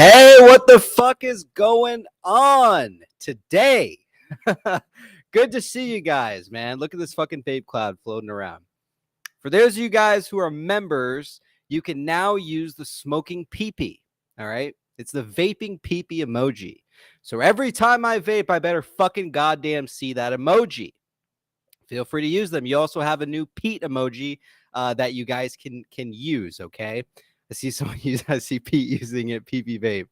Hey, what the fuck is going on today? Good to see you guys, man. Look at this fucking vape cloud floating around. For those of you guys who are members, you can now use the smoking pee-pee, all right? It's the vaping pee-pee emoji. So every time I vape, I better fucking goddamn see that emoji. Feel free to use them. You also have a new Pete emoji that you guys can use, okay? I see Pete using it, pee-pee vape.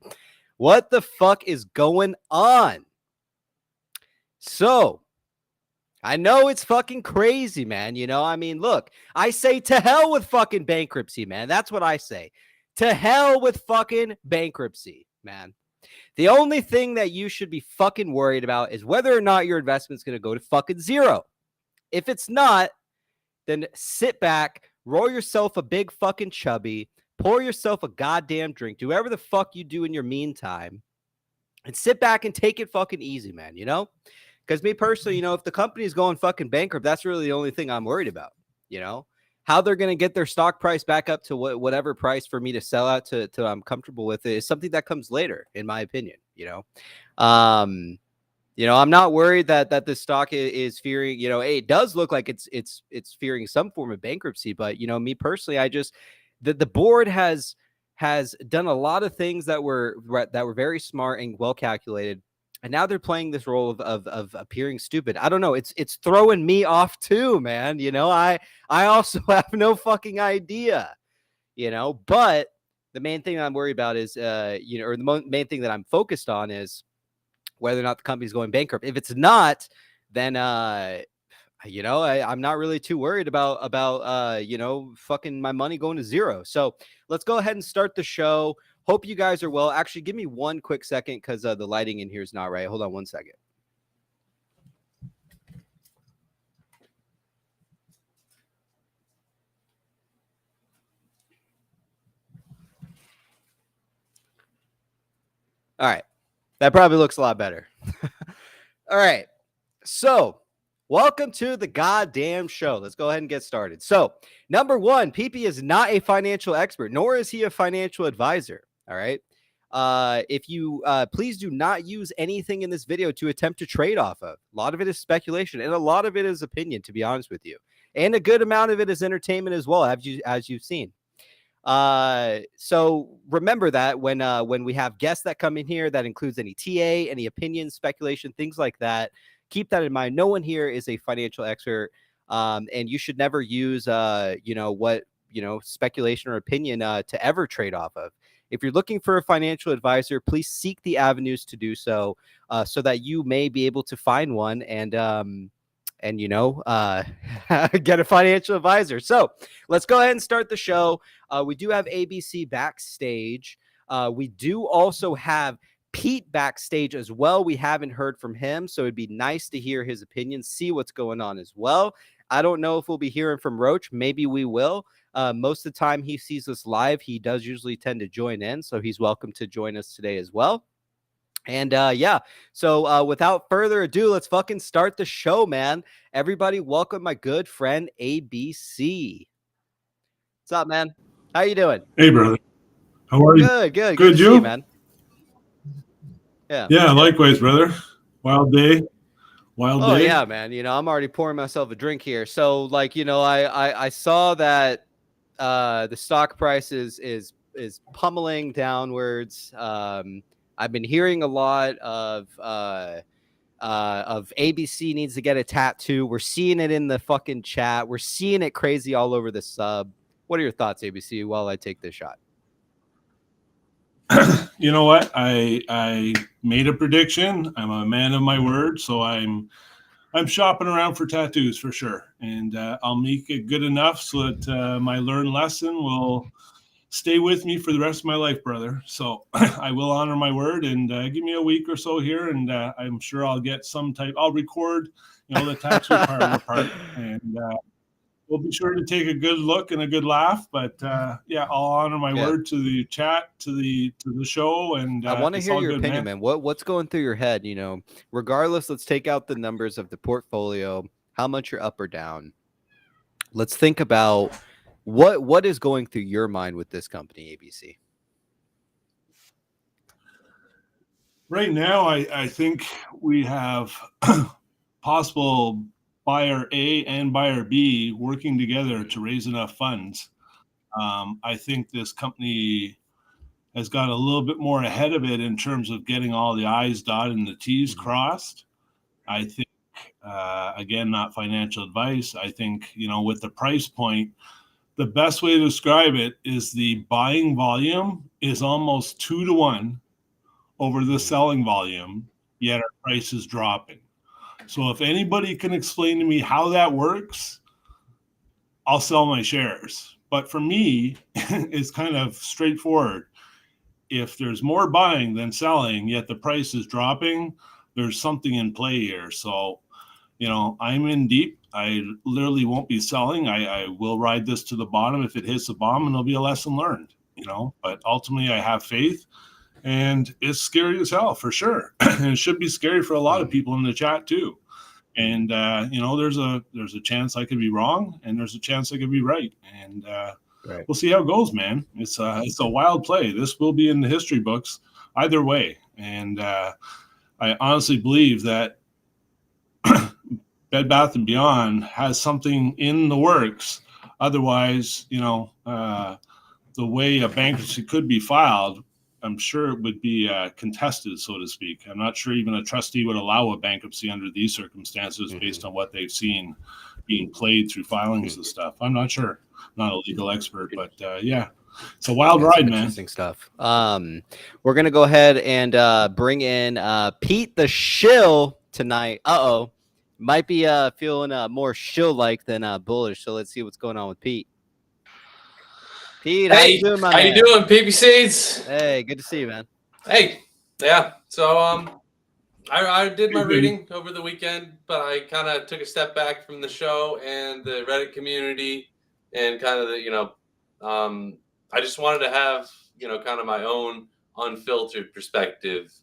What the fuck is going on? So, I know it's fucking crazy, man. You know, I mean, look, I say to hell with fucking bankruptcy, man. That's what I say. To hell with fucking bankruptcy, man. The only thing that you should be fucking worried about is whether or not your investment's going to go to fucking zero. If it's not, then sit back, roll yourself a big fucking chubby, pour yourself a goddamn drink, do whatever the fuck you do in your meantime, and sit back and take it fucking easy, man, you know? Because me personally, you know, if the company is going fucking bankrupt, that's really the only thing I'm worried about, you know? How they're going to get their stock price back up to whatever price for me to sell out to I'm comfortable with it is something that comes later, in my opinion, you know? You know, I'm not worried that the stock is fearing, you know, it does look like it's fearing some form of bankruptcy, but, you know, me personally, the board has done a lot of things that were very smart and well calculated, and now they're playing this role of appearing stupid. I don't know. It's throwing me off too, man. You know, I also have no fucking idea, you know, but the main thing I'm worried about is, you know, or the main thing that I'm focused on is whether or not the company's going bankrupt. If it's not, then, you know, I'm not really too worried about you know, fucking my money going to zero. So let's go ahead and start the show. Hope you guys are well. Actually, give me one quick second because the lighting in here is not right. Hold on one second. All right. That probably looks a lot better. All right. So welcome to the goddamn show. Let's go ahead and get started. So, number one, PP is not a financial expert, nor is he a financial advisor. All right. If you please do not use anything in this video to attempt to trade off of. A lot of it is speculation, and a lot of it is opinion, to be honest with you. And a good amount of it is entertainment as well, as you've seen. So remember that when we have guests that come in here, that includes any TA, any opinions, speculation, things like that. Keep that in mind. No one here is a financial expert, and you should never use, you know, speculation or opinion to ever trade off of. If you're looking for a financial advisor, please seek the avenues to do so, so that you may be able to find one and you know, get a financial advisor. So let's go ahead and start the show. We do have ABC backstage. We do also have Pete backstage as well. We haven't heard from him, so it'd be nice to hear his opinion, see what's going on as well. I don't know if we'll be hearing from Roach. Maybe we will. Most of the time he sees us live, he does usually tend to join in, so he's welcome to join us today as well. And yeah, so without further ado, let's fucking start the show, man. Everybody, welcome my good friend ABC. What's up, man? How you doing? Hey, brother. How are you? Good to see you, man. Yeah, likewise, brother. Wild day. Oh yeah, man. You know, I'm already pouring myself a drink here. So, like, you know, I saw that the stock price is pummeling downwards. I've been hearing a lot of ABC needs to get a tattoo. We're seeing it in the fucking chat. We're seeing it crazy all over the sub. What are your thoughts, ABC, while I take this shot? You know what? I made a prediction. I'm a man of my word, so I'm shopping around for tattoos for sure, and I'll make it good enough so that my learned lesson will stay with me for the rest of my life, brother. So I will honor my word, and give me a week or so here, and I'm sure I'll get some type. I'll record, you know, the tattoo part, and we'll be sure to take a good look and a good laugh. But yeah, I'll honor my word to the chat, to the show, and I want to hear your opinion, man. What's going through your head? You know, regardless, let's take out the numbers of the portfolio, how much you're up or down. Let's think about what is going through your mind with this company, ABC. Right now, I think we have possible buyer A and buyer B working together to raise enough funds. I think this company has got a little bit more ahead of it in terms of getting all the I's dotted and the T's crossed. I think, again, not financial advice. I think, with the price point, the best way to describe it is the buying volume is almost 2-to-1 over the selling volume, yet our price is dropping. So if anybody can explain to me how that works, I'll sell my shares. But for me, it's kind of straightforward. If there's more buying than selling, yet the price is dropping, there's something in play here. So, I'm in deep. I literally won't be selling. I will ride this to the bottom if it hits the bottom, and there'll be a lesson learned, but ultimately I have faith. And it's scary as hell, for sure. And it should be scary for a lot of people in the chat too. And there's a chance I could be wrong, and there's a chance I could be right. And Right. we'll see how it goes, man. It's a wild play. This will be in the history books either way. And I honestly believe that Bed Bath & Beyond has something in the works. Otherwise, the way a bankruptcy could be filed, I'm sure it would be contested, so to speak. I'm not sure even a trustee would allow a bankruptcy under these circumstances based on what they've seen being played through filings and stuff. I'm not sure. Not a legal expert, but yeah, it's a wild ride, man. Interesting stuff. We're gonna go ahead and bring in Pete the Shill tonight. Might be feeling more shill-like than bullish. So let's see what's going on with Pete. Pete, how you doing, my man? How you doing, PP Seeds? Hey, good to see you, man. Hey, yeah. So I did my reading over the weekend, but I kind of took a step back from the show and the Reddit community, and kind of the I just wanted to have kind of my own unfiltered perspective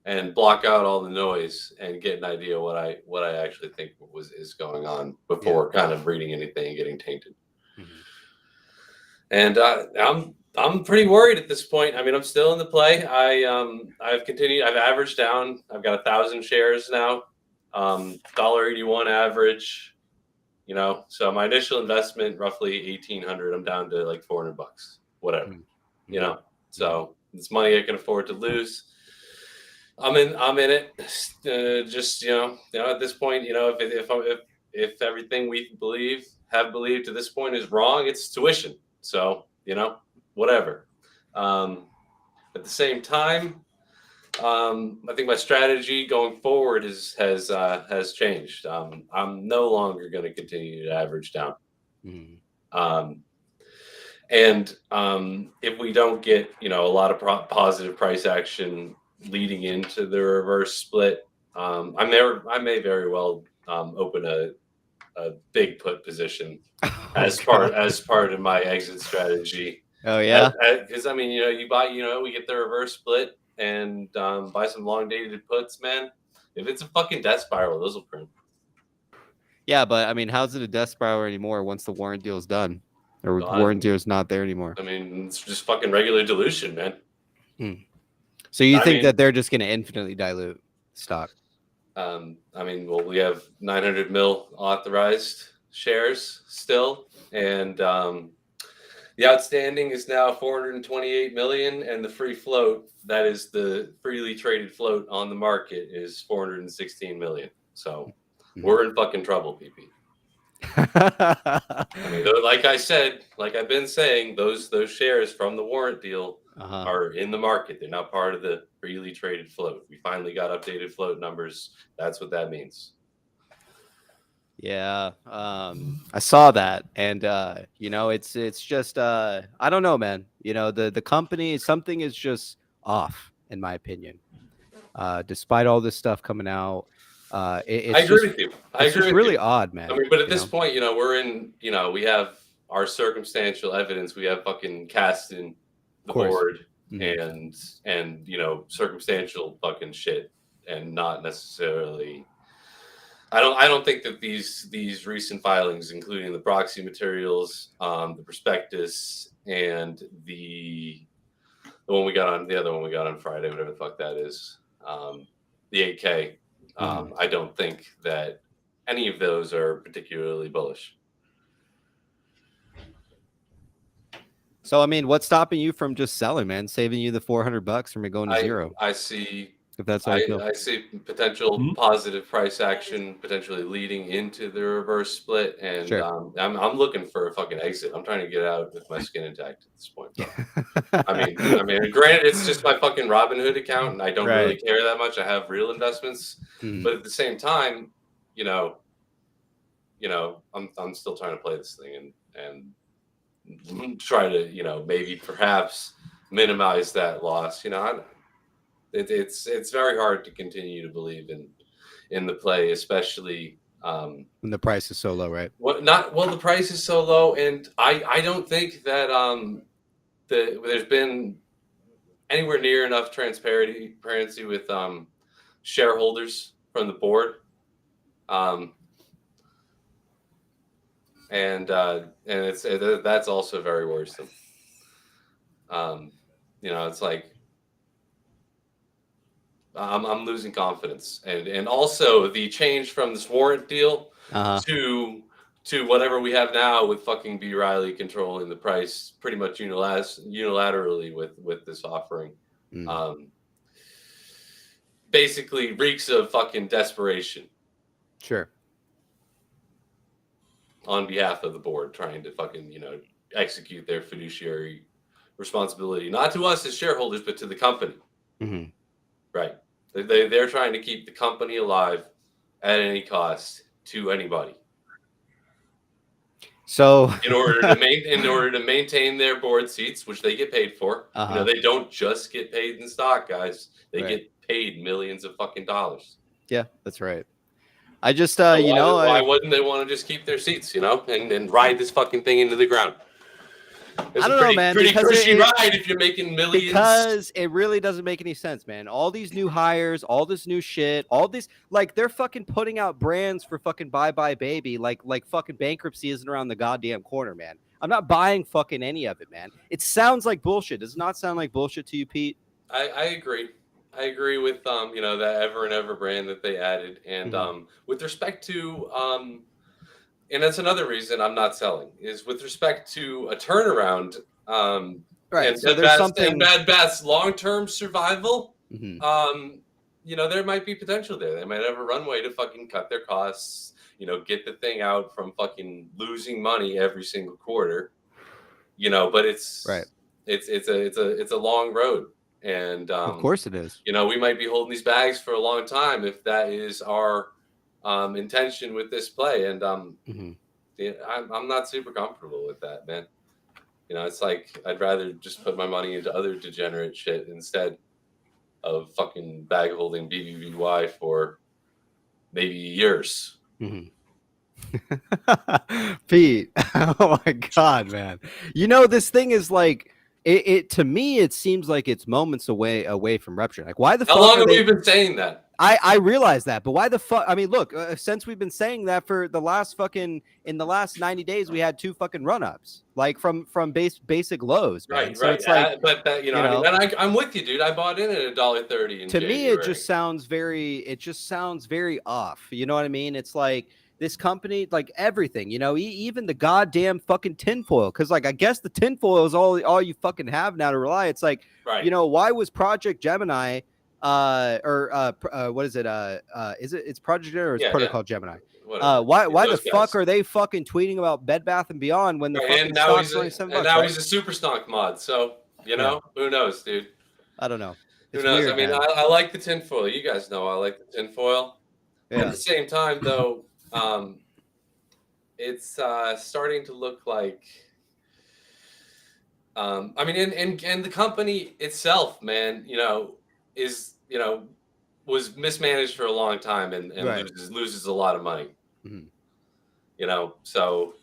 and block out all the noise and get an idea what I actually think is going on before kind of reading anything and getting tainted. And I'm pretty worried at this point. I mean, I'm still in the play. I've continued. I've averaged down. I've got 1,000 shares now. $1.81 average. So my initial investment roughly 1,800. I'm down to like $400. Whatever. So it's money I can afford to lose. I'm in it. Just at this point, if everything we have believed to this point is wrong, it's tuition. So, whatever. At the same time, I think my strategy going forward has changed. I'm no longer going to continue to average down. And if we don't get, a lot of positive price action leading into the reverse split, I may very well open a big put position as part of my exit strategy. Oh yeah, because you buy, we get the reverse split and buy some long dated puts, man. If it's a fucking death spiral, those will print. Yeah, but I mean, how's it a death spiral anymore once the warrant deal's done, or warrant deal's not there anymore? I mean, it's just fucking regular dilution, man. So you think that they're just going to infinitely dilute stock? We have 900 mil authorized shares still, and the outstanding is now 428 million, and the free float, that is the freely traded float on the market, is 416 million. So we're in fucking trouble, PP. Like I said, like I've been saying, those shares from the warrant deal are in the market. They're not part of the freely traded float. We finally got updated float numbers. That's what that means. Yeah, I saw that, and it's just I don't know, man. The company, something is just off, in my opinion. Despite all this stuff coming out, I agree with you. It's just really odd, man. But at this point, we're in. We have our circumstantial evidence. We have fucking cast in the board, and circumstantial fucking shit, and not necessarily. I don't think that these recent filings, including the proxy materials, the prospectus, and the other one we got on Friday, whatever the fuck that is, the 8K. I don't think that any of those are particularly bullish. So I mean, what's stopping you from just selling, man? Saving you the $400 from it going to zero. I see. If that's how you feel. I see potential positive price action potentially leading into the reverse split, and Sure. I'm looking for a fucking exit. I'm trying to get out with my skin intact at this point, bro. I mean, granted, it's just my fucking Robinhood account, and I don't really care that much. I have real investments, but at the same time, you know, I'm still trying to play this thing and try to, maybe perhaps minimize that loss. It's very hard to continue to believe in the play, especially when the price is so low, right? The price is so low, and I don't think that there's been anywhere near enough transparency with shareholders from the board, and that's also very worrisome. It's like I'm losing confidence, and also the change from this warrant deal to whatever we have now with fucking B. Riley controlling the price pretty much unilaterally with this offering. Basically reeks of fucking desperation. Sure. On behalf of the board, trying to fucking, execute their fiduciary responsibility, not to us as shareholders, but to the company. Right. They're trying to keep the company alive at any cost to anybody. So in order to maintain their board seats, which they get paid for, they don't just get paid in stock, guys. They get paid millions of fucking dollars. Yeah, that's right. I just, why wouldn't they want to just keep their seats, and ride this fucking thing into the ground? It's I don't know, man. Pretty cushy ride if you're making millions. Because it really doesn't make any sense, man. All these new hires, all this new shit, all this, like, they're fucking putting out brands for fucking Bye Bye Baby, like fucking bankruptcy isn't around the goddamn corner, man. I'm not buying fucking any of it, man. It sounds like bullshit. Does it not sound like bullshit to you, Pete? I agree. I agree with that Ever and Ever brand that they added, and with respect to and that's another reason I'm not selling, is with respect to a turnaround. Right. And so there's something. Bad Bath's long-term survival. There might be potential there. They might have a runway to fucking cut their costs. Get the thing out from fucking losing money every single quarter. But it's right. It's a long road, and of course it is. We might be holding these bags for a long time if that is our intention with this play, and I'm not super comfortable with that, man. It's like I'd rather just put my money into other degenerate shit instead of fucking bag holding BBBY for maybe years. Pete, oh my god, man! This thing is like it to me. It seems like it's moments away from rupture. Like, why the fuck? How long have we been saying that? I realize that, but why the fuck? I mean, look, since we've been saying that for the last 90 days, we had 2 fucking run-ups, like from basic lows, man. Right, so right. It's like, but that, and I'm with you, dude. I bought in at $1.30. To me, it just sounds very off. You know what I mean? It's like this company, like everything, even the goddamn fucking tinfoil, because like I guess the tinfoil is all you fucking have now to rely. It's like, why was Project Gemini? What is it? It's Project Gemini or it's Protocol Gemini? Why the fuck are they fucking tweeting about Bed Bath and Beyond when the fucking stock's $27? And now he's a super stonk mod. So who knows, dude? I don't know. Who knows? Weird, I mean, I like the tinfoil. You guys know I like the tinfoil. Yeah. At the same time, though, it's starting to look like. And the company itself, man, was mismanaged for a long time and loses a lot of money. So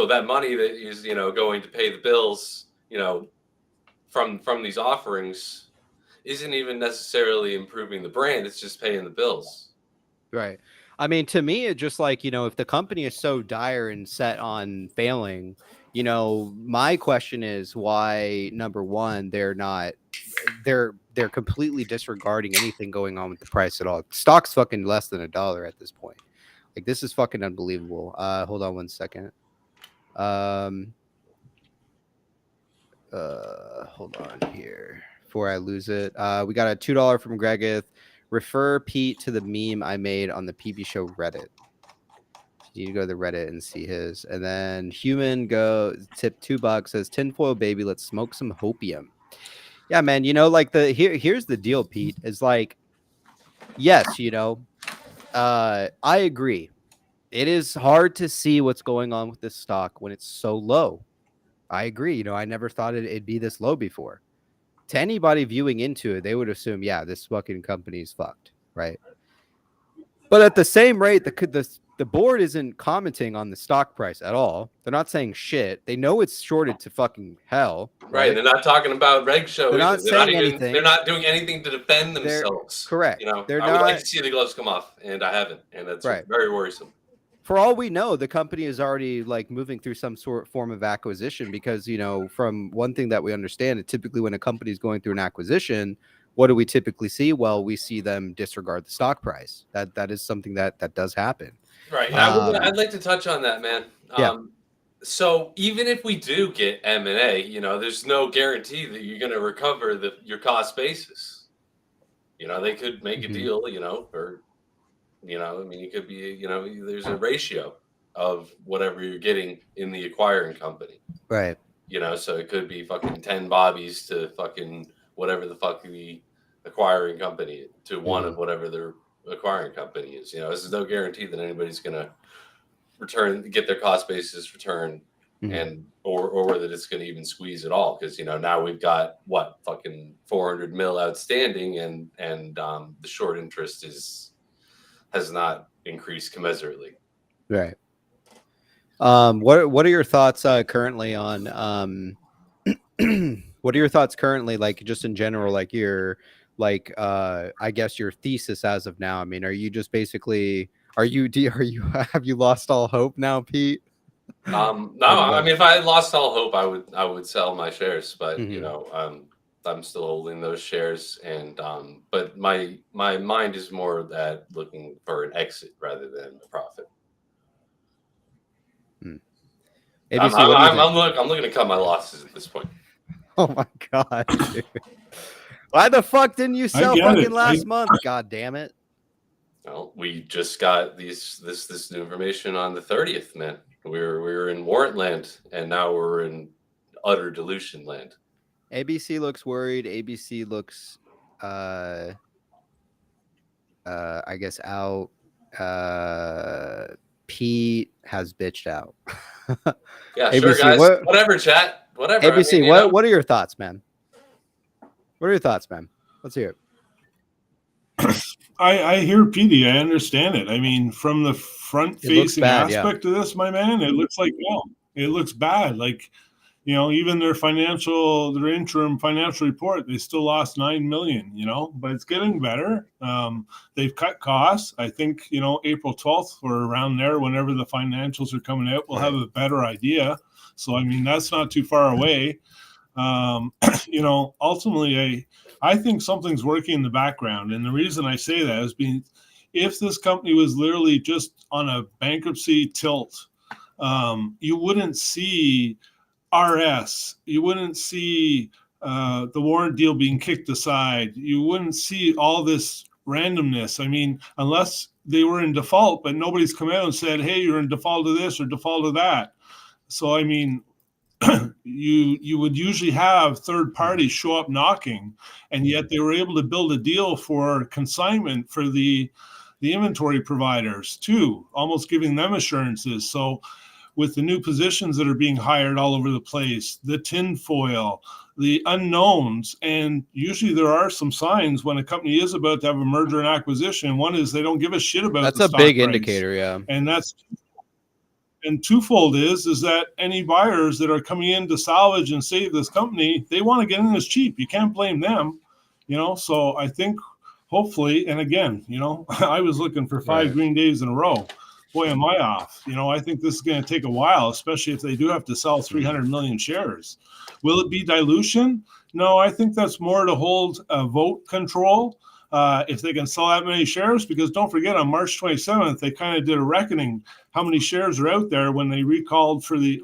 that money that is, going to pay the bills, from these offerings isn't even necessarily improving the brand. It's just paying the bills. Right. I mean, to me, it just like, if the company is so dire and set on failing, my question is why, number one, they're completely disregarding anything going on with the price at all. Stock's fucking less than $1 at this point. Like, this is fucking unbelievable. Hold on one second. Hold on here before I lose it. We got a $2 from Gregeth. Refer Pete to the meme I made on the PB Show Reddit. You need to go to the Reddit and see his. And then Human Go tip $2 says tinfoil baby, let's smoke some hopium. Yeah, man. Like here's the deal, Pete. Is like, yes, I agree. It is hard to see what's going on with this stock when it's so low. I agree. I never thought it'd be this low before. To anybody viewing into it, they would assume, yeah, this fucking company's fucked, right? But at the same rate, the board isn't commenting on the stock price at all. They're not saying shit. They know it's shorted to fucking hell. Right. They're not talking about reg show. They're not saying anything. They're not doing anything to defend themselves. Correct. I would like to see the gloves come off, and I haven't, and that's very worrisome. For all we know, the company is already like moving through some form of acquisition because, from one thing that we understand, typically when a company is going through an acquisition, what do we typically see? Well, we see them disregard the stock price. That is something that does happen. Right. I'd like to touch on that, man. So even if we do get M&A, there's no guarantee that you're going to recover your cost basis. They could make a deal, or I mean, it could be, there's a ratio of whatever you're getting in the acquiring company. Right. So it could be fucking 10 bobbies to fucking whatever the fuck the acquiring company to one of whatever their acquiring company is. There's no guarantee that anybody's going to get their cost basis returned and or that it's going to even squeeze at all. Because, now we've got fucking 400 mil outstanding and the short interest has not increased commensurately. Right. What are your thoughts currently on what are your thoughts currently, like just in general, like your I guess your thesis as of now? I mean, are you just basically have you lost all hope now, Pete? No, I mean, if I had lost all hope, I would sell my shares, but I'm still holding those shares, and but my mind is more that looking for an exit rather than a profit. ABC, I'm looking to cut my losses at this point. Oh my god, dude. Why the fuck didn't you sell fucking last month? God damn it. Well, we just got this new information on the 30th, man. We were in warrant land, and now we're in utter dilution land. ABC looks worried. ABC looks I guess out. Pete has bitched out. Yeah, ABC, sure, guys. Whatever, chat. Whatever. ABC, what are your thoughts, man? What are your thoughts, man? Let's hear it. I hear Petey. I understand it. I mean, from the front-facing aspect of this, my man, it looks like it looks bad. Like, even their interim financial report, they still lost $9 million. But it's getting better. They've cut costs. I think April 12th or around there, whenever the financials are coming out, we'll have a better idea. So I mean, that's not too far away. Ultimately, I think something's working in the background. And the reason I say that is if this company was literally just on a bankruptcy tilt, you wouldn't see RS, you wouldn't see the warrant deal being kicked aside. You wouldn't see all this randomness. I mean, unless they were in default, but nobody's come out and said, hey, you're in default of this or default of that. So, I mean, you would usually have third parties show up knocking, and yet they were able to build a deal for consignment for the inventory providers too, almost giving them assurances. So with the new positions that are being hired all over the place, the tinfoil, the unknowns, and usually there are some signs when a company is about to have a merger and acquisition. One is they don't give a shit about that's the a stock big price. Indicator, yeah. And twofold is that any buyers that are coming in to salvage and save this company, they want to get in as cheap. You can't blame them, So I think hopefully, and again, I was looking for 5 green days in a row. Boy, am I off. I think this is going to take a while, especially if they do have to sell 300 million shares. Will it be dilution? No, I think that's more to hold vote control if they can sell that many shares, because don't forget, on March 27th, they kind of did a reckoning how many shares are out there when they recalled for the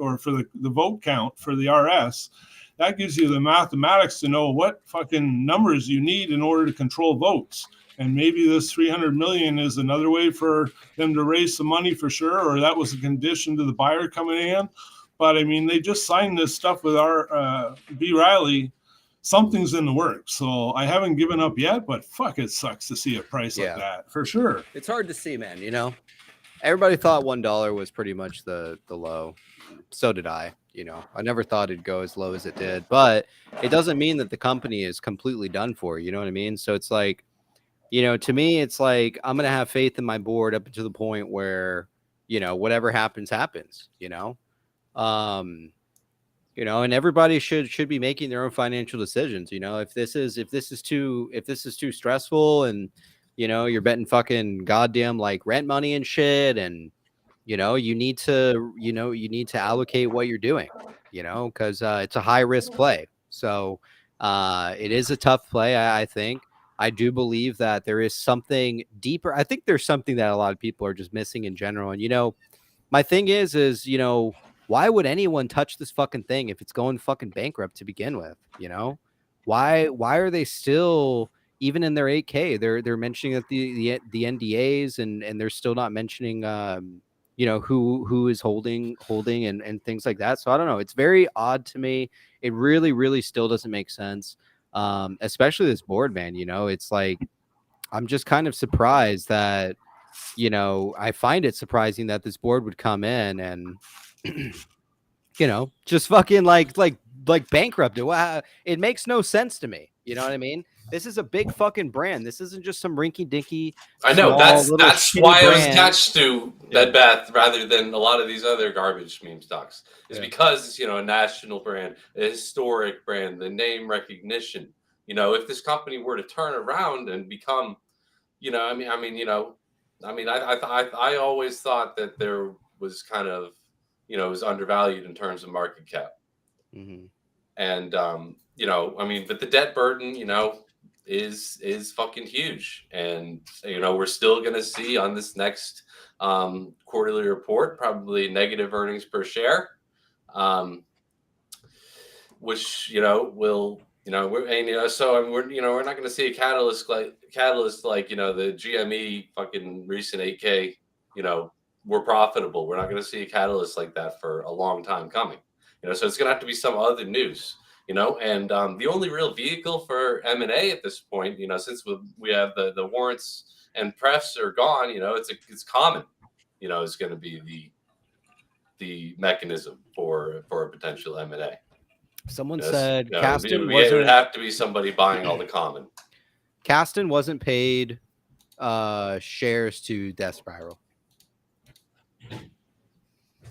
vote count for the RS. That gives you the mathematics to know what fucking numbers you need in order to control votes. And maybe this 300 million is another way for them to raise some money for sure, or that was a condition to the buyer coming in. But I mean, they just signed this stuff with our B. Riley. Something's in the works. So I haven't given up yet, but fuck, it sucks to see a price like that for sure. It's hard to see, man. Everybody thought $1 was pretty much the low. So did I. I never thought it'd go as low as it did, but it doesn't mean that the company is completely done for. You know what I mean? So it's like, to me, it's like I'm going to have faith in my board up to the point where, whatever happens, happens, and everybody should be making their own financial decisions. If this is too stressful and, you're betting fucking goddamn like rent money and shit, and you need to allocate what you're doing, because it's a high risk play. So it is a tough play. I think. I do believe that there is something deeper. I think there's something that a lot of people are just missing in general. And my thing is why would anyone touch this fucking thing if it's going fucking bankrupt to begin with? Why are they still, even in their 8K, they're mentioning that the NDAs and they're still not mentioning who is holding and things like that. So I don't know. It's very odd to me. It really, really still doesn't make sense. Especially this board, man. It's like I'm just kind of surprised that I find it surprising that this board would come in and just fucking like bankrupt it. Wow, it makes no sense to me. You know what I mean? This is a big fucking brand. This isn't just some rinky dinky. I know that's why I was attached to Bed Bath rather than a lot of these other garbage meme stocks. Is because it's a national brand, a historic brand, the name recognition. If this company were to turn around and become, I always thought that there was kind of, it was undervalued in terms of market cap. Mm-hmm. And but the debt burden, is fucking huge. And we're still going to see on this next quarterly report probably negative earnings per share, which will we're not going to see a catalyst like the GME fucking recent 8K. We're profitable. We're not going to see a catalyst like that for a long time coming. So it's going to have to be some other news. And the only real vehicle for M&A at this point, since we have the warrants and prefs are gone, it's common, is going to be the mechanism for a potential M&A. Someone said Caston it would have to be somebody buying all the common. Caston wasn't paid shares to Death Spiral.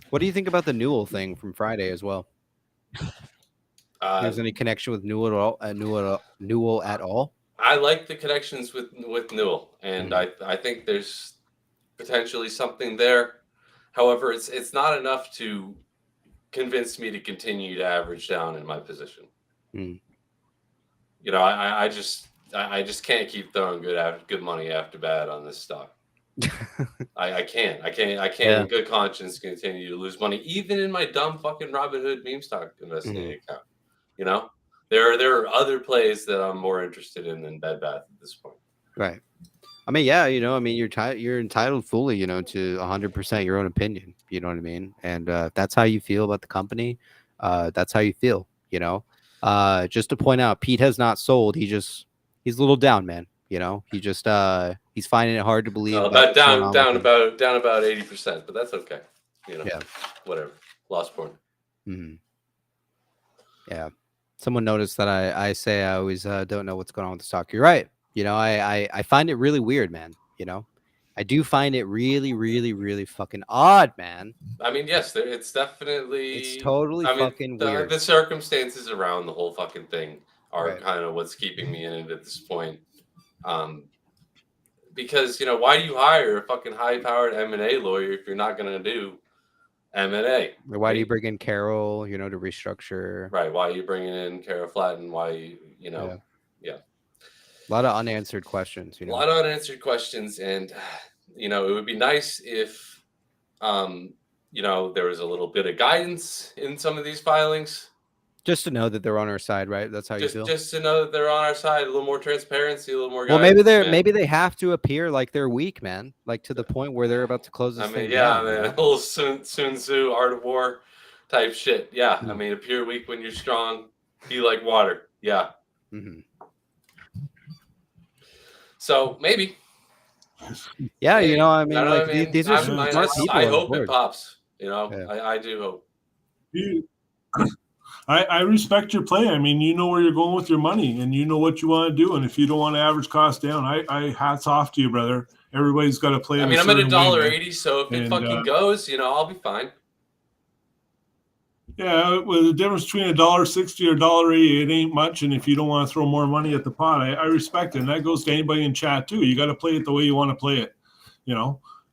What do you think about the Newell thing from Friday as well? There's any connection with Newell at all? I like the connections with Newell, and I think there's potentially something there. However, it's not enough to convince me to continue to average down in my position. I just can't keep throwing good money after bad on this stock. I can't in good conscience continue to lose money, even in my dumb fucking Robinhood meme stock investing account. There are other plays that I'm more interested in than Bed Bath at this point. Right. I mean, yeah, you're entitled fully, to 100% your own opinion. You know what I mean? And that's how you feel about the company. That's how you feel. Just to point out, Pete has not sold. He's a little down, man. He just he's finding it hard to believe. About down about 80%, but that's okay. Whatever. Lost point. Mm-hmm. Yeah. Someone noticed that I say I always don't know what's going on with the stock. You're right. I find it really weird, man. I do find it really, really, really fucking odd, man. I mean, yes, it's definitely. It's totally fucking weird. The circumstances around the whole fucking thing are kind of what's keeping me in it at this point. because why do you hire a fucking high-powered M&A lawyer if you're not going to do M&A? Why do you bring in Carol, to restructure? Right. Why are you bringing in Carol Flatten? Why, yeah. A lot of unanswered questions, A lot of unanswered questions. And, it would be nice if, there was a little bit of guidance in some of these filings. Just to know that they're on our side, right? That's how you feel? Just to know that they're on our side, a little more transparency, a little more Well, guidance. maybe they have to appear like they're weak, man. Like to the point where they're about to close this thing down. Man, a little Sun Tzu, Art of War type shit. Yeah, Mm. I mean, appear weak when you're strong. Be like water. Yeah. Mm-hmm. So maybe. Yeah, I mean, like these are some smart people. I hope it pops. I do hope. I respect your play. I mean, you know where you're going with your money, and you know what you want to do. And if you don't want to average cost down, I hats off to you, brother. Everybody's got to play. I mean, I'm at $1.80, so if it fucking goes, I'll be fine. Yeah, with the difference between $1.60 or $1.80, it ain't much. And if you don't want to throw more money at the pot, I respect it. And that goes to anybody in chat too. You got to play it the way you want to play it.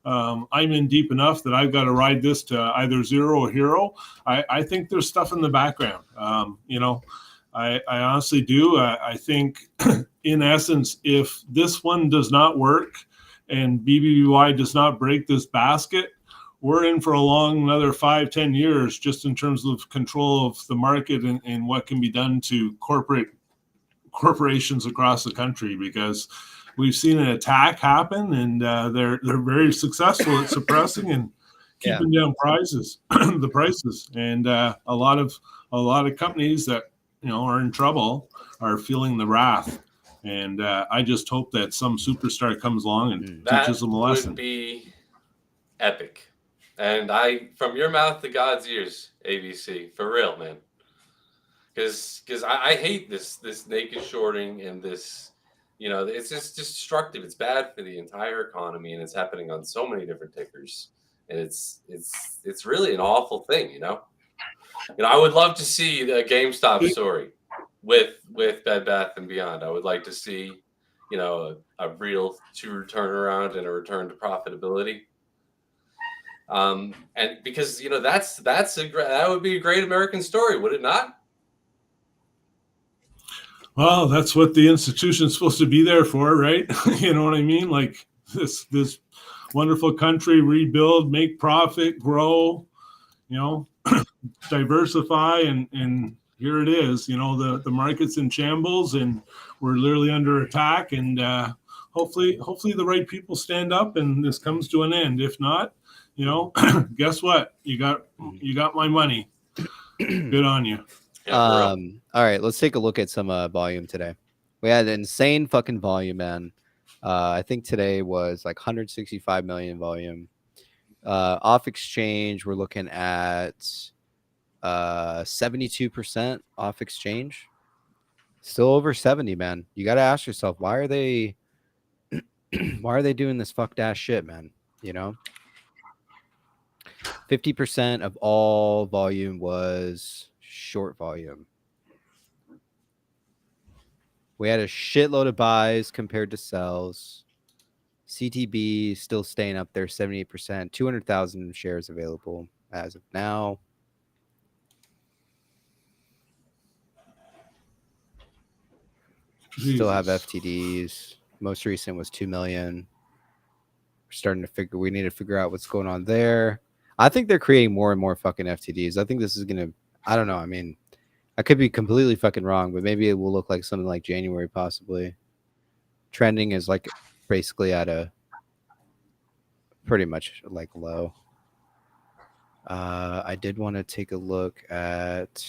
I'm in deep enough that I've got to ride this to either zero or hero. I think there's stuff in the background. I honestly do. I think in essence, if this one does not work and BBBY does not break this basket, we're in for a long another 5-10 years just in terms of control of the market and what can be done to corporations across the country, because we've seen an attack happen and they're very successful at suppressing and keeping down the prices. And a lot of companies that are in trouble are feeling the wrath. And I just hope that some superstar comes along and teaches them a lesson. That would be epic. And from your mouth to God's ears, ABC, for real, man. Because I hate this naked shorting and this, it's just destructive. It's bad for the entire economy, and it's happening on so many different tickers. And it's really an awful thing, I would love to see the GameStop story with Bed Bath & Beyond. I would like to see, a real true turnaround and a return to profitability. And because that would be a great American story, would it not? Well, that's what the institution's supposed to be there for, right? You know what I mean? Like this wonderful country, rebuild, make profit, grow, diversify, and here it is. The market's in shambles and we're literally under attack. And hopefully the right people stand up and this comes to an end. If not, guess what? You got my money. Good on you. All right, let's take a look at some volume today. We had insane fucking volume, man. I think today was like 165 million volume. Off exchange, we're looking at 72% off exchange. Still over 70, man. You got to ask yourself, why are they doing this fucked ass shit, man? 50% of all volume was short volume. We had a shitload of buys compared to sells. CTB still staying up there, 78%, 200,000 shares available as of now. Still have FTDs. Most recent was 2 million. We're starting to we need to figure out what's going on there. I think they're creating more and more fucking FTDs. I think this is going to, I don't know. I mean, I could be completely fucking wrong, but maybe it will look like something like January, possibly. Trending is like basically at a pretty much like low. I did want to take a look at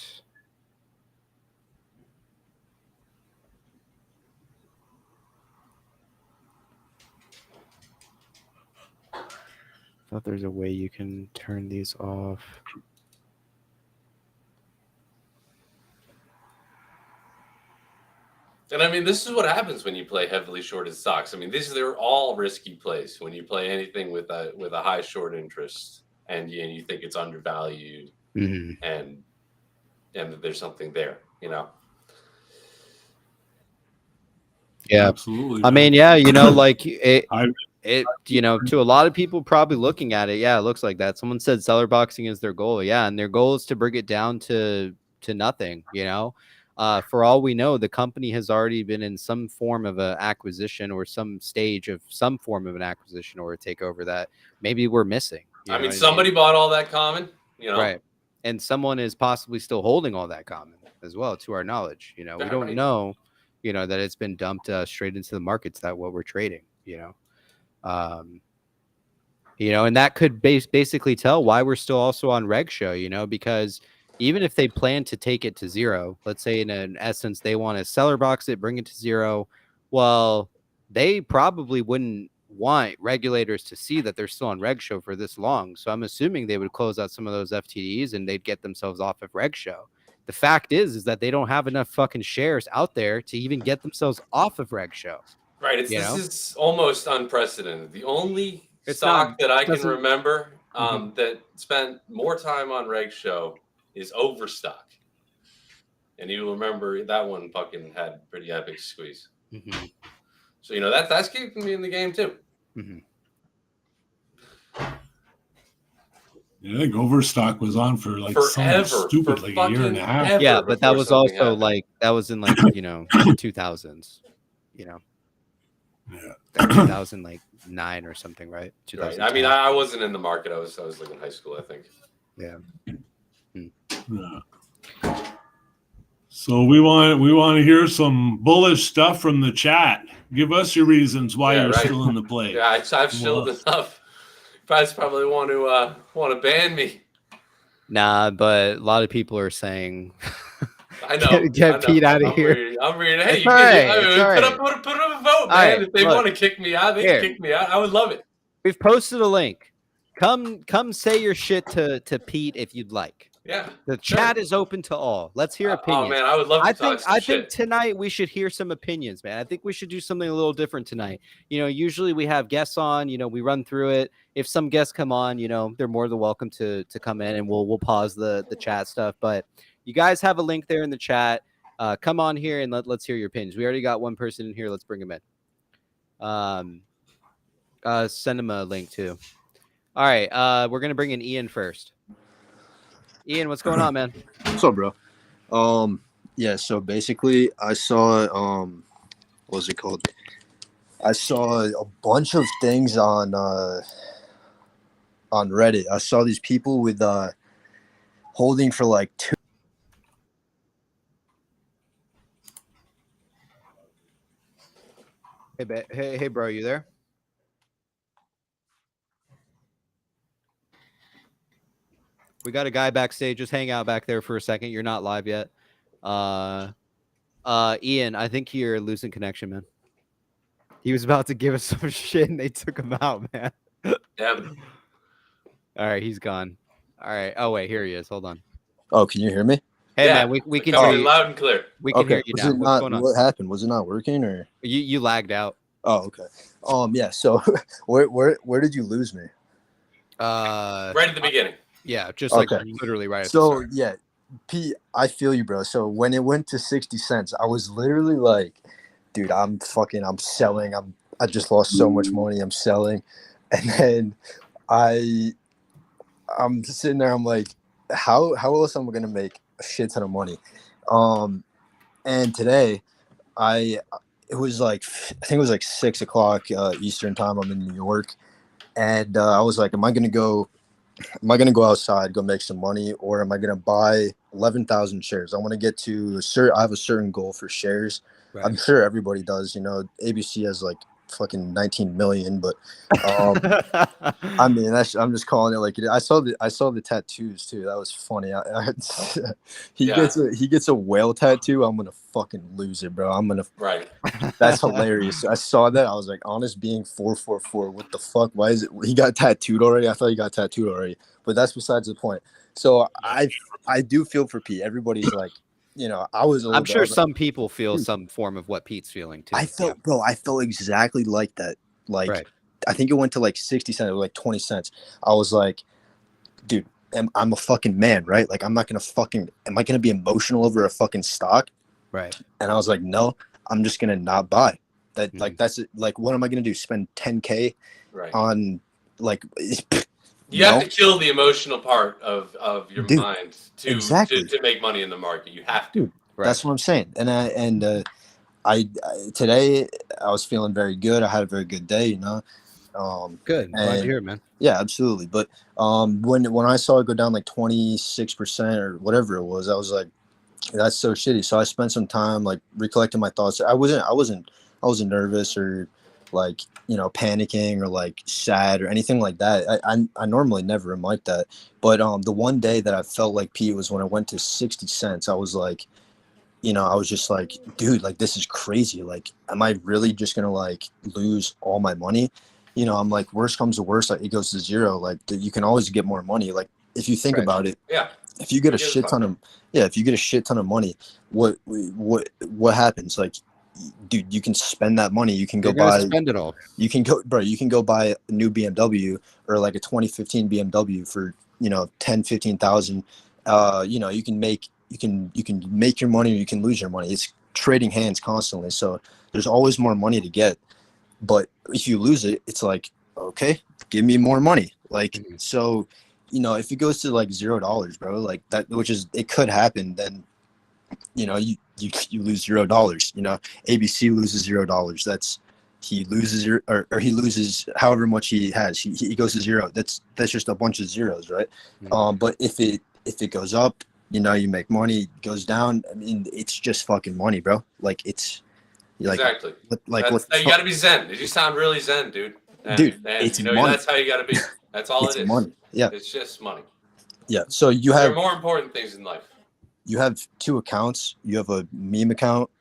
I thought there's a way you can turn these off. And I mean, this is what happens when you play heavily shorted stocks. I mean, they're all risky plays when you play anything with a high short interest and you think it's undervalued and that there's something there, Yeah. Absolutely. I mean, yeah, like I to a lot of people probably looking at it, yeah, it looks like that. Someone said seller boxing is their goal. Yeah, and their goal is to bring it down to nothing, for all we know, the company has already been in some form of an acquisition or some stage of some form of an acquisition or a takeover that maybe we're missing. I mean, somebody bought all that common, right? And someone is possibly still holding all that common as well, to our knowledge. We don't know, that it's been dumped straight into the markets that what we're trading. And that could basically tell why we're still also on reg show, because even if they plan to take it to zero, let's say in essence, they want to seller box it, bring it to zero. Well, they probably wouldn't want regulators to see that they're still on reg show for this long. So I'm assuming they would close out some of those FTDs and they'd get themselves off of reg show. The fact is that they don't have enough fucking shares out there to even get themselves off of reg show. Right. This is almost unprecedented. The only stock that I can remember that spent more time on reg show is Overstock. And you'll remember that one fucking had pretty epic squeeze. Mm-hmm. So, that's keeping me in the game too. Mm-hmm. Yeah, I think Overstock was on for like forever, stupid, like a year and a half. Yeah, but that was also happened. Like that was in like the 2000s. Yeah, 2009 or something, right? 2000. Right. I mean, I wasn't in the market. I was like in high school, I think. Yeah. Yeah. So we want to hear some bullish stuff from the chat. Give us your reasons why you're still in the play. Yeah, I've chilled enough. You guys probably want to ban me. Nah, but a lot of people are saying, I know. Get Pete out of here. I'm reading. Hey, put up a vote, man. If they want to kick me out, they can kick me out. I would love it. We've posted a link. Come say your shit to Pete if you'd like. Yeah. The chat is open to all. Let's hear opinions. Oh man, I would love to talk some I think tonight we should hear some opinions, man. I think we should do something a little different tonight. Usually we have guests on, we run through it. If some guests come on, they're more than welcome to come in and we'll pause the chat stuff. But you guys have a link there in the chat. Come on here and let's hear your opinions. We already got one person in here. Let's bring him in. Send him a link too. All right. We're going to bring in Ian first. Ian, what's going on, man? What's up, bro? Yeah, so basically I saw what was it called? I saw a bunch of things on Reddit. I saw these people with holding for like 2. Hey, bro, you there? We got a guy backstage. Just hang out back there for a second. You're not live yet. Ian, I think you're losing connection, man. He was about to give us some shit and they took him out, man. Damn. All right, he's gone. All right. Oh, wait, here he is. Hold on. Oh, can you hear me? Hey, man, we can hear you loud and clear. We can hear you now. What's going on? What happened? Was it not working or? You lagged out. Oh, okay. Yeah. So where did you lose me? Right at the beginning. Yeah, just like literally right at the start. Yeah, Pete, I feel you, bro. So when it went to 60 cents, I was literally like, dude, I'm selling. I just lost so much money. I'm selling. And then I'm just sitting there. I'm like, how else am I going to make a shit ton of money? And today I think it was like 6 o'clock Eastern time. I'm in New York. And I was like, am I going to go outside, go make some money, or am I going to buy 11,000 shares? I want to get to I have a certain goal for shares. Right. I'm sure everybody does. ABC has like fucking 19 million, but I mean, I'm just calling it like it is. I saw the tattoos too. That was funny. He gets a whale tattoo. I'm gonna fucking lose it, bro. Right. That's hilarious. I saw that. I was like, Honest being 444. What the fuck? Why is it? He got tattooed already. I thought he got tattooed already, but that's besides the point. So I do feel for Pete. Everybody's like, I'm sure some people feel some form of what Pete's feeling too. I felt exactly like that. Like, right. I think it went to like 60 cents, or like 20 cents. I was like, dude, I'm a fucking man, right? Like, am I going to be emotional over a fucking stock? Right. And I was like, no, I'm just going to not buy. That like that's like what am I gonna do? Spend 10K Right. on like you have to kill the emotional part of your Dude, mind exactly. to make money in the market. You have to. Dude, that's what I'm saying. And I today I was feeling very good. I had a very good day, you know. Good. Glad to hear it, man. Yeah, absolutely. But when I saw it go down like 26% or whatever it was, I was like, that's so shitty. So I spent some time like recollecting my thoughts. I wasn't nervous or like, you know, panicking or like sad or anything like that. I normally never am like that. But the one day that I felt like Pete was when I went to 60 cents. I was like, you know, I was just like, dude, like this is crazy. Like, am I really just gonna like lose all my money? You know, I'm like, worst comes to worst, like it goes to zero. Like you can always get more money. Like if you think about it, if you get a shit ton of money, what happens? Like, dude, you can spend that money. You can go spend it all. You can go buy a new BMW or like a 2015 BMW for, you know, 10,000-15,000. You know, you can make your money or you can lose your money. It's trading hands constantly. So there's always more money to get. But if you lose it, it's like, okay, give me more money. Like, so, you know, if it goes to like $0, bro, like that, which is, it could happen, then, you know, you lose $0, you know, ABC loses $0. That's, he loses or he loses however much he has. He goes to zero. That's just a bunch of zeros, right? But if it goes up, you know, you make money. It goes down, I mean, it's just fucking money, bro. Like it's like, exactly. You got to be zen. You sound really zen, dude. Dude, it's you know, money. That's how you got to be. That's all it's it is. Money. Yeah, it's just money. Yeah. So there are more important things in life. You have two accounts. You have a meme account,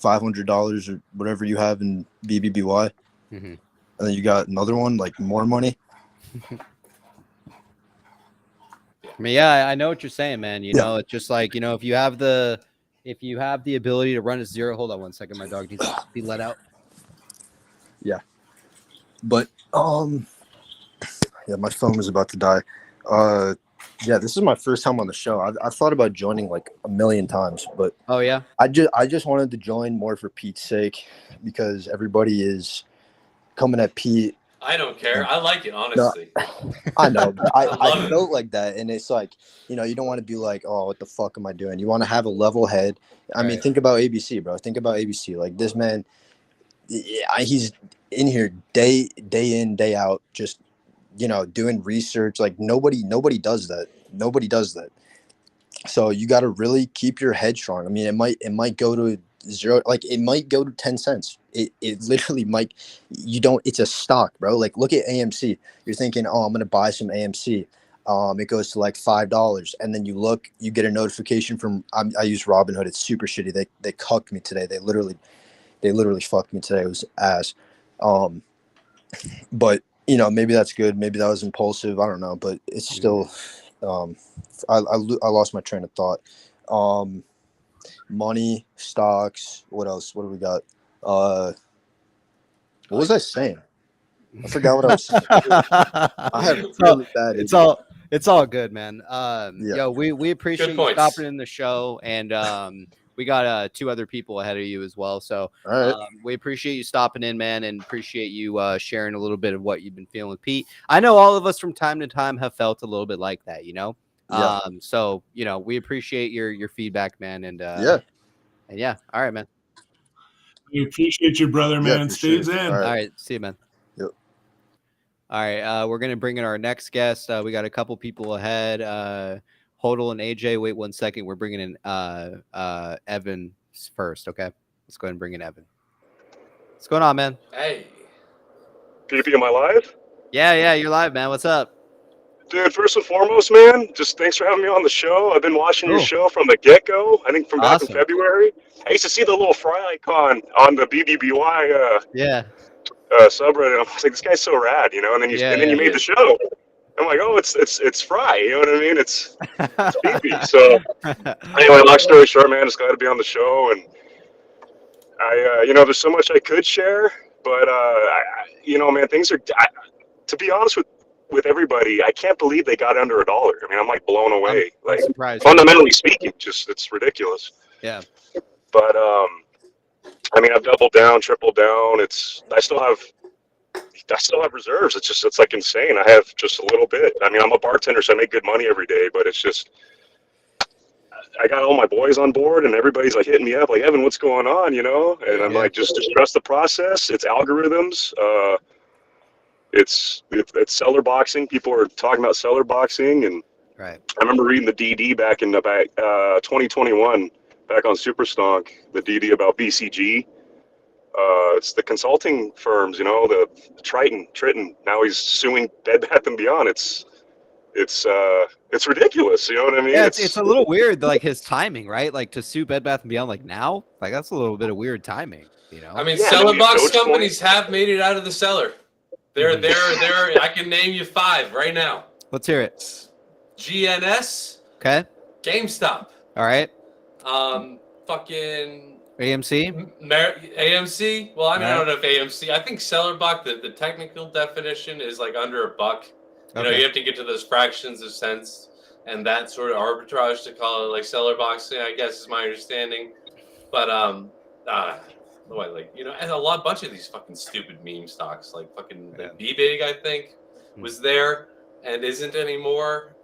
$500 or whatever you have in BBBY, and then you got another one like more money. I mean, yeah, I know what you're saying, man. You know, it's just like, you know, if you have the ability to run a zero. Hold on one second, my dog needs to be let out. Yeah, but yeah, my phone was about to die. Yeah, this is my first time on the show. I've thought about joining like a million times, but oh yeah, I just wanted to join more for Pete's sake because everybody is coming at Pete. I don't care. I like it, honestly. No, I know. I felt like that, and it's like, you know, you don't want to be like, oh, what the fuck am I doing? You want to have a level head. I mean, think about ABC, bro. Think about ABC. Like this man, he's in here day in, day out, just, you know, doing research. Like nobody does that. Nobody does that. So you got to really keep your head strong. I mean, it might go to zero, like it might go to 10 cents. It literally might. It's a stock, bro. Like look at AMC. You're thinking, oh, I'm gonna buy some AMC. It goes to like $5, and then you get a notification from. I use Robinhood. It's super shitty. They cucked me today. They literally fucked me today. It was ass. But you know, maybe that's good. Maybe that was impulsive. I don't know, but it's still. I lost my train of thought. Money, stocks. What else? What do we got? What was I saying? I forgot what I was saying. I have really bad. It's all good, man. Yo, we appreciate you stopping in the show, and we got 2 other people ahead of you as well. So we appreciate you stopping in, man, and appreciate you sharing a little bit of what you've been feeling with Pete. I know all of us from time to time have felt a little bit like that, you know. So you know, we appreciate your feedback, man, and yeah. All right, man. We appreciate you, brother, man. Stay zen. All right, see you, man. Yep. All right, we're gonna bring in our next guest. We got a couple people ahead. Hodel and AJ. Wait 1 second. We're bringing in Evan first. Okay, let's go ahead and bring in Evan. What's going on, man? Hey. PP, am I live? Yeah, you're live, man. What's up? Dude, first and foremost, man, just thanks for having me on the show. I've been watching your show from the get-go, I think from back in February. I used to see the little fry icon on the BBBY subreddit. I was like, this guy's so rad, you know? And then you made the show. I'm like, oh, it's Fry, you know what I mean? It's BB. So anyway, long story short, man, just glad to be on the show. And I, you know, there's so much I could share, but you know, man, things are. To be honest with everybody, I can't believe they got under $1. I mean, I'm like blown away. I'm surprised. Fundamentally speaking, just it's ridiculous. Yeah. But I mean, I've doubled down, tripled down. I still have reserves. It's like insane. I have just a little bit. I mean, I'm a bartender, so I make good money every day, but it's just, I got all my boys on board and everybody's like hitting me up like, Evan, what's going on? You know? And I'm like, just trust the process. It's algorithms. It's seller boxing. People are talking about seller boxing. And Right. I remember reading the DD back in about 2021, back on Superstonk, the DD about BCG. It's the consulting firms, you know, the Triton. Now he's suing Bed Bath & Beyond. It's ridiculous. You know what I mean? Yeah, it's a little weird, like his timing, right? Like to sue Bed Bath & Beyond like now, like that's a little bit of weird timing, you know? I mean, Yeah, cellar I mean, box Dogecoin. companies have made it out of the cellar. They're I can name you 5 right now. Let's hear it. GNS, Okay. GameStop, All right. fucking AMC. AMC. Well, I mean, I Right. don't know if AMC. I think seller box. The technical definition is like under $1. You know, Okay. you have to get to those fractions of cents and that sort of arbitrage to call it like seller boxing, I guess is my understanding. But like, you know, and a bunch of these fucking stupid meme stocks, like fucking like BBBY, I think, was there and isn't anymore.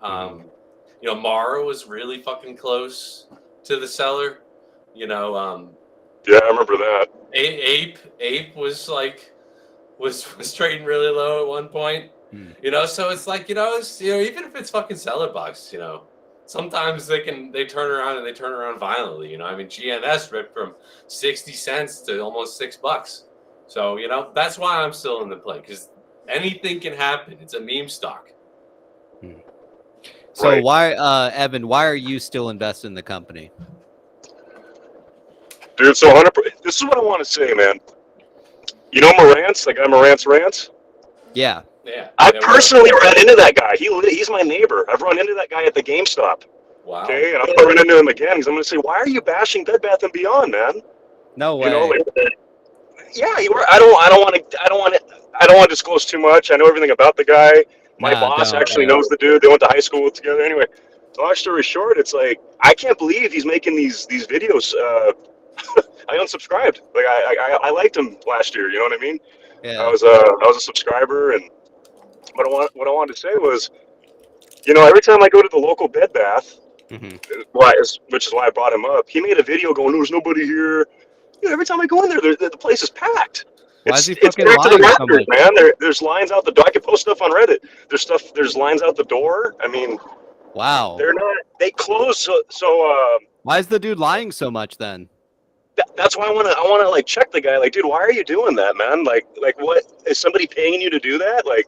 You know, Mara was really fucking close to the seller. You know, Yeah, I remember that. Ape was like was trading really low at one point. You know, so it's like, you know, even if it's fucking seller box, you know, sometimes they turn around violently. You know, I mean, GNS ripped from 60 cents to almost $6. So, you know, that's why I'm still in the play, because anything can happen. It's a meme stock. So Right. why, Evan, why are you still invested in the company? Dude, so 100%, this is what I want to say, man. You know Marantz, the guy Marantz Rants? Yeah. Yeah. I personally ran into that guy. He's my neighbor. I've run into that guy at the GameStop. Wow. Okay, and I'm gonna run into him again because I'm gonna say, why are you bashing Bed Bath & Beyond, man? No way. You know, like, yeah, you were. I don't want to disclose too much. I know everything about the guy. My boss actually knows the dude. They went to high school together. Anyway, long story short, it's like I can't believe he's making these videos. I unsubscribed. Like I liked him last year. You know what I mean? Yeah. I was a subscriber, and what I wanted to say was, you know, every time I go to the local Bed Bath, which is why I brought him up, he made a video going, "There's nobody here." You know, every time I go in there, the place is packed. Why is he It's fucking packed to the lying so rafters, much? man. There's lines out the door. I can post stuff on Reddit. There's lines out the door. I mean, Wow. they close. So why is the dude lying so much then? that's why I want to like check the guy. Like, dude, why are you doing that, man? Like what is somebody paying you to do that? Like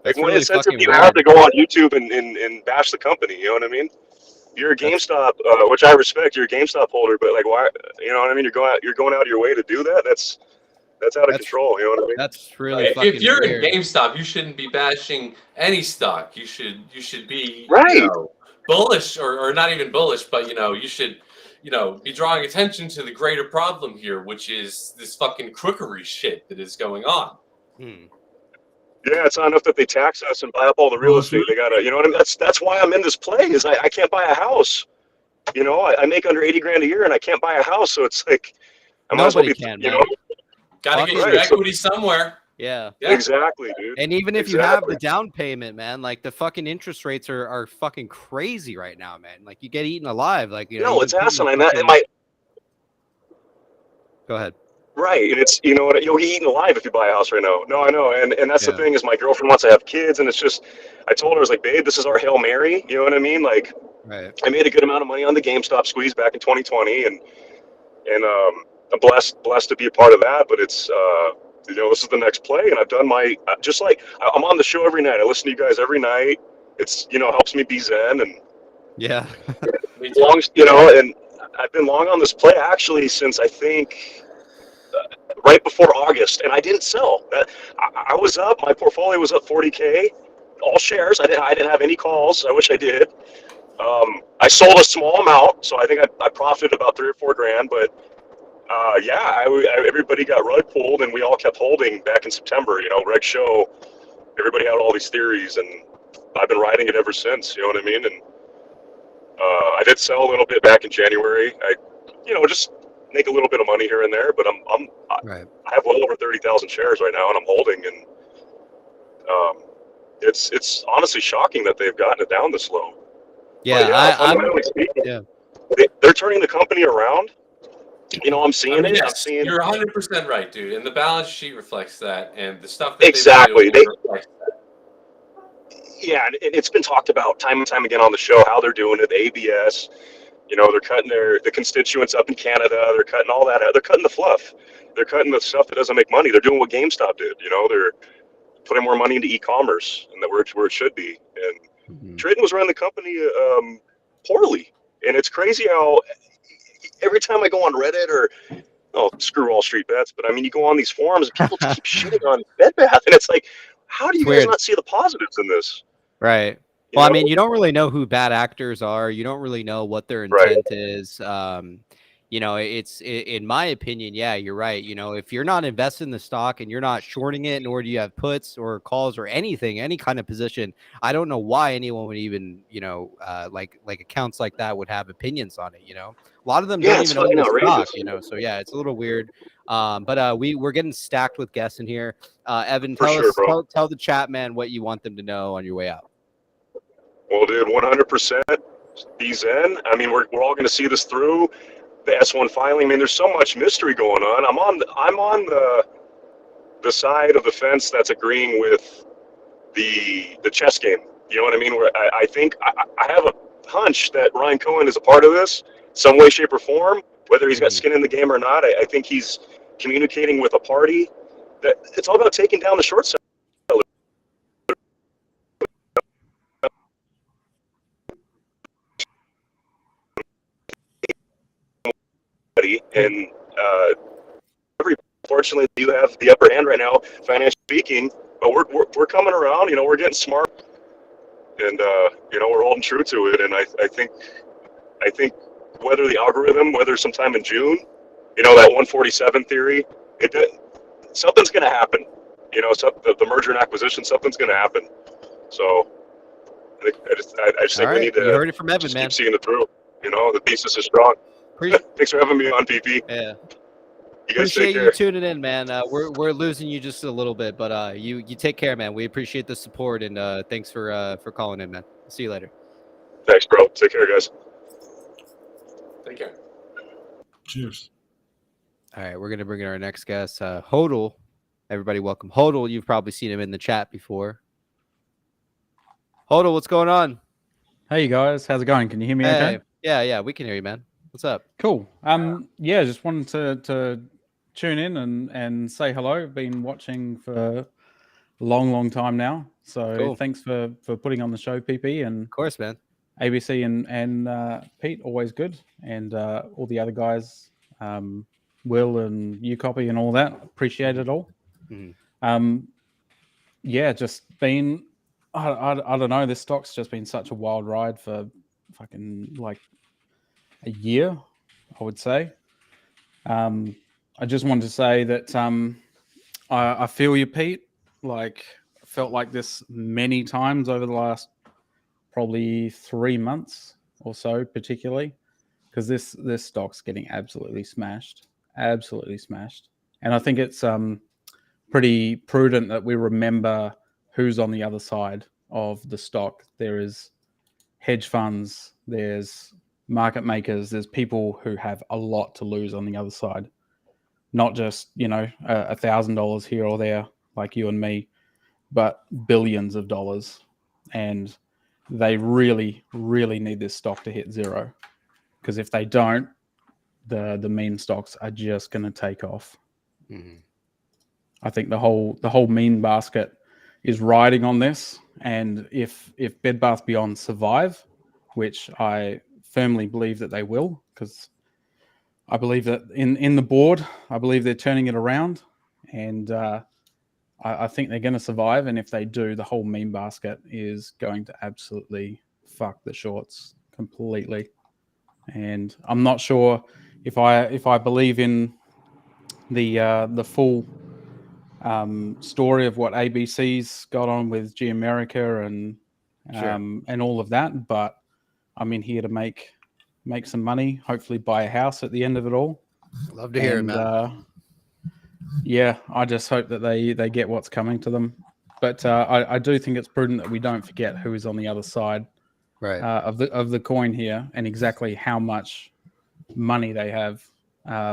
That's what really incentive fucking do you weird. have to go on YouTube and bash the company? You know what I mean? You're a GameStop, which I respect. You're a GameStop holder, but like, why? You know what I mean? You're going out of your way to do that. That's out of control. You know what I mean? That's really fucking If you're weird. in GameStop, you shouldn't be bashing any stock. You should be Right. You know, bullish or not even bullish, but you know, you should, you know, be drawing attention to the greater problem here, which is this fucking crookery shit that is going on. Yeah, it's not enough that they tax us and buy up all the real estate. They gotta, you know what I mean? That's why I'm in this play. Is I can't buy a house. You know, I make under 80 grand a year and I can't buy a house. So it's like, I might as well Nobody be, can, you man. know. Gotta get Right, your so- equity somewhere. Yeah. Exactly, dude. And even if you have Exactly. the down payment, man, like the fucking interest rates are fucking crazy right now, man. Like you get eaten alive. Like, you know. No, it's even asinine. fucking- Go ahead. Right, and it's, you know what, you'll get eaten alive if you buy a house right now. No, I know, and that's the Yeah. thing is my girlfriend wants to have kids, and it's just, I told her, I was like, babe, this is our Hail Mary, you know what I mean? Like, Right. I made a good amount of money on the GameStop squeeze back in 2020, and I'm blessed to be a part of that, but it's, you know, this is the next play, and I've done my, just like, I'm on the show every night, I listen to you guys every night, it's, you know, helps me be zen, and Yeah. long, you know, and I've been long on this play actually since I think right before August, and I didn't sell. I was up. My portfolio was up 40K, all shares. I didn't have any calls. I wish I did. I sold a small amount, so I think I profited about 3 or 4 grand. But yeah, everybody got rug pulled, and we all kept holding back in September. You know, Reg Show. Everybody had all these theories, and I've been riding it ever since. You know what I mean? And I did sell a little bit back in January. You know, just make a little bit of money here and there, but Right. I have well over 30,000 shares right now, and I'm holding, and it's honestly shocking that they've gotten it down this low. Yeah, but yeah, fundamentally speaking, yeah. they're turning the company around. You know, I'm seeing it. Yes, I'm seeing you're 100% right, dude. And the balance sheet reflects that, and the stuff that exactly. they've been doing reflects that. Yeah, and it's been talked about time and time again on the show how they're doing it. The ABS, you know, they're cutting the constituents up in Canada. They're cutting all that out. They're cutting the fluff. They're cutting the stuff that doesn't make money. They're doing what GameStop did. You know, they're putting more money into e-commerce, and that where it should be. And Trading was running the company poorly, and it's crazy how every time I go on Reddit or screw Wall Street Bets, but I mean, you go on these forums and people keep shitting on Bed Bath, and it's like, how do you guys not see the positives in this? Right. Well, I mean, you don't really know who bad actors are. You don't really know what their intent is. You know, in my opinion, yeah, you're right. You know, if you're not invested in the stock and you're not shorting it, nor do you have puts or calls or anything, any kind of position, I don't know why anyone would even, you know, like accounts like that would have opinions on it. You know, a lot of them don't even own the stock. You know, so yeah, it's a little weird. But we're getting stacked with guests in here. Evan, tell the chat, man, what you want them to know on your way out. Well, dude, 100% be zen. I mean, we're all going to see this through the S1 filing. I mean, there's so much mystery going on. I'm on the side of the fence that's agreeing with the chess game. You know what I mean? Where I think I have a hunch that Ryan Cohen is a part of this, some way, shape, or form. Whether he's got skin in the game or not, I think he's communicating with a party that it's all about taking down the short side. And fortunately, you have the upper hand right now, financially speaking. But we're coming around. You know, we're getting smart, and you know, we're holding true to it. And I think whether the algorithm, whether sometime in June, you know, that 147 theory, something's going to happen. You know, the merger and acquisition, something's going to happen. So I just think we need to. You heard it from Evan, man. Keep seeing it through. You know, the thesis is strong. Thanks for having me on, PP. Yeah. You guys appreciate take care. you tuning in, man. We're losing you just a little bit, but you take care, man. We appreciate the support, and thanks for calling in, man. See you later. Thanks, bro. Take care, guys. Take care. Cheers. All right, we're gonna bring in our next guest, Hodel. Everybody, welcome Hodel. You've probably seen him in the chat before. Hodel, what's going on? Hey guys, how's it going? Can you hear me okay? Yeah, we can hear you, man. What's up? Cool. Yeah, just wanted to tune in and say hello. I've been watching for a long time now. So Thanks for putting on the show, PP. And of course, man. ABC and Pete, always good. And all the other guys, Will and you copy and all that. Appreciate it all. Yeah, just been I don't know, this stock's just been such a wild ride for fucking like a year, I would say. I just wanted to say that I feel you, Pete. Like, I felt like this many times over the last probably 3 months or so, particularly, because this stock's getting absolutely smashed. And I think it's pretty prudent that we remember who's on the other side of the stock. There is hedge funds, there's market makers, there's people who have a lot to lose on the other side. Not just, you know, $1,000 here or there like you and me, but billions of dollars. And they really need this stock to hit zero. Because if they don't, the meme stocks are just going to take off. I think the whole meme basket is riding on this. And if Bed Bath Beyond survive, which I firmly believe that they will, because I believe that in the board, I believe they're turning it around, and I think they're going to survive. And if they do, the whole meme basket is going to absolutely fuck the shorts completely. And I'm not sure if I believe in the full story of what ABC's got on with G America and all of that, but I'm in here to make some money, hopefully buy a house at the end of it all. Love to hear it, man. Yeah, I just hope that they get what's coming to them. But I do think it's prudent that we don't forget who is on the other side of the coin here, and exactly how much money they have,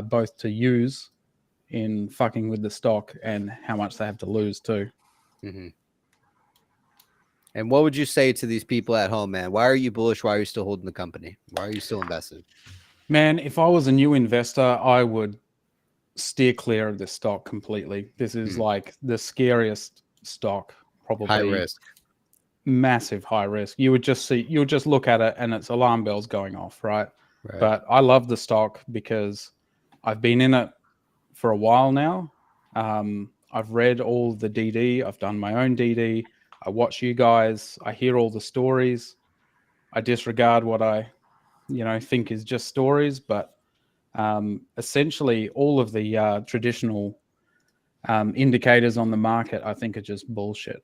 both to use in fucking with the stock and how much they have to lose too. Mm-hmm. And what would you say to these people at home, man? Why are you bullish? Why are you still holding the company? Why are you still invested? Man, if I was a new investor, I would steer clear of this stock completely. This is like the scariest stock, probably. High risk. Massive high risk. You would just look at it and it's alarm bells going off, right? But I love the stock because I've been in it for a while now. I've read all the DD. I've done my own DD. I watch you guys. I hear all the stories. I disregard what I, think is just stories. But essentially, all of the traditional indicators on the market, I think, are just bullshit.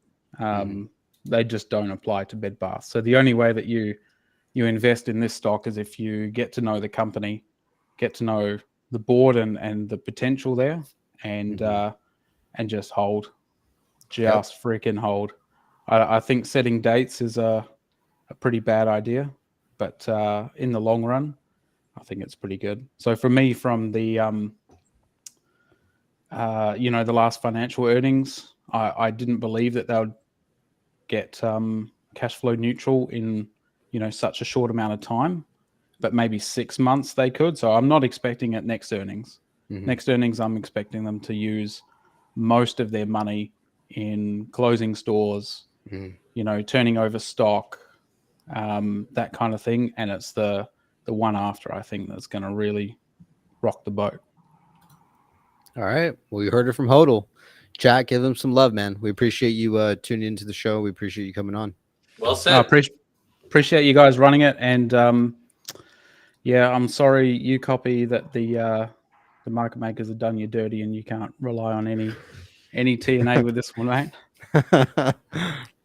They just don't apply to bed baths. So the only way that you invest in this stock is if you get to know the company, get to know the board and the potential there, and just hold. Just freaking hold. I think setting dates is a pretty bad idea, but in the long run, I think it's pretty good. So for me, from the the last financial earnings, I didn't believe that they would get cash flow neutral in such a short amount of time, but maybe 6 months they could. So I'm not expecting it next earnings. Next earnings, I'm expecting them to use most of their money in closing stores, turning over stock, that kind of thing. And it's the one after, I think, that's going to really rock the boat. All right. Well, you heard it from Hodel. Chat, give them some love, man. We appreciate you tuning into the show. We appreciate you coming on. Well said. I appreciate you guys running it. And I'm sorry you copy that the market makers have done you dirty and you can't rely on any TNA with this one, mate.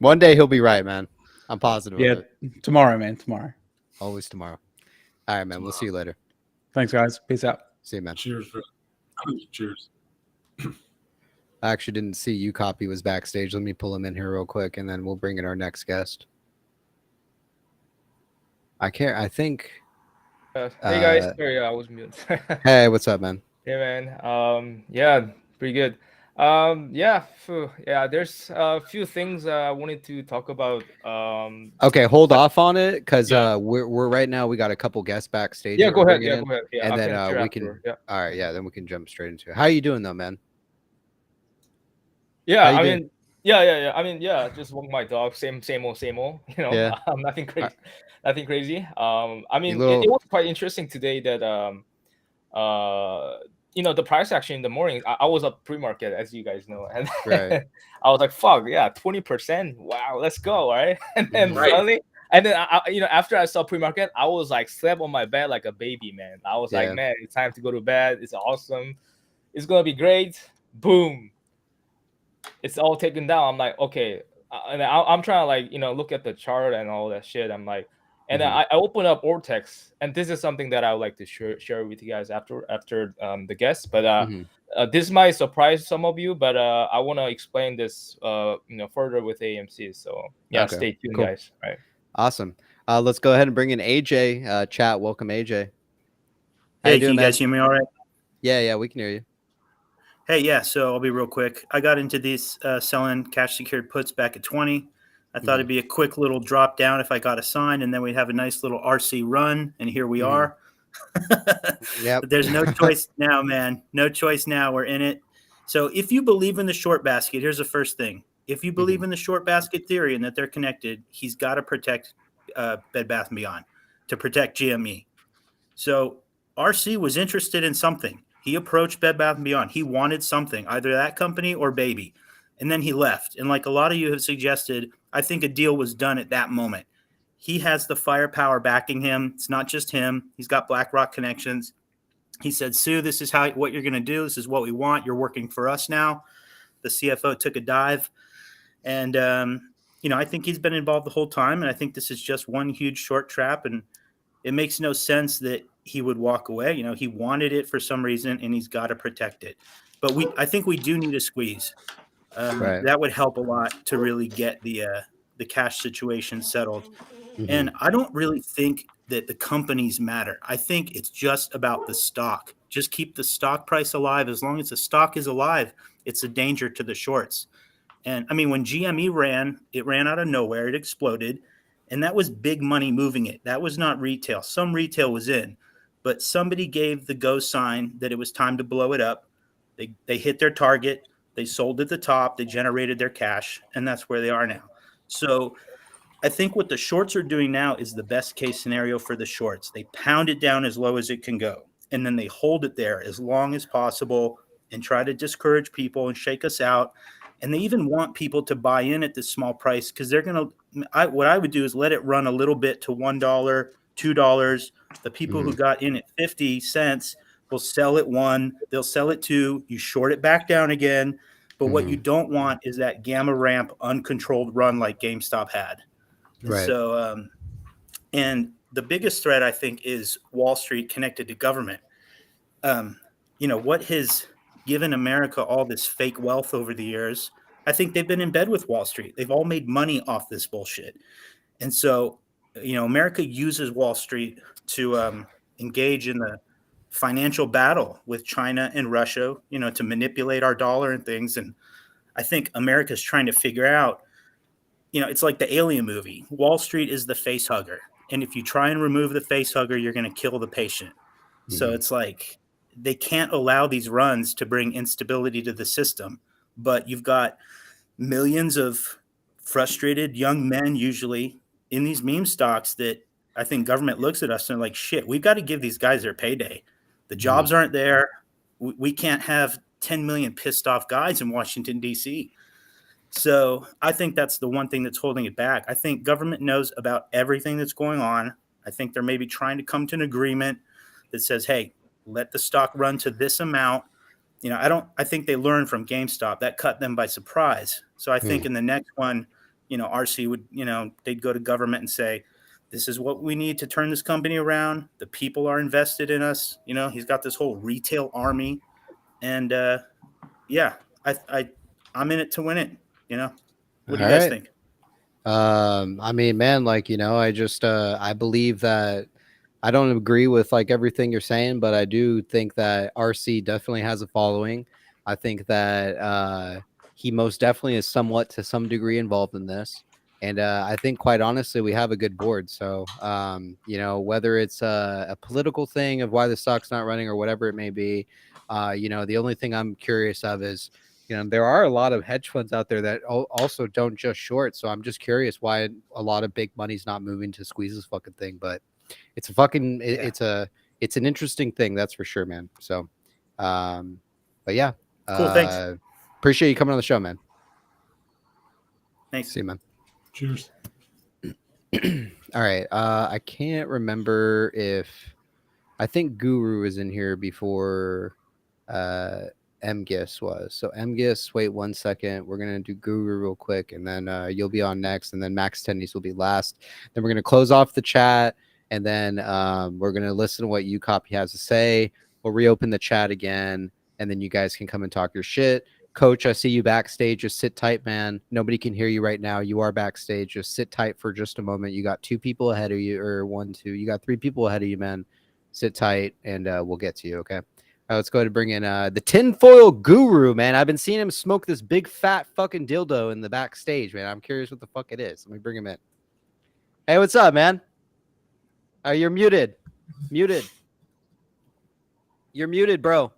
One day he'll be right, man. I'm positive of it. Tomorrow, man. Tomorrow. Always tomorrow. All right, man. We'll see you later. Thanks, guys. Peace out. See you, man. Cheers. Cheers. I actually didn't see you copy was backstage. Let me pull him in here real quick, and then we'll bring in our next guest. I think. Hey guys, sorry, I was mute. Hey, what's up, man? Hey man, pretty good. There's a few things I wanted to talk about. Okay, hold off on it because we're right now. We got a couple guests backstage. Yeah, go ahead. Yeah, go ahead. Yeah, and then we can. Yeah. All right, then we can jump straight into it. How are you doing though, man? Yeah, I mean, just walking my dog, same old. Nothing crazy. Nothing crazy. It was quite interesting today that the price action in the morning. I was up pre-market, as you guys know, and I was like, "Fuck yeah, 20%! Wow, let's go!" Right, and then suddenly, and then after I saw pre-market, I was like, slept on my bed like a baby, man. I was like, "Man, it's time to go to bed. It's awesome. It's gonna be great." Boom. It's all taken down. I'm like, okay, and I'm trying to look at the chart and all that shit. I'm like, and I open up Ortex, and this is something that I would like to share with you guys after the guest. But this might surprise some of you, but I want to explain this further with AMC. So stay tuned, guys. Right. Awesome. Let's go ahead and bring in AJ. Chat, welcome, AJ. Hey, can you guys hear me all right? Yeah, we can hear you. Hey, yeah, so I'll be real quick. I got into these selling cash secured puts back at 20. I thought it'd be a quick little drop down if I got a sign, and then we'd have a nice little RC run, and here we are. But there's no choice now, man. No choice now. We're in it. So if you believe in the short basket, here's the first thing. If you believe in the short basket theory and that they're connected, he's got to protect Bed Bath & Beyond, to protect GME. So RC was interested in something. He approached Bed Bath & Beyond. He wanted something, either that company or Baby. And then he left. And like a lot of you have suggested, I think a deal was done at that moment. He has the firepower backing him. It's not just him. He's got BlackRock connections. He said, Sue, this is what you're going to do. This is what we want. You're working for us now. The CFO took a dive. And, I think he's been involved the whole time. And I think this is just one huge short trap. And it makes no sense that he would walk away. You know, he wanted it for some reason, and he's got to protect it. But I think we do need a squeeze. Right. That would help a lot to really get the cash situation settled. Mhm. And I don't really think that the companies matter. I think it's just about the stock. Just keep the stock price alive. As long as the stock is alive, it's a danger to the shorts. And I mean, when GME ran, it ran out of nowhere. It exploded. And that was big money moving it. That was not retail. Some retail was in, but somebody gave the go sign that it was time to blow it up. They hit their target. They sold at the top. They generated their cash. And that's where they are now. So I think what the shorts are doing now is the best case scenario for the shorts. They pound it down as low as it can go, and then they hold it there as long as possible and try to discourage people and shake us out. And they even want people to buy in at this small price because they're going to, what I would do is let it run a little bit to $1, $2. The people who got in at 50 cents will sell it 1, they'll sell it 2, you short it back down again. But what you don't want is that gamma ramp uncontrolled run like GameStop had. Right. So, and the biggest threat, I think, is Wall Street connected to government. You know, what has given America all this fake wealth over the years, I think they've been in bed with Wall Street. They've all made money off this bullshit. And so, you know, America uses Wall Street to engage in the financial battle with China and Russia, you know, to manipulate our dollar and things. And I think America's trying to figure out, you know, it's like the Alien movie. Wall Street is the face hugger. And if you try and remove the face hugger, you're going to kill the patient. So it's like they can't allow these runs to bring instability to the system. But you've got millions of frustrated young men usually in these meme stocks that I think government looks at us and like, shit, we've got to give these guys their payday. The jobs aren't there. We can't have 10 million pissed off guys in Washington, D.C. So I think that's the one thing that's holding it back. I think government knows about everything that's going on. I think they're maybe trying to come to an agreement that says, hey, let the stock run to this amount. You know, I think they learned from GameStop. That cut them by surprise. So I think in the next one, you know, RC would, you know, they'd go to government and say, this is what we need to turn this company around. The people are invested in us. You know, he's got this whole retail army. And yeah, I'm in it to win it. You know, what do you guys think? I mean, man, like, you know, I just I believe that I don't agree with like everything you're saying, but I do think that RC definitely has a following. I think that he most definitely is somewhat to some degree involved in this. And I think, quite honestly, we have a good board. So, you know, whether it's a political thing of why the stock's not running or whatever it may be, you know, the only thing I'm curious of is, you know, there are a lot of hedge funds out there that also don't just short. So I'm just curious why a lot of big money's not moving to squeeze this fucking thing. But it's a fucking, it's an interesting thing. That's for sure, man. So, but yeah. Cool. Thanks. Appreciate you coming on the show, man. Thanks. See you, man. Cheers. All right. I can't remember if I think Guru was in here before MGIS was. So MGIS, wait 1 second. We're gonna do Guru real quick, and then you'll be on next, and then Max Tennies will be last. Then we're gonna close off the chat, and then we're gonna listen to what UCopy has to say. We'll reopen the chat again, and then you guys can come and talk your shit. Coach, I see you backstage. Just sit tight, man. Nobody can hear you right now. You are backstage. Just sit tight for just a moment. You got 2 people ahead of you, or 1, 2. You got 3 people ahead of you, man. Sit tight, and we'll get to you, okay? All right, let's go ahead and bring in the tinfoil guru, man. I've been seeing him smoke this big, fat fucking dildo in the backstage, man. I'm curious what the fuck it is. Let me bring him in. Hey, what's up, man? You're muted. Muted. You're muted, bro.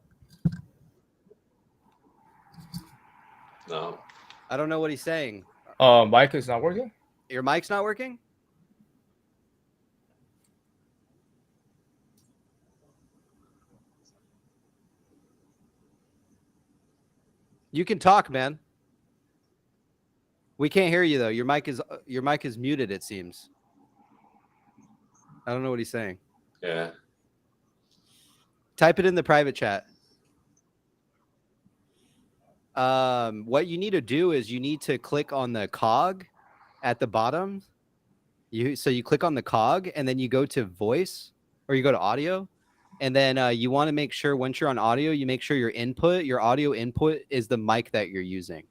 No. I don't know what he's saying. Mic is not working? Your mic's not working? You can talk, man. We can't hear you though. Your mic is muted, it seems. I don't know what he's saying. Yeah. Type it in the private chat. What you need to do is you need to click on the cog at the bottom, So you click on the cog, and then you go to voice, or you go to audio, and then you want to make sure once you're on audio, you make sure your audio input is the mic that you're using.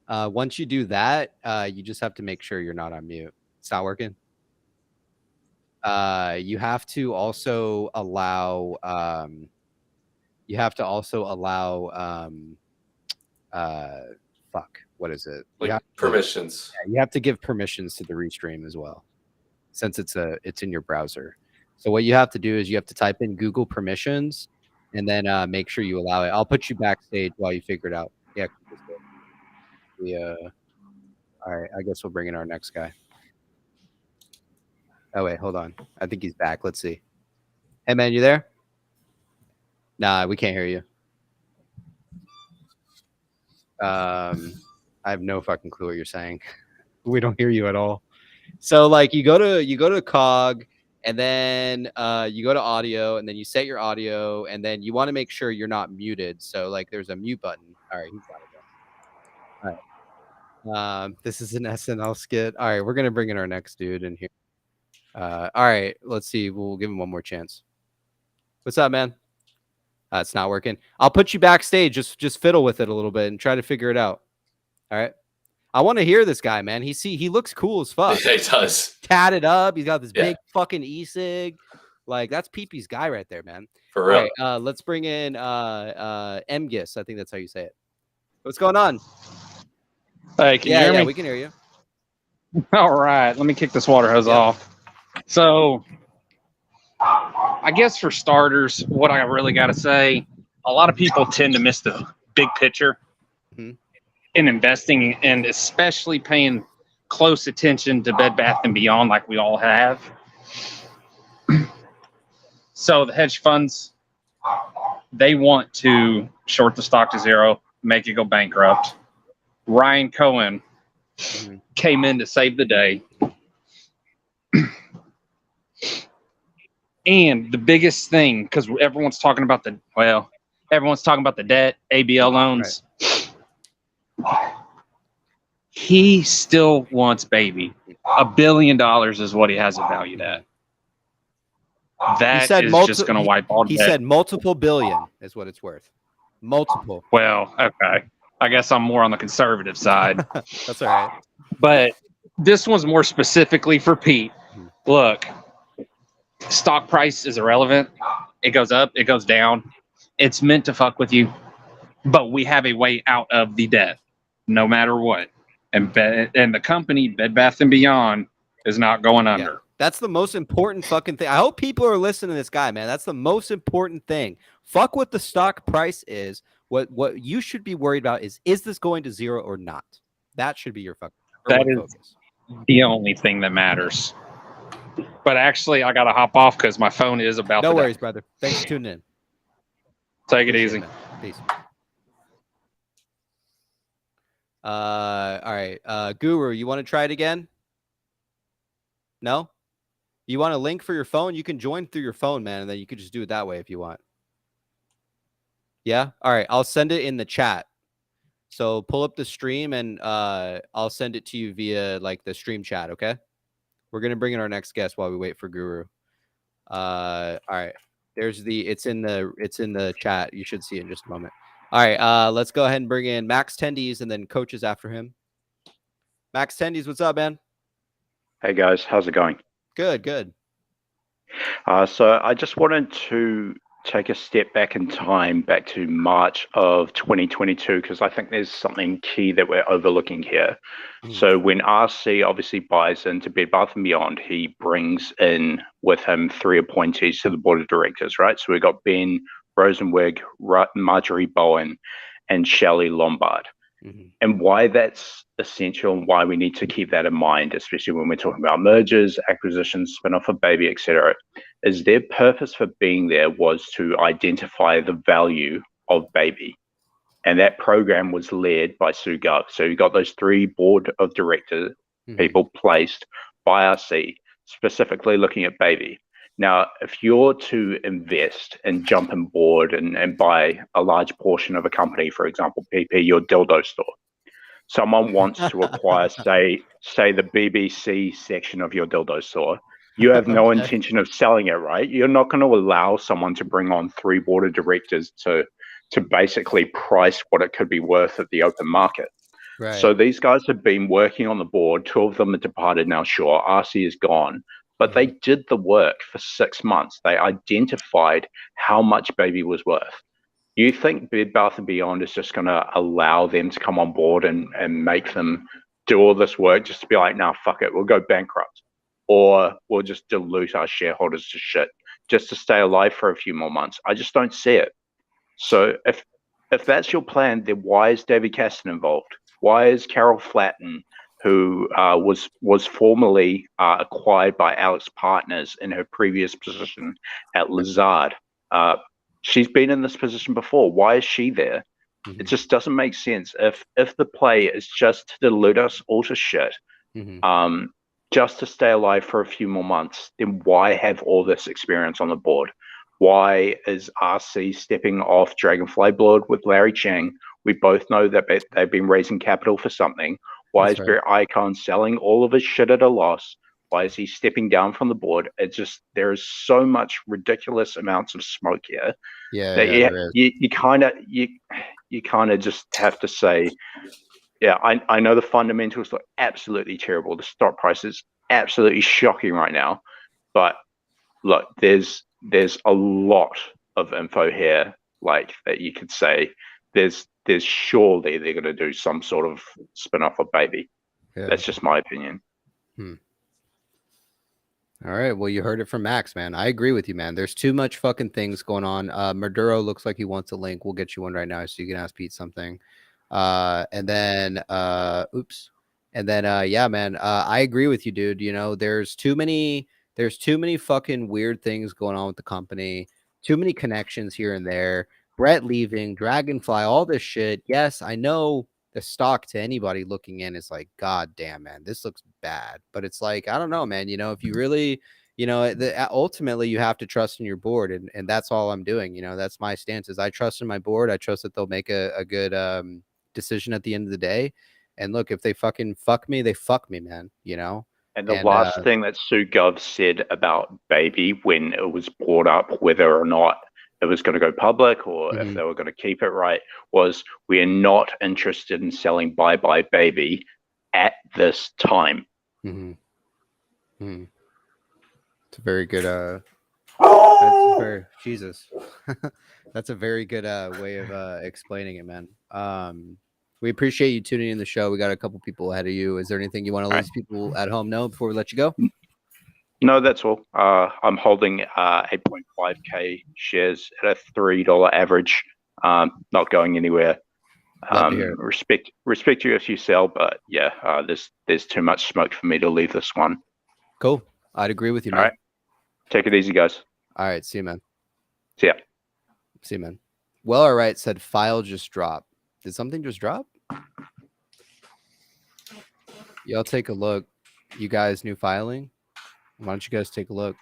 Once you do that, you just have to make sure you're not on mute. It's not working. You have to also allow. Fuck. What is it? Like permissions. You have to give permissions to the Restream as well, since it's in your browser. So what you have to do is you have to type in Google permissions, and then make sure you allow it. I'll put you backstage while you figure it out. Yeah. All right. I guess we'll bring in our next guy. Oh wait, hold on. I think he's back. Let's see. Hey man, you there? Nah, we can't hear you. I have no fucking clue what you're saying. We don't hear you at all. So like you go to cog, and then you go to audio, and then you set your audio, and then you want to make sure you're not muted. So like there's a mute button. All right, he's got it. All right. This is an SNL skit. All right, we're gonna bring in our next dude in here. All right, let's see. We'll give him one more chance. What's up, man? It's not working. I'll put you backstage. Just fiddle with it a little bit and try to figure it out. All right. I want to hear this guy, man. He looks cool as fuck. Yeah, he does. Tatted up. He's got this big fucking e-cig. Like that's Pee-Pee's guy right there, man. For real. All right, let's bring in Mgis. I think that's how you say it. What's going on? Hey, can you hear me? Yeah, we can hear you. All right, let me kick this water hose off. So, I guess for starters, what I really got to say, a lot of people tend to miss the big picture in investing, and especially paying close attention to Bed Bath & Beyond like we all have. So the hedge funds, they want to short the stock to zero, make it go bankrupt. Ryan Cohen came in to save the day. And the biggest thing, because everyone's talking about the debt, ABL loans. Right. He still wants baby. $1 billion is what he has it valued at. That is just going to wipe all. He said multiple billion is what it's worth. Multiple. Well, okay. I guess I'm more on the conservative side. That's all right. But this one's more specifically for Pete. Look, stock price is irrelevant. It goes up, it goes down. It's meant to fuck with you. But we have a way out of the debt, no matter what. And the company, Bed Bath & Beyond, is not going under. Yeah. That's the most important fucking thing. I hope people are listening to this guy, man. That's the most important thing. Fuck what the stock price is. What you should be worried about is this going to zero or not? That should be your fucking focus. The only thing that matters. But actually, I got to hop off because my phone is about to die. No worries, brother. Thanks for tuning in. Take it easy. Peace. All right. Guru, you want to try it again? No? You want a link for your phone? You can join through your phone, man, and then you could just do it that way if you want. Yeah? All right. I'll send it in the chat. So pull up the stream, and I'll send it to you via like the stream chat, okay? We're going to bring in our next guest while we wait for Guru. All right. It's in the chat. You should see it in just a moment. All right. Let's go ahead and bring in Max Tendies and then coaches after him. Max Tendies, what's up, man? Hey guys, how's it going? Good. So I just wanted to take a step back in time, back to March of 2022, because I think there's something key that we're overlooking here. So when RC obviously buys into Bed Bath & Beyond, he brings in with him 3 appointees to the board of directors, right? So we've got Ben Rosenwig, Marjorie Bowen, and Shelley Lombard. And why that's essential and why we need to keep that in mind, especially when we're talking about mergers, acquisitions, spin-off of baby, etc., is their purpose for being there was to identify the value of baby. And that program was led by Sue Gov. So you got those 3 board of director people placed by RC, specifically looking at baby. Now, if you're to invest and jump on board and buy a large portion of a company, for example, PP, your dildo store, someone wants to acquire, say the BBC section of your dildo store, you have no intention of selling it, right? You're not going to allow someone to bring on 3 board of directors to basically price what it could be worth at the open market. Right. So these guys have been working on the board. 2 of them are departed now, sure. RC is gone. But they did the work for 6 months. They identified how much baby was worth. You think Bed Bath & Beyond is just going to allow them to come on board and make them do all this work just to be like, nah, fuck it, we'll go bankrupt. Or we'll just dilute our shareholders to shit just to stay alive for a few more months? I just don't see it. So if that's your plan, then why is David Caston involved? Why is Carol Flatton, who was formerly acquired by Alex Partners in her previous position at Lazard, she's been in this position before. Why is she there? It just doesn't make sense. If the play is just to dilute us all to shit, just to stay alive for a few more months, then why have all this experience on the board? Why is RC stepping off Dragonfly Blood with Larry Chang? We both know that they've been raising capital for something. Why is Barry Icahn selling all of his shit at a loss? Why is he stepping down from the board? There is so much ridiculous amounts of smoke here. You kind of just have to say, yeah, I know the fundamentals look absolutely terrible. The stock price is absolutely shocking right now, but look, there's a lot of info here, like that you could say there's surely they're going to do some sort of spin-off of Baby. That's just my opinion. All right, well, you heard it from Max, man. I agree with you, man. There's too much fucking things going on. Maduro looks like he wants a link. We'll get you one right now so you can ask Pete something. And then yeah, man, I agree with you, dude. You know, there's too many fucking weird things going on with the company, too many connections here and there. Brett leaving, Dragonfly, all this shit. Yes, I know the stock to anybody looking in is like, God damn, man, this looks bad. But it's like, I don't know, man. You know, if you really, you know, ultimately you have to trust in your board, and that's all I'm doing. You know, that's my stance. Is I trust in my board. I trust that they'll make a good decision at the end of the day. And look, if they fucking fuck me, they fuck me, man. You know. And the last thing that Sue Gov said about Baby when it was brought up, whether or not it was going to go public or if they were going to keep it, right, was we are not interested in selling Bye Bye Baby at this time. It's a very good that's very, Jesus. That's a very good way of explaining it, man. We appreciate you tuning in the show. We got a couple people ahead of you. Is there anything you want to let people at home know before we let you go? No, that's all. I'm holding 8.5K shares at a $3 average. Not going anywhere. Respect you if you sell, but yeah, there's too much smoke for me to leave this one. Cool. I'd agree with you, man. All right. Take it easy, guys. All right. See you, man. See ya. See you, man. Well, all right. Said file just dropped. Did something just drop? Y'all take a look. You guys, new filing? Why don't you guys take a look?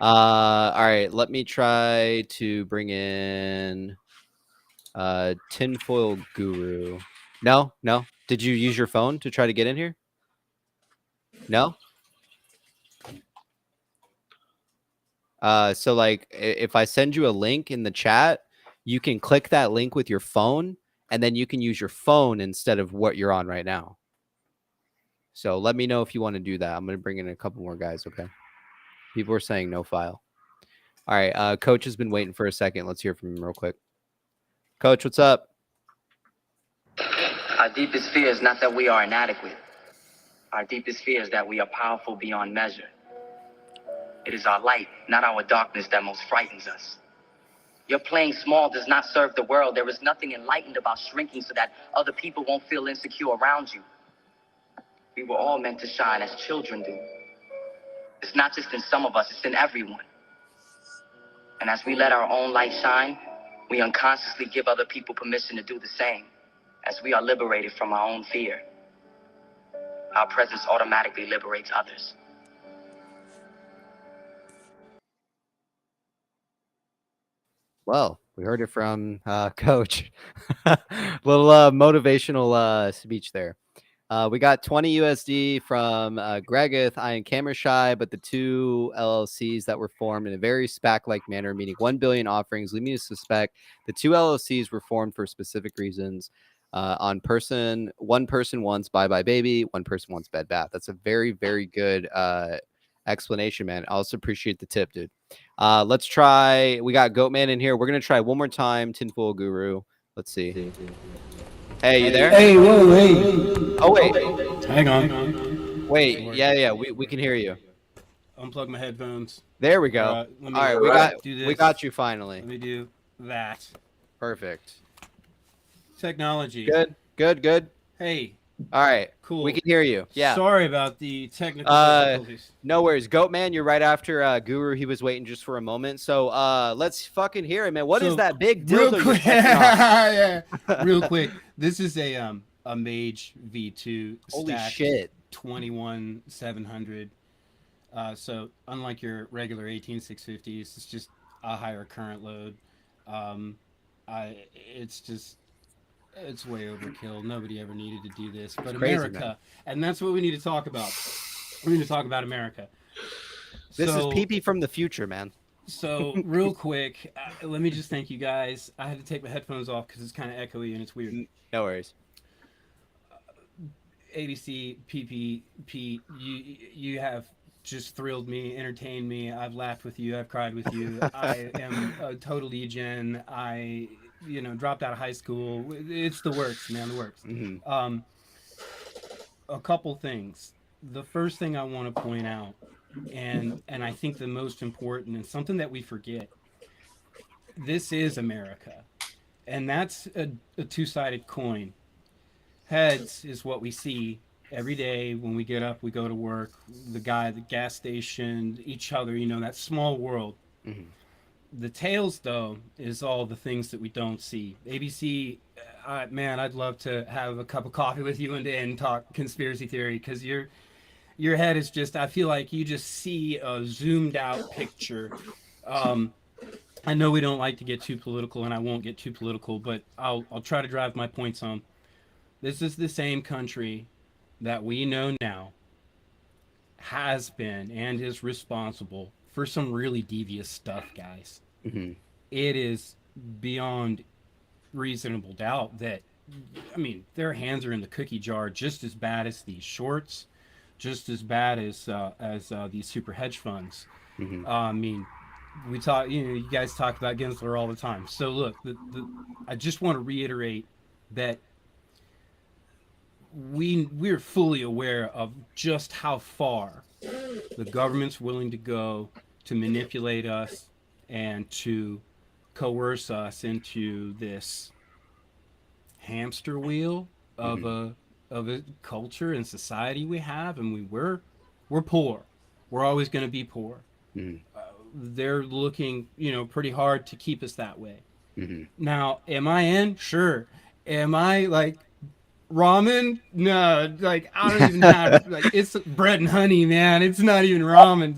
All right, let me try to bring in Tinfoil Guru. No. Did you use your phone to try to get in here? No? So like if I send you a link in the chat, you can click that link with your phone, and then you can use your phone instead of what you're on right now. So let me know if you want to do that. I'm going to bring in a couple more guys, okay? People are saying no file. All right, Coach has been waiting for a second. Let's hear from him real quick. Coach, what's up? Our deepest fear is not that we are inadequate. Our deepest fear is that we are powerful beyond measure. It is our light, not our darkness, that most frightens us. Your playing small does not serve the world. There is nothing enlightened about shrinking so that other people won't feel insecure around you. We were all meant to shine as children do. It's not just in some of us, it's in everyone. And as we let our own light shine, we unconsciously give other people permission to do the same. As we are liberated from our own fear, our presence automatically liberates others. Well, we heard it from Coach. Little motivational speech there. We got 20 USD from Gregeth. I am camera shy, but the two LLCs that were formed in a very SPAC-like manner, meaning 1 billion offerings, lead me to suspect the two LLCs were formed for specific reasons. One person wants Bye Bye Baby, one person wants Bed Bath. That's a very, very good explanation, man. I also appreciate the tip, dude. Let's try. We got Goatman in here. We're gonna try one more time. Tinfoil Guru. Let's see. Hey, you there? Hey, whoa, hey. Oh wait. Hang on. Wait. Yeah. We can hear you. Unplug my headphones. There we go. All right, do this. we got you finally. Let me do that. Perfect. Technology. Good. Hey. All right. Cool. We can hear you. Yeah. Sorry about the technical difficulties. No worries. Goatman, you're right after Guru. He was waiting just for a moment. So let's fucking hear it, man. What is that big dildo? Real quick. Yeah. Real quick. This is a Mage V2 Holy shit. 21700. So unlike your regular 18650s, it's just a higher current load. It's way overkill. Nobody ever needed to do this, but crazy, America, man. And that's what we need to talk about. We need to talk about America. This is PP from the future, man. So real quick, let me just thank you guys. I had to take my headphones off because it's kind of echoey and it's weird. No worries. ABC, PPP, you have just thrilled me, entertained me. I've laughed with you. I've cried with you. I am a total degen. I dropped out of high school. It's the works, man, the works. Mm-hmm. A couple things. The first thing I want to point out, and I think the most important, and something that we forget, this is America. And that's a two-sided coin. Heads is what we see every day when we get up, we go to work, the guy at the gas station, each other, that small world. Mm-hmm. The tails, though, is all the things that we don't see. ABC, man, I'd love to have a cup of coffee with you and talk conspiracy theory, because your head is just, I feel like you just see a zoomed out picture. I know we don't like to get too political, and I won't get too political, but I'll try to drive my points home. This is the same country that we know now has been and is responsible for some really devious stuff, guys. Mm-hmm. It is beyond reasonable doubt that, their hands are in the cookie jar just as bad as these shorts, just as bad as these super hedge funds. Mm-hmm. We talk, you guys talk about Gensler all the time. So look, I just want to reiterate that we're fully aware of just how far the government's willing to go to manipulate us and to coerce us into this hamster wheel of a culture and society we have, and we're poor. We're always going to be poor. Mm-hmm. They're looking, pretty hard to keep us that way. Mm-hmm. Now, am I in? Sure. Am I like ramen? No, like I don't even have it's bread and honey, man. It's not even ramen.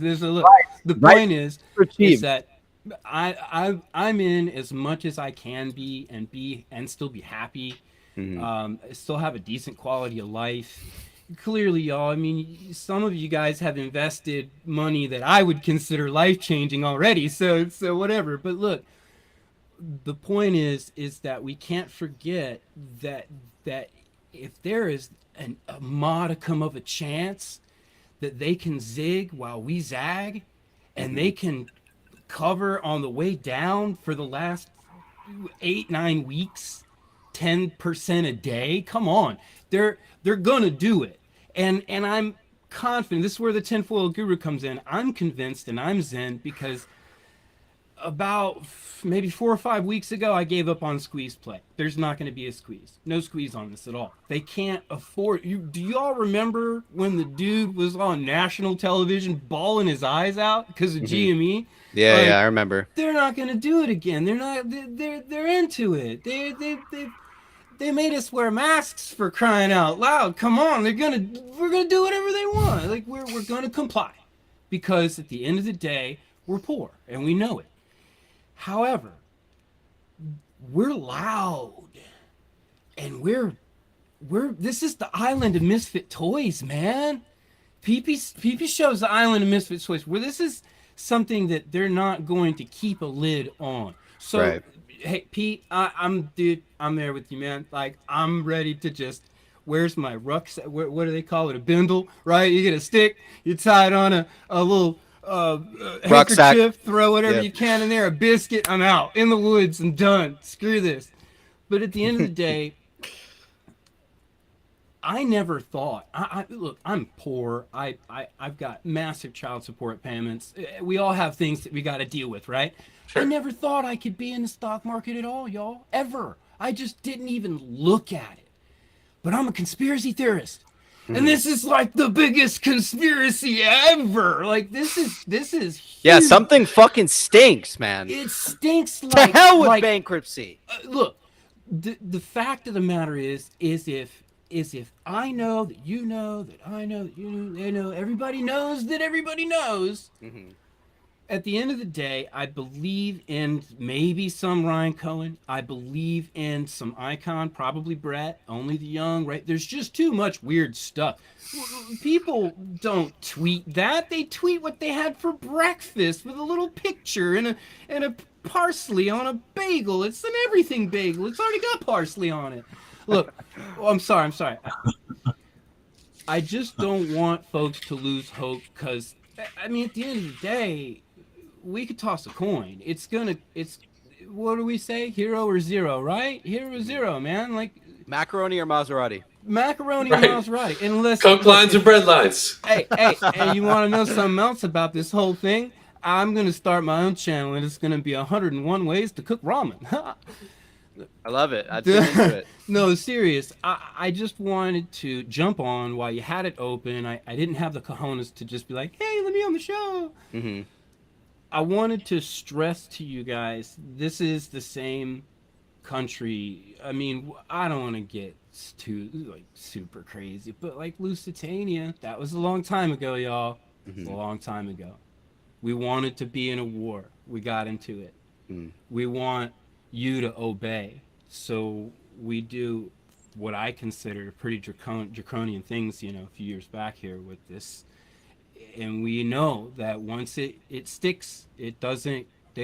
The point is that I'm in as much as I can be and still be happy. Mm-hmm. Still have a decent quality of life. Clearly, y'all, some of you guys have invested money that I would consider life-changing already, so whatever. But look, the point is that we can't forget that if there is a modicum of a chance that they can zig while we zag, and they can cover on the way down for the last 8-9 weeks, 10% a day, come on, they're gonna do it. And I'm confident, this is where the tinfoil guru comes in. I'm convinced and I'm zen because about maybe 4 or 5 weeks ago, I gave up on squeeze play. There's not going to be a squeeze. No squeeze on this at all. They can't afford you. Do y'all remember when the dude was on national television bawling his eyes out because of GME? Yeah, I remember. They're not going to do it again. They're not. They're into it. They made us wear masks, for crying out loud. Come on, we're gonna do whatever they want. Like we're gonna comply, because at the end of the day, we're poor and we know it. However, we're loud, and we're this is the island of misfit toys, man. PPShow's the island of misfit toys, where this is something that they're not going to keep a lid on. So, Right. Hey, Pete, I'm there with you, man. Like, I'm ready to just. Where's my rucksack? What do they call it? A bindle, right? You get a stick, you tie it on a little Rucksack. handkerchief, throw whatever Yep. you can in there, a biscuit. I'm out in the woods and done. Screw this. But at the end of the day, I never thought. Look, I'm poor. I've got massive child support payments. We all have things that we got to deal with, right? Sure. I never thought I could be in the stock market at all, y'all. Ever. I just didn't even look at it. But I'm a conspiracy theorist. And this is like the biggest conspiracy ever. Like this is huge. Yeah, something fucking stinks, man. It stinks like to hell with bankruptcy. Look, the fact of the matter is if I know that you know that I know that you know, they know, everybody knows that everybody knows. Mm-hmm. At the end of the day, I believe in maybe some Ryan Cohen. I believe in some Icon, probably Brett, only the young, right? There's just too much weird stuff. People don't tweet that. They tweet what they had for breakfast with a little picture and a parsley on a bagel. It's an everything bagel. It's already got parsley on it. Look, I'm sorry. I just don't want folks to lose hope because, I mean, at the end of the day, we could toss a coin. It's what do we say? Hero or zero, right? Hero or zero, man. Like macaroni or Maserati. Macaroni or Maserati. Unless Coke lines and bread lines. Hey, you want to know something else about this whole thing? I'm gonna start my own channel, and it's gonna be 101 ways to cook ramen. I love it. I'd tune into it. No, serious. I just wanted to jump on while you had it open. I didn't have the cojones to just be like, hey, let me on the show. Mm-hmm. I wanted to stress to you guys, this is the same country. I mean, I don't want to get too like super crazy, but like Lusitania, that was a long time ago, y'all. Mm-hmm. It's a long time ago. We wanted to be in a war. We got into it. Mm. We want you to obey. So we do what I consider pretty draconian things, you know, a few years back here with this. And we know that once it sticks, they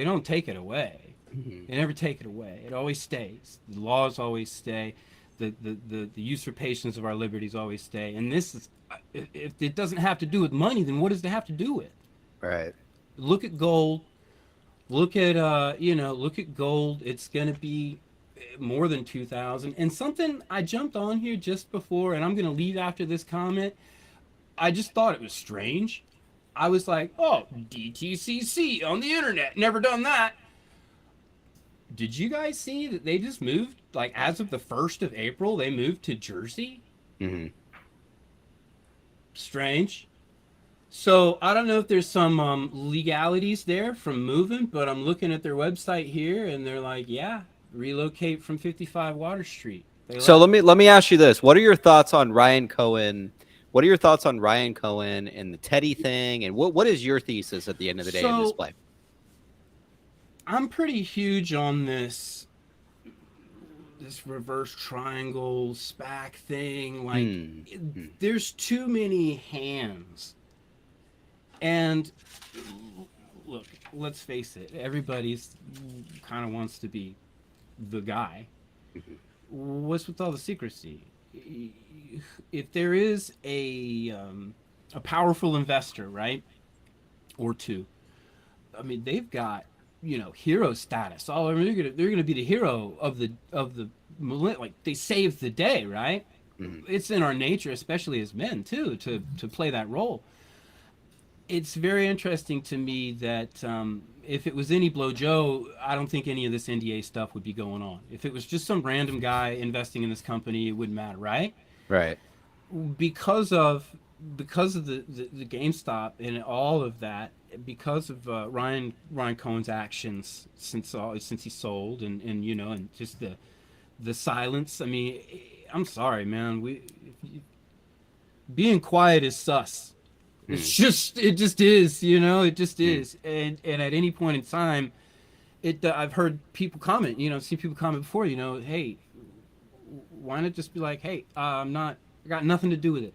don't take it away. Mm-hmm. They never take it away. It always stays. The laws always stay. The usurpations of our liberties always stay. And this is, if it doesn't have to do with money, then what does it have to do with? Right. Look at gold. Look at look at gold. It's gonna be more than 2,000. And something I jumped on here just before, and I'm gonna leave after this comment. I just thought it was strange. I was like, oh, DTCC on the internet. Never done that. Did you guys see that they just moved, like as of the 1st of April, they moved to Jersey? Mm-hmm. Strange. So I don't know if there's some legalities there from moving, but I'm looking at their website here and they're like, yeah, relocate from 55 Water Street. So let me ask you this. What are your thoughts on Ryan Cohen? What are your thoughts on Ryan Cohen and the Teddy thing? And what is your thesis at the end of the day in this play? I'm pretty huge on this reverse triangle SPAC thing. Like, there's too many hands. And look, let's face it. Everybody's kind of wants to be the guy. What's with all the secrecy? If there is a powerful investor, right, or two, I mean, they've got, you know, hero status. Oh, I mean, they're gonna be the hero of the like, they saved the day, right? Mm-hmm. It's in our nature, especially as men, too, to play that role. It's very interesting to me that if it was any Blow Joe, I don't think any of this NDA stuff would be going on. If it was just some random guy investing in this company, it wouldn't matter, right? Right. Because of the GameStop and all of that, because of Ryan Cohen's actions since he sold, and you know, and just the silence. I mean, I'm sorry, man. Being quiet is sus. It just is, you know, it just is. And at any point in time, I've heard people comment, seen people comment before, hey, why not just be like, hey, I got nothing to do with it.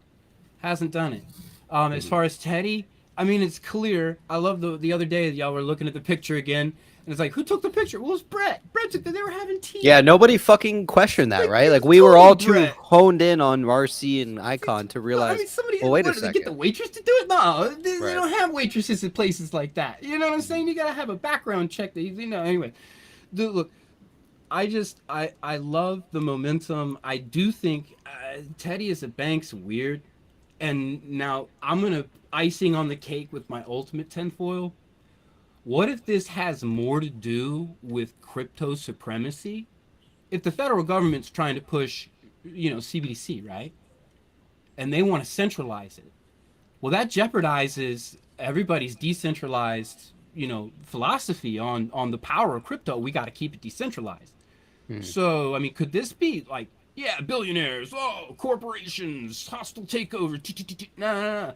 Hasn't done it. As far as Teddy, I mean, it's clear. I love the other day y'all were looking at the picture again, and it's like, who took the picture? Well, it was Brett. Brett took they were having tea. Yeah, nobody fucking questioned that, right? Like, we were all too honed in on RC and Icon to realize, I mean, somebody, well, wait a did they second. get the waitress to do it? No, they don't have waitresses in places like that. You know what I'm saying? You got to have a background check. Anyway. Look, I love the momentum. I do think Teddy as a bank's weird. And now I'm going to icing on the cake with my ultimate tinfoil. What if this has more to do with crypto supremacy? If the federal government's trying to push, CBDC, right? And they want to centralize it. Well, that jeopardizes everybody's decentralized, philosophy on the power of crypto. We got to keep it decentralized. So, I mean, could this be like, yeah, billionaires, corporations, hostile takeover, nah.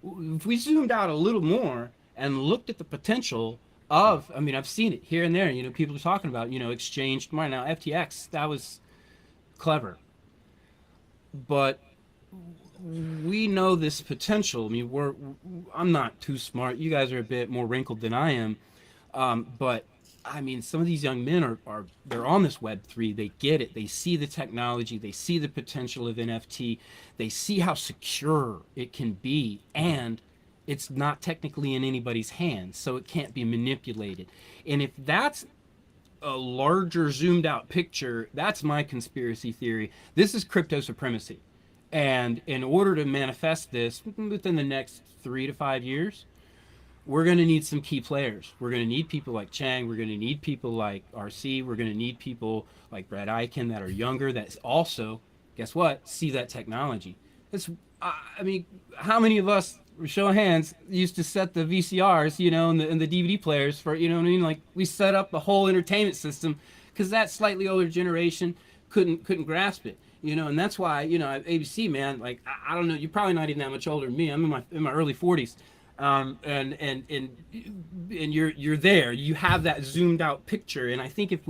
If we zoomed out a little more and looked at the potential of, I mean, I've seen it here and there, people are talking about, exchanged money. Now, FTX, that was clever. But we know this potential. I mean, I'm not too smart. You guys are a bit more wrinkled than I am. But I mean, some of these young men they're on this Web3. They get it. They see the technology. They see the potential of NFT. They see how secure it can be, and it's not technically in anybody's hands, so it can't be manipulated. And if that's a larger zoomed out picture, that's my conspiracy theory. This is crypto supremacy. And in order to manifest this within the next 3 to 5 years, we're going to need some key players. We're going to need people like Chang. We're going to need people like RC. We're going to need people like Brad Eichen that are younger, that also, guess what, see that technology. I mean, how many of us, show of hands, used to set the VCRs, and the DVD players for, you know what I mean? Like, we set up the whole entertainment system because that slightly older generation couldn't grasp it. And that's why, ABC, man, like, I don't know, you're probably not even that much older than me. I'm in my early 40s. And you're there. You have that zoomed out picture. And I think if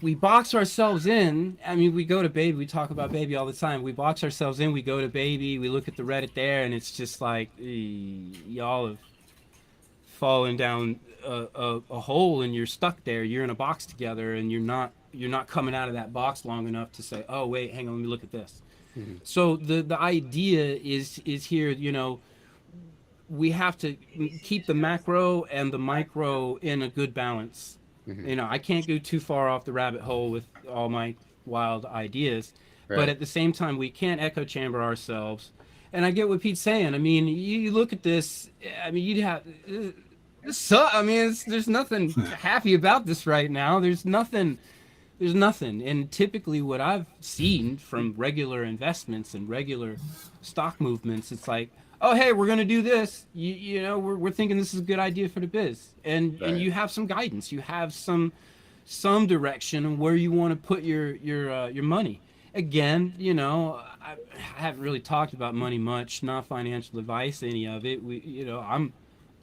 we box ourselves in, I mean, we go to Baby, we talk about Baby all the time. We box ourselves in, we go to Baby, we look at the Reddit there, and it's just like, y'all have fallen down a hole and you're stuck there. You're in a box together, and you're not coming out of that box long enough to say, oh, wait, hang on, let me look at this. Mm-hmm. So the idea is here, we have to keep the macro and the micro in a good balance. Mm-hmm. I can't go too far off the rabbit hole with all my wild ideas, right. But at the same time, we can't echo chamber ourselves. And I get what Pete's saying. I mean, you look at this, I mean, you'd have, I mean, there's nothing happy about this right now. There's nothing. And typically what I've seen from regular investments and regular stock movements, it's like, oh, hey, we're going to do this. We're thinking this is a good idea for the biz. And right. And you have some guidance. You have some direction on where you want to put your money. Again, I haven't really talked about money much, not financial advice, any of it. I'm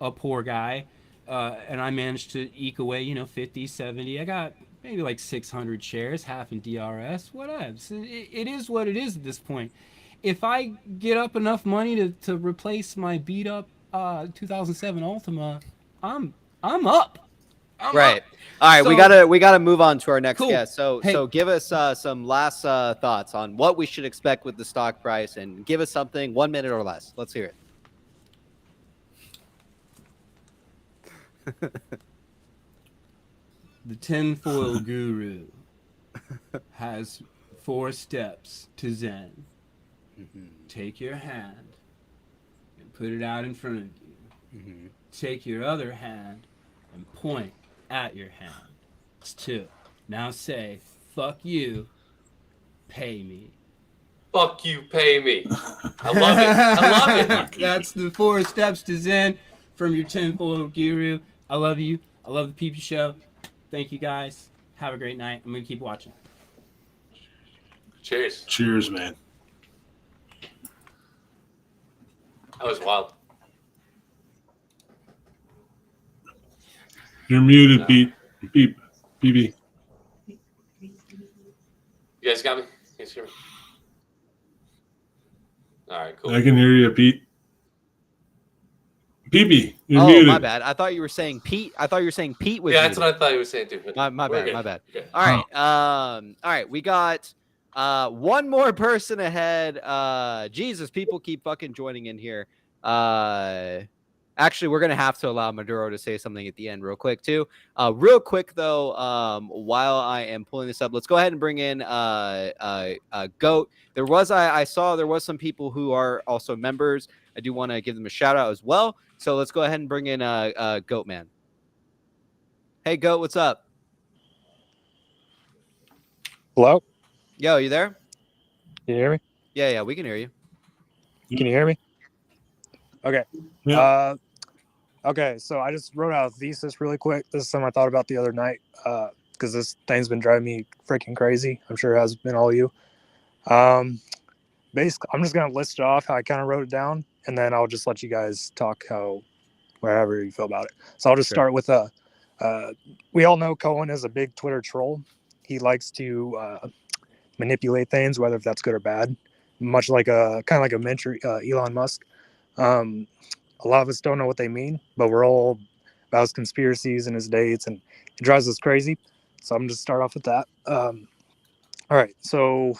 a poor guy, and I managed to eke away, 50, 70. I got maybe like 600 shares, half in DRS, whatever. It is what it is at this point. If I get up enough money to replace my beat up 2007 Altima, I'm up. Right. Up. All right, So, we gotta move on to our next cool. guest. So give us some last thoughts on what we should expect with the stock price, and give us something 1 minute or less. Let's hear it. The tinfoil guru has 4 steps to Zen. Mm-hmm. Take your hand and put it out in front of you. Mm-hmm. Take your other hand and point at your hand. It's 2. Now say, fuck you, pay me. Fuck you, pay me. I love it. I love it. That's the 4 steps to Zen from your tinfoil guru. I love you. I love the ThePPShow. Thank you, guys. Have a great night. I'm going to keep watching. Cheers. Cheers, man. That was wild. You're muted, Pete. Pete. BB. You guys got me? You guys hear me? All right, cool. I can hear you, Pete. BB, you're oh, muted. My bad. I thought you were saying Pete. I thought you were saying Pete was. Yeah, muted. that's what I thought you were saying too. My bad. My bad. Okay. All right. All right. We got one more person ahead. Jesus, people keep fucking joining in here. Actually, we're gonna have to allow Maduro to say something at the end, real quick too. Real quick though, while I am pulling this up, let's go ahead and bring in Goat. I saw there was some people who are also members. I do want to give them a shout out as well. So let's go ahead and bring in Goat Man. Hey, Goat, what's up? Hello? Yo, you there? Can you hear me? Yeah, we can hear you. Can you hear me? Okay. Yeah. Okay, so I just wrote out a thesis really quick. This is something I thought about the other night because this thing's been driving me freaking crazy. I'm sure it has been all of you. Basically, I'm just going to list it off how I kind of wrote it down, and then I'll just let you guys talk wherever you feel about it. So I'll just start with we all know Cohen is a big Twitter troll. He likes to manipulate things, whether if that's good or bad, much like kind of like a mentor, Elon Musk. A lot of us don't know what they mean, but we're all about his conspiracies and his dates, and it drives us crazy. So I'm just start off with that. All right. So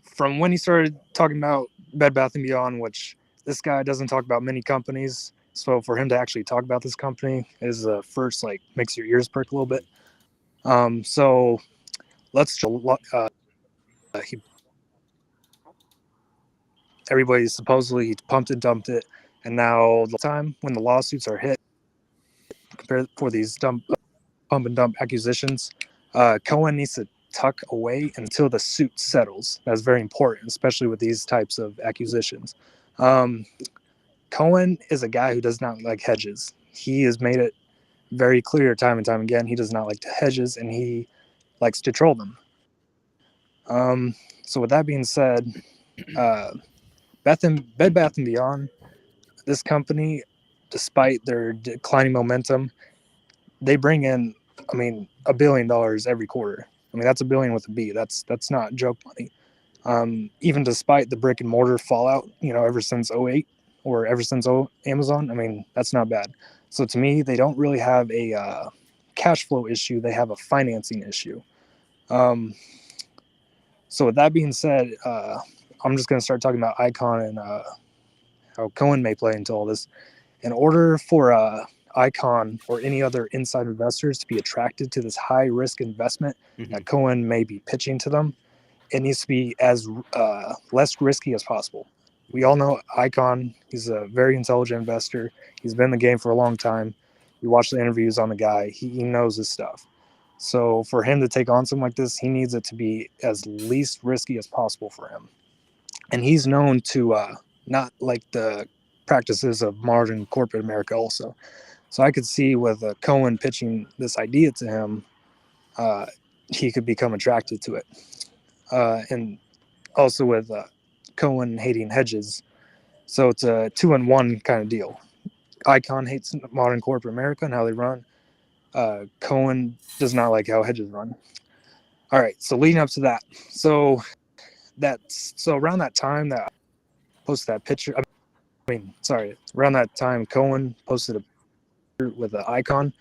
from when he started talking about Bed Bath & Beyond, which this guy doesn't talk about many companies. So for him to actually talk about this company is the first, like, makes your ears perk a little bit. So let's everybody supposedly pumped and dumped it, and now the time when the lawsuits are hit compared for these pump and dump acquisitions, Cohen needs to tuck away until the suit settles. That's very important, especially with these types of acquisitions. Cohen is a guy who does not like hedges. He has made it very clear time and time again he does not like hedges, and he likes to troll them. So with that being said, Bed Bath & Beyond, this company, despite their declining momentum, they bring in, $1 billion every quarter. That's $1 billion with a B. That's not joke money. Even despite the brick and mortar fallout, ever since 2008 or ever since Amazon, that's not bad. So to me, they don't really have a cash flow issue. They have a financing issue. So with that being said, I'm just going to start talking about Icon and how Cohen may play into all this. In order for Icon or any other inside investors to be attracted to this high risk investment that Cohen may be pitching to them, it needs to be as less risky as possible. We all know Icon. He's a very intelligent investor. He's been in the game for a long time. You watch the interviews on the guy. He knows his stuff. So for him to take on something like this, he needs it to be as least risky as possible for him. And he's known to not like the practices of modern corporate America also. So I could see with Cohen pitching this idea to him, he could become attracted to it. And also with Cohen hating hedges. So it's a 2-in-1 kind of deal. Icon hates modern corporate America and how they run. Cohen does not like how hedges run. All right, so leading up to that. So around that time that I posted that picture, around that time Cohen posted a picture with an Icon,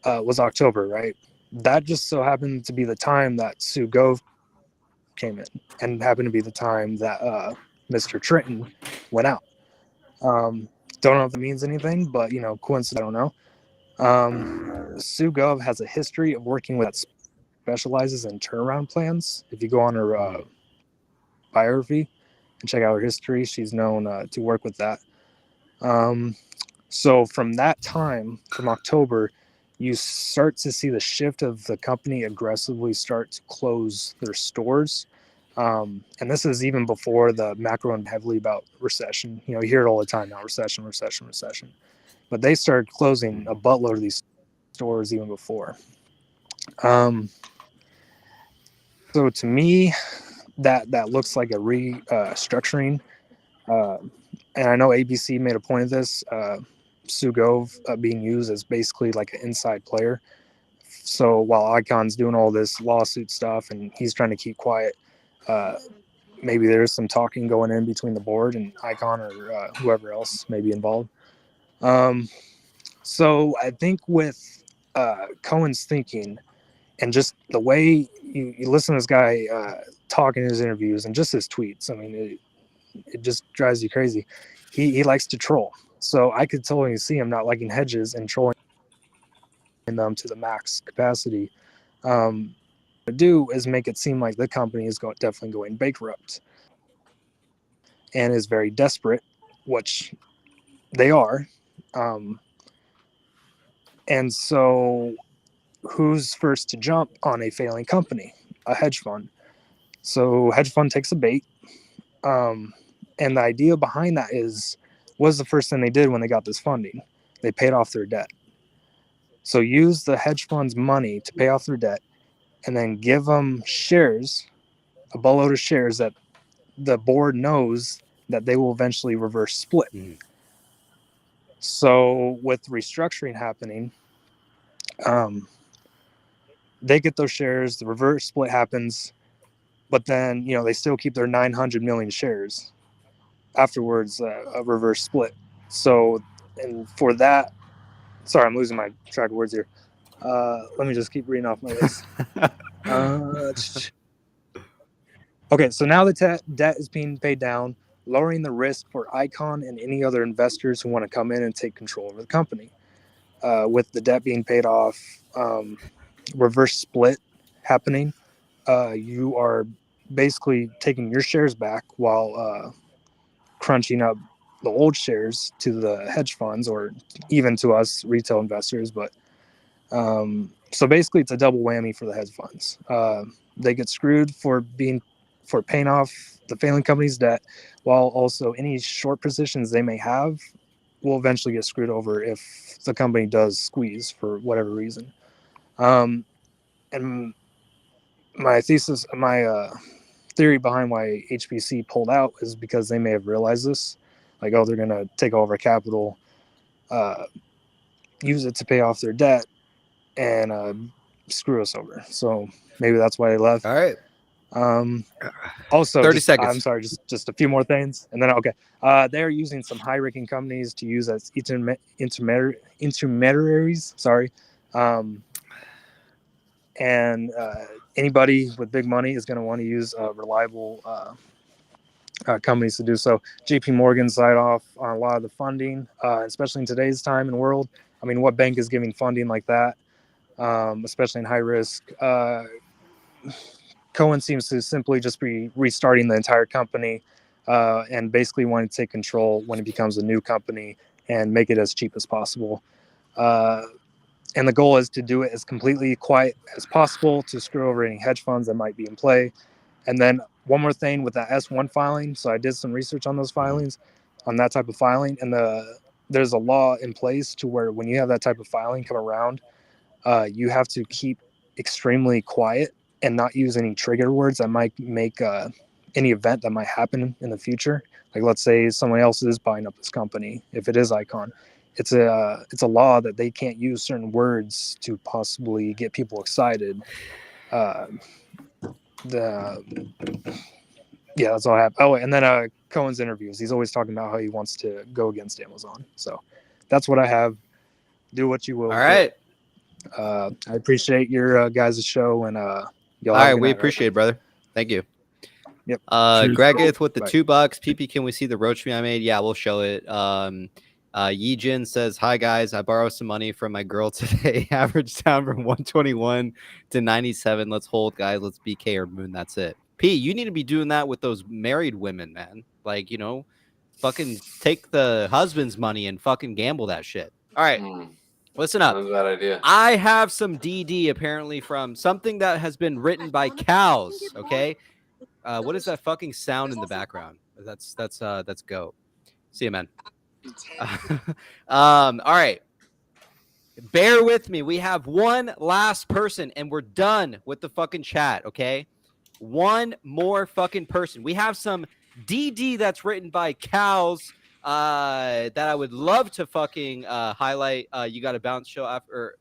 was October, right? That just so happened to be the time that Sue Gove came in, and happened to be the time that Mr. Trenton went out. Don't know if that means anything, but coincidence, I don't know. Sue Gove has a history of working with that specializes in turnaround plans. If you go on her biography and check out her history, she's known to work with that. So from that time, from October, you start to see the shift of the company aggressively start to close their stores. And this is even before the macro and heavily about recession. You hear it all the time now, recession. But they started closing a buttload of these stores even before. So to me, that looks like a restructuring. And I know ABC made a point of this. Sugov being used as basically like an inside player. So while Icon's doing all this lawsuit stuff and he's trying to keep quiet, maybe there's some talking going in between the board and Icon or whoever else may be involved. So I think with Cohen's thinking and just the way you listen to this guy talk in his interviews and just his tweets, I mean, it just drives you crazy. He likes to troll. So I could totally see him not liking hedges and trolling them to the max capacity. To do is make it seem like the company is definitely going bankrupt and is very desperate, which they are. And so who's first to jump on a failing company? A hedge fund. So hedge fund takes a bait. And the idea behind that was the first thing they did when they got this funding. They paid off their debt. So use the hedge fund's money to pay off their debt and then give them shares, a boatload of shares that the board knows that they will eventually reverse split. So with restructuring happening, they get those shares, the reverse split happens, but then, they still keep their 900 million shares afterwards, a reverse split. So, and for that, sorry, I'm losing my track of words here. Let me just keep reading off my list. Okay, so now the debt is being paid down, lowering the risk for Icon and any other investors who want to come in and take control over the company. With the debt being paid off, reverse split happening, you are basically taking your shares back while crunching up the old shares to the hedge funds or even to us retail investors. But so basically it's a double whammy for the hedge funds. They get screwed for paying off the failing company's debt, while also any short positions they may have will eventually get screwed over if the company does squeeze for whatever reason. And my theory behind why HPC pulled out is because they may have realized this, like, they're going to take over capital, use it to pay off their debt, and screw us over. So maybe that's why they left. All right. Also, 30 seconds. I'm sorry, just a few more things, and then okay. They're using some high-ranking companies to use as intermediaries. Sorry, and anybody with big money is going to want to use reliable companies to do so. JP Morgan signed off on a lot of the funding, especially in today's time and world. I mean, what bank is giving funding like that, especially in high risk? Cohen seems to simply just be restarting the entire company and basically wanting to take control when it becomes a new company and make it as cheap as possible. And the goal is to do it as completely quiet as possible to screw over any hedge funds that might be in play. And then one more thing with that S1 filing. So I did some research on those filings, on that type of filing. And there's a law in place to where when you have that type of filing come around, you have to keep extremely quiet and not use any trigger words that might make any event that might happen in the future. Like, let's say someone else is buying up this company. If it is Icon, it's a law that they can't use certain words to possibly get people excited. That's all I have. Oh, and then Cohen's interviews. He's always talking about how he wants to go against Amazon. So that's what I have. Do what you will. All right. I appreciate your guys' show, and y'all. All right, we appreciate it, brother. Thank you. Yep. Gregith with the $2. PP, can we see the roach me I made? Yeah, we'll show it. Yijin says, hi guys, I borrowed some money from my girl today. Average down from 121 to 97. Let's hold, guys. Let's BK or moon. That's it. P, you need to be doing that with those married women, man. Like, fucking take the husband's money and fucking gamble that shit. All right. Listen up. Not a bad idea. I have some DD apparently from something that has been written by cows. Okay. What is that fucking sound in the background? That's Go. See you, man. All right. Bear with me. We have one last person and we're done with the fucking chat. Okay. One more fucking person. We have some DD that's written by cows that I would love to fucking highlight. You got a bounce show after, or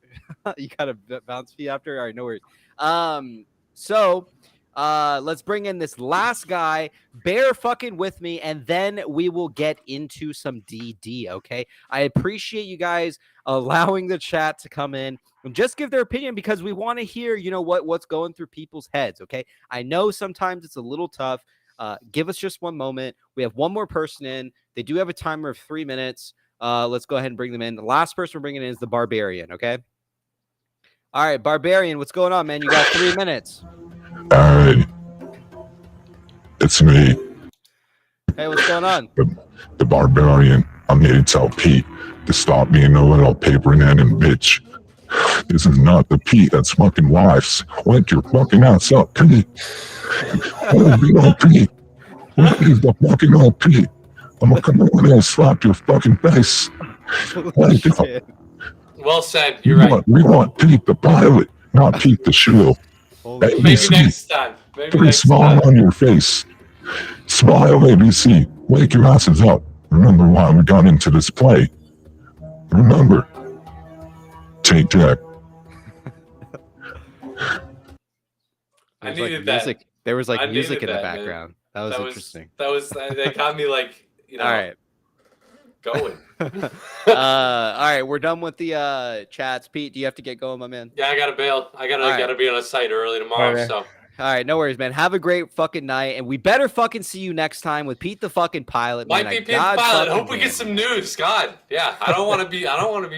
you got a bounce fee after. All right, no worries. So let's bring in this last guy. Bear fucking with me, and then we will get into some DD. Okay, I appreciate you guys allowing the chat to come in and just give their opinion, because we want to hear, you know, what's going through people's heads. Okay, I know sometimes it's a little tough. Give us just one moment. We have one more person in. They do have a timer of 3 minutes. Let's go ahead and bring them in. The last person we're bringing in is the Barbarian. Okay. All right, Barbarian, what's going on, man? You got 3 minutes. Hey, it's me. Hey, what's going on? The Barbarian. I'm here to tell Pete to stop being a little paper nanning bitch. This is not the Pete that's fucking wives. Wake your fucking ass up, Pete. Oh, Pete. What is the fucking old Pete? I'm gonna come over there and slap your fucking face. Wake up. Well said. You're right. We want Pete the pilot, not Pete the shoe. Maybe next time. Put a smile on your face. Smile, ABC. Wake your asses up. Remember why we got into this play. Remember. Take Jack. I needed that. There was like music in the background. Man. That was interesting. That got me like, you know. All right. Going. All right, we're done with the chats. Pete, do you have to get going, my man? Yeah, I gotta bail. I gotta be on a site early tomorrow. Right. So. All right, no worries, man. Have a great fucking night, and we better fucking see you next time with Pete the fucking pilot. Might man. be Pete the pilot. Hope we get some news. God, yeah. I don't want to be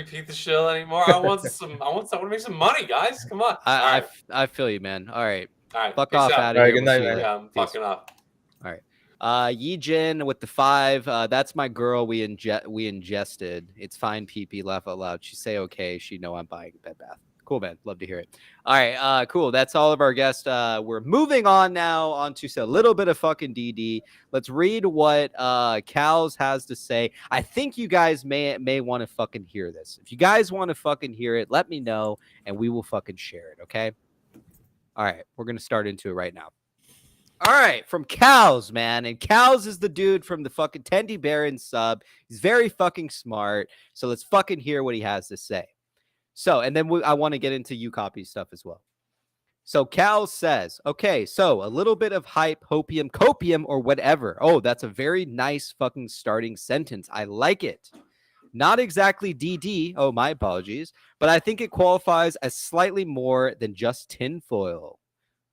Pete the shill anymore. I want to make some money, guys. Come on. I feel you, man. All right. Fuck Peace off out. out of here. Good night, We'll man. Yeah, I'm fucking off. All right. Yi Jin with the 5. That's my girl. We ingested. It's fine. PP. Laugh out loud. She say okay. She know I'm buying Bed Bath. Cool, man. Love to hear it. All right. Cool. That's all of our guests. We're moving on now onto a little bit of fucking DD. Let's read what Cal's has to say. I think you guys may want to fucking hear this. If you guys want to fucking hear it, let me know and we will fucking share it. Okay. All right. We're going to start into it right now. All right, from Cows, man. And Cows is the dude from the fucking Tendy Baron sub. He's very fucking smart. So let's fucking hear what he has to say. So, and then I want to get into UCopy stuff as well. So Cows says, okay, so a little bit of hype, hopium, copium, or whatever. Oh, that's a very nice fucking starting sentence. I like it. Not exactly DD. Oh, my apologies. But I think it qualifies as slightly more than just tinfoil.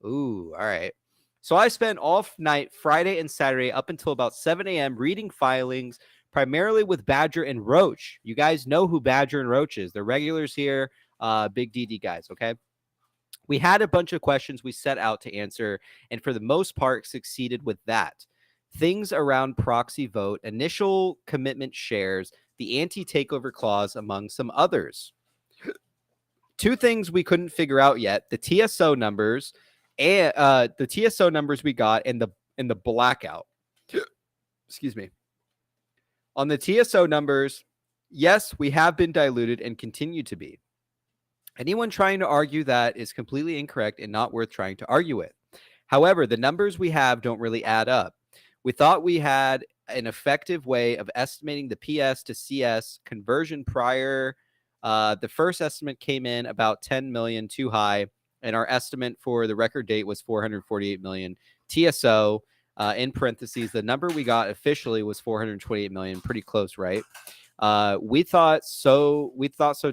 Ooh, all right. So I spent off night Friday and Saturday up until about 7 a.m. reading filings, primarily with Badger and Roach. You guys know who Badger and Roach is. They're regulars here, big DD guys, okay? We had a bunch of questions we set out to answer, and for the most part succeeded with that. Things around proxy vote, initial commitment shares, the anti-takeover clause, among some others. 2 things we couldn't figure out yet, the TSO numbers, and the TSO numbers we got in the blackout. Excuse me. On the TSO numbers, yes, we have been diluted and continue to be. Anyone trying to argue that is completely incorrect and not worth trying to argue with. However, the numbers we have don't really add up. We thought we had an effective way of estimating the PS to CS conversion prior. The first estimate came in about 10 million too high. And our estimate for the record date was 448 million. TSO, in parentheses, the number we got officially was 428 million. Pretty close, right? We thought so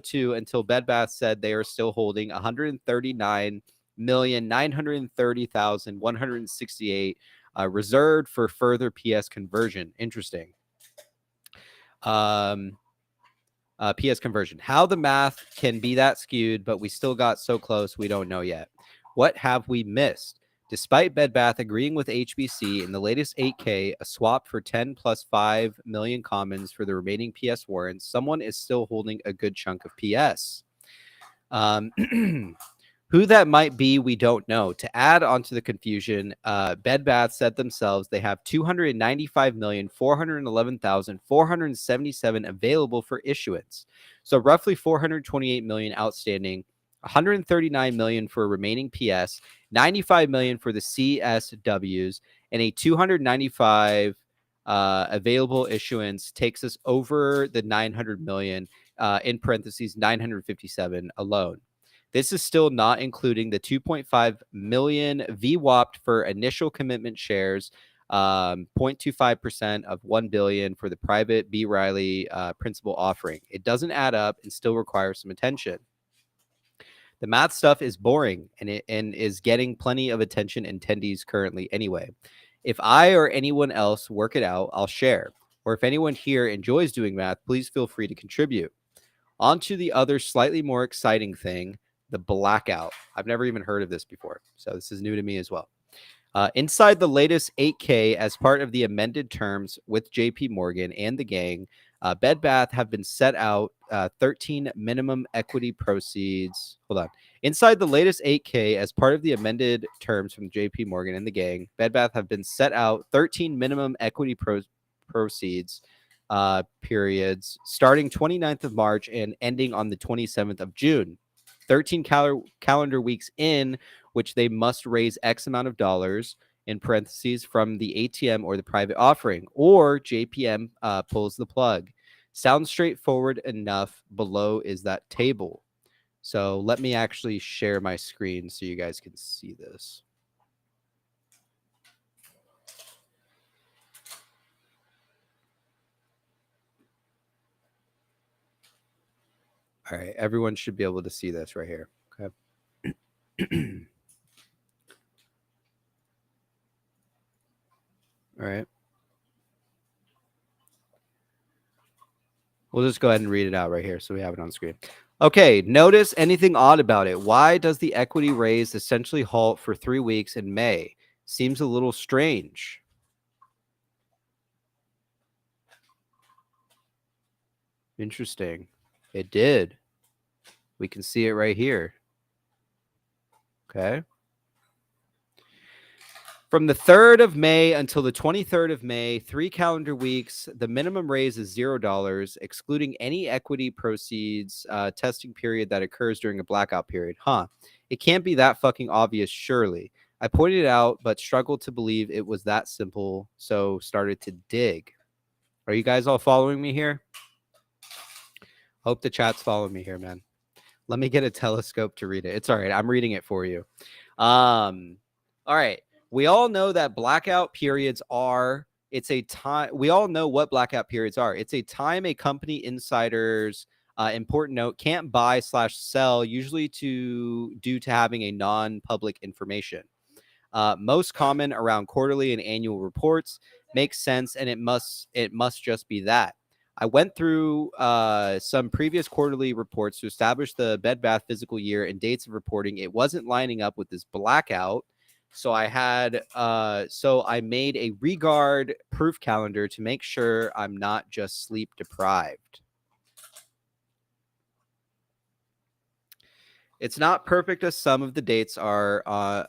too, until Bed Bath said they are still holding 139,930,168 reserved for further PS conversion. Interesting. PS conversion. How the math can be that skewed, but we still got so close, we don't know yet. What have we missed? Despite Bed Bath agreeing with HBC in the latest 8K, a swap for 10 plus 5 million commons for the remaining PS warrants, someone is still holding a good chunk of PS. Who that might be, we don't know. To add on to the confusion, Bed Bath said themselves they have 295,411,477 available for issuance. So roughly 428 million outstanding, 139 million for remaining PS, 95 million for the CSWs, and a 295 available issuance takes us over the 900 million, in parentheses 957 alone. This is still not including the 2.5 million VWAP for initial commitment shares, 0.25% of 1 billion for the private B. Riley principal offering. It doesn't add up and still requires some attention. The math stuff is boring and is getting plenty of attention attendees currently anyway. If I or anyone else work it out, I'll share. Or if anyone here enjoys doing math, please feel free to contribute. On to the other slightly more exciting thing, the blackout. I've never even heard of this before, so this is new to me as well. Inside the latest 8K, as part of the amended terms with JP Morgan and the gang, Bed Bath have been set out 13 minimum equity proceeds. Hold on. Inside the latest 8K, as part of the amended terms from JP Morgan and the gang, Bed Bath have been set out 13 minimum equity proceeds periods starting 29th of March and ending on the 27th of June. 13 calendar weeks in which they must raise X amount of dollars, in parentheses, from the ATM or the private offering, or JPM pulls the plug. Sounds straightforward enough. Below is that table. So let me actually share my screen so you guys can see this. All right, everyone should be able to see this right here. Okay. All right. We'll just go ahead and read it out right here so we have it on screen. Okay, notice anything odd about it? Why does the equity raise essentially halt for 3 weeks in May? Seems a little strange. Interesting. It did. We can see it right here. Okay. From the 3rd of May until the 23rd of May, 3 calendar weeks, the minimum raise is $0, excluding any equity proceeds testing period that occurs during a blackout period. Huh. It can't be that fucking obvious, surely. I pointed it out, but struggled to believe it was that simple, so started to dig. Are you guys all following me here? Hope the chat's following me here, man. Let me get a telescope to read it. It's all right. I'm reading it for you. All right. We all know that blackout periods are, it's a time, we all know what blackout periods are. It's a time a company insiders, important note, can't buy/sell, usually due to having a non-public information. Most common around quarterly and annual reports. Makes sense, and it must just be that. I went through some previous quarterly reports to establish the Bed Bath physical year and dates of reporting. It wasn't lining up with this blackout. So I made a regard proof calendar to make sure I'm not just sleep deprived. It's not perfect as some of the dates are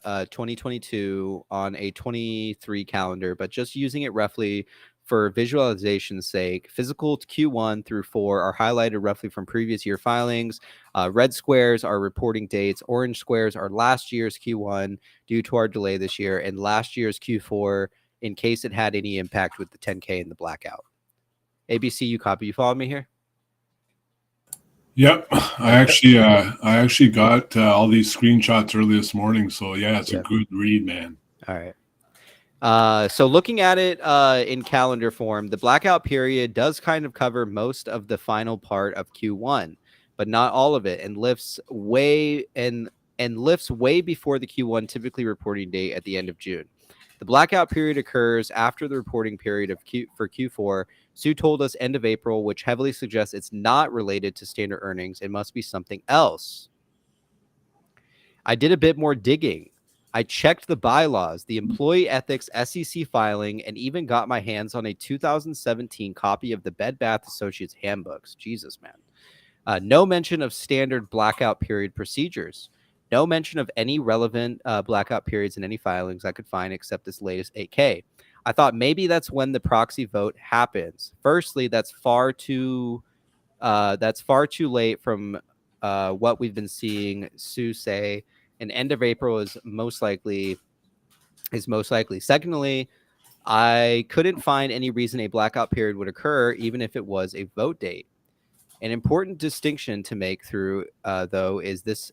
2022 on a 23 calendar, but just using it roughly for visualization's sake, physical Q1 through 4 are highlighted roughly from previous year filings. Red squares are reporting dates. Orange squares are last year's Q1 due to our delay this year, and last year's Q4 in case it had any impact with the 10K and the blackout. ABC, you copy? You follow me here? Yep, I actually got all these screenshots early this morning. So yeah, it's a good read, man. All right. So looking at it in calendar form, the blackout period does kind of cover most of the final part of Q1, but not all of it, and lifts way before the Q1 typically reporting date at the end of June. The blackout period occurs after the reporting period of for Q4. Sue told us end of April, which heavily suggests it's not related to standard earnings. It must be something else. I did a bit more digging. I checked the bylaws, the employee ethics SEC filing, and even got my hands on a 2017 copy of the Bed Bath Associates handbooks. Jesus, man. No mention of standard blackout period procedures. No mention of any relevant blackout periods in any filings I could find except this latest 8K. I thought maybe that's when the proxy vote happens. Firstly, that's far too late from what we've been seeing Sue say. And end of April is most likely. Secondly, I couldn't find any reason a blackout period would occur, even if it was a vote date. An important distinction to make through, though, is this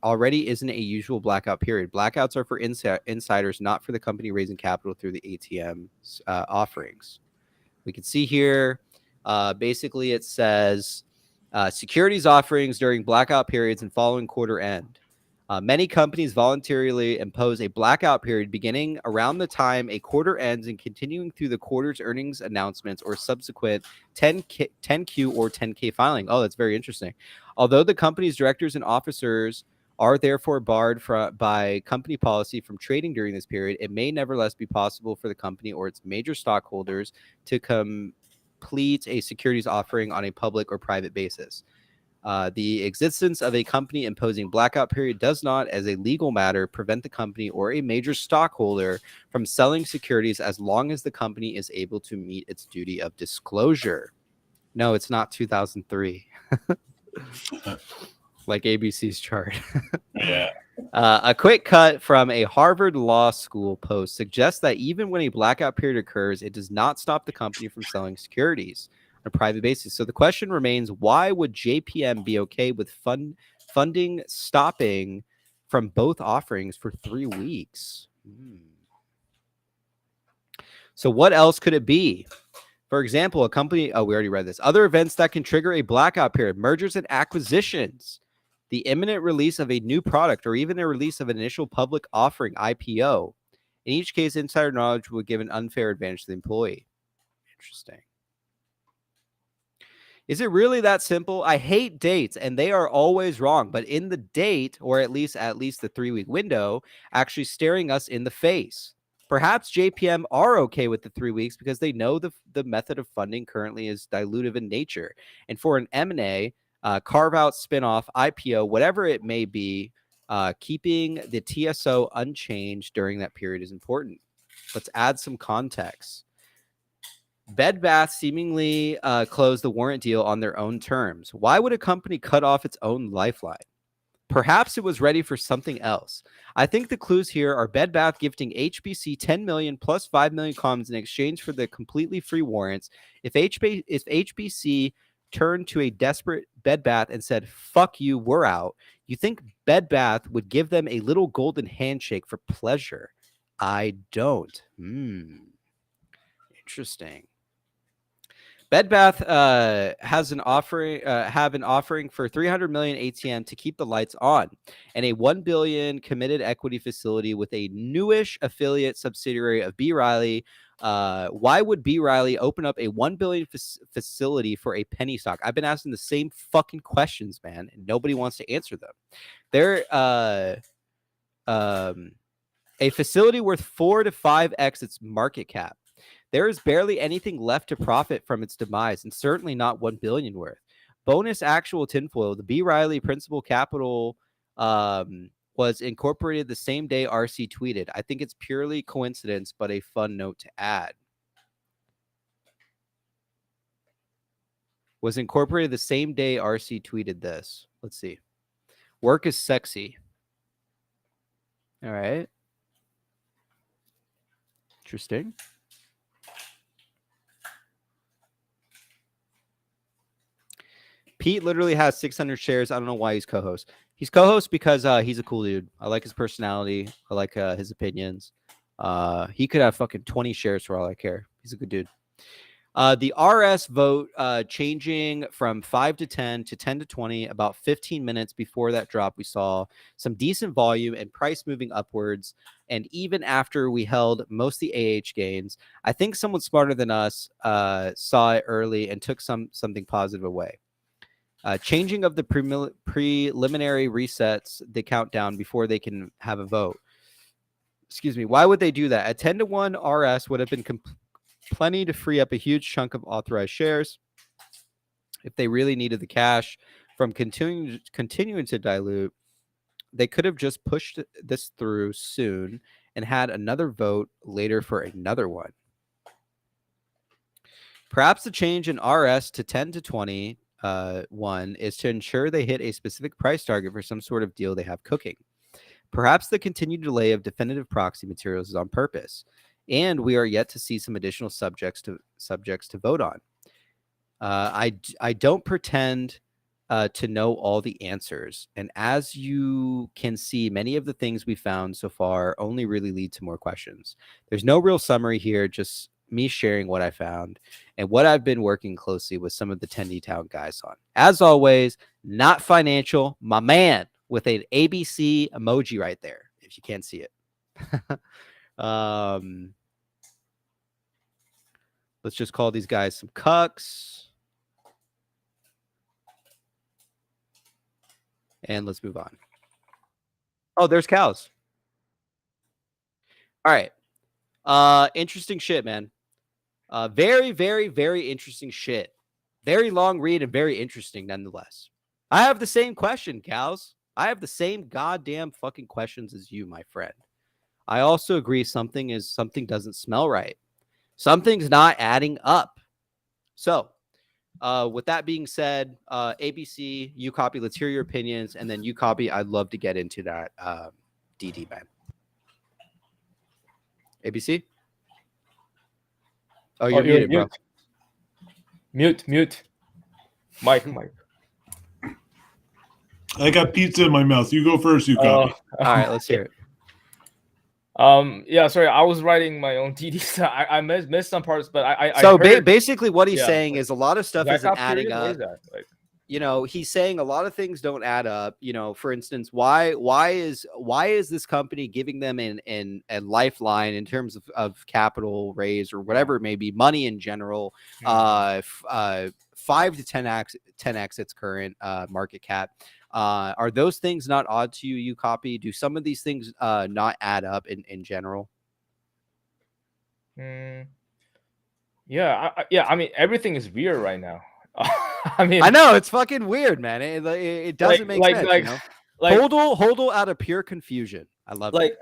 already isn't a usual blackout period. Blackouts are for insiders, not for the company raising capital through the ATM offerings. We can see here, basically it says securities offerings during blackout periods and following quarter end. Many companies voluntarily impose a blackout period beginning around the time a quarter ends and continuing through the quarter's earnings announcements or subsequent 10Q or 10K filing. Oh, that's very interesting. Although the company's directors and officers are therefore barred by company policy from trading during this period, it may nevertheless be possible for the company or its major stockholders to complete a securities offering on a public or private basis. The existence of a company imposing blackout period does not, as a legal matter, prevent the company or a major stockholder from selling securities as long as the company is able to meet its duty of disclosure. No, it's not 2003. Like ABC's chart. Yeah. A quick cut from a Harvard Law School post suggests that even when a blackout period occurs, it does not stop the company from selling securities on a private basis. So the question remains, why would JPM be okay with funding stopping from both offerings for 3 weeks? So what else could it be? For example, a company, we already read this. Other events that can trigger a blackout period, mergers and acquisitions, the imminent release of a new product, or even a release of an initial public offering, IPO. In each case, insider knowledge would give an unfair advantage to the employee. Interesting. Is it really that simple? I hate dates, and they are always wrong. But in the date, or at least the 3-week window, actually staring us in the face. Perhaps JPM are okay with the 3 weeks because they know the method of funding currently is dilutive in nature. And for an M&A, carve-out, spin-off, IPO, whatever it may be, keeping the TSO unchanged during that period is important. Let's add some context. Bed Bath seemingly closed the warrant deal on their own terms. Why would a company cut off its own lifeline? Perhaps it was ready for something else. I think the clues here are Bed Bath gifting HBC 10 million plus 5 million commons in exchange for the completely free warrants. If HBC turned to a desperate Bed Bath and said, "Fuck you, we're out," you think Bed Bath would give them a little golden handshake for pleasure? I don't. Interesting. Bed Bath has an offering, have an offering for 300 million ATM to keep the lights on, and a 1 billion committed equity facility with a newish affiliate subsidiary of B. Riley. Why would B. Riley open up a 1 billion facility for a penny stock? I've been asking the same fucking questions, man, and nobody wants to answer them. They're a facility worth 4 to 5x its market cap. There is barely anything left to profit from its demise, and certainly not 1 billion worth. Bonus actual tinfoil. The B. Riley principal capital was incorporated the same day RC tweeted. I think it's purely coincidence, but a fun note to add. Was incorporated the same day RC tweeted this. Let's see. Work is sexy. All right. Interesting. Pete literally has 600 shares. I don't know why he's co-host. He's co-host because he's a cool dude. I like his personality. I like his opinions. He could have fucking 20 shares for all I care. He's a good dude. The RS vote changing from 5 to 10 to 10 to 20, about 15 minutes before that drop, we saw some decent volume and price moving upwards. And even after we held most of the AH gains, I think someone smarter than us saw it early and took something positive away. Changing of the preliminary resets the countdown before they can have a vote. Excuse me. Why would they do that? At 10 to 1, RS would have been plenty to free up a huge chunk of authorized shares if they really needed the cash from continuing to dilute. They could have just pushed this through soon and had another vote later for another one. Perhaps the change in RS to 10 to 20 one is to ensure they hit a specific price target for some sort of deal they have cooking. Perhaps the continued delay of definitive proxy materials is on purpose. and we are yet to see some additional subjects to vote on. I don't pretend to know all the answers, and as you can see, many of the things we found so far only really lead to more questions. There's no real summary here, just me sharing what I found and what I've been working closely with some of the Tendy Town guys on. As always, not financial, my man, with an ABC emoji right there, if you can't see it. Let's just call these guys some cucks. And let's move on. Oh, there's cows. All right. Interesting shit, man. Very, very, very interesting shit. Very long read and very interesting nonetheless. I have the same question, cows. I have the same goddamn fucking questions as you, my friend. I also agree something doesn't smell right. Something's not adding up. So, with that being said, ABC, you copy, let's hear your opinions, and then you copy, I'd love to get into that, DD, man. ABC? Oh, you're muted, bro. Mute. Mike. I got pizza in my mouth. You go first, you copy. All right, let's hear it. Yeah, sorry, I was writing my own DD, so I missed some parts, but I so heard, basically what he's saying is a lot of stuff isn't adding up. What is that? Like, you know, he's saying a lot of things don't add up. You know, for instance, why is this company giving them a lifeline in terms of capital raise or whatever it may be, money in general, 5 to 10x its current market cap. Are those things not odd to you? You copy? Do some of these things not add up in general? Yeah, I mean, everything is weird right now. I mean, I know it's fucking weird, man. It doesn't make sense. You know? Hodl out of pure confusion. I love it.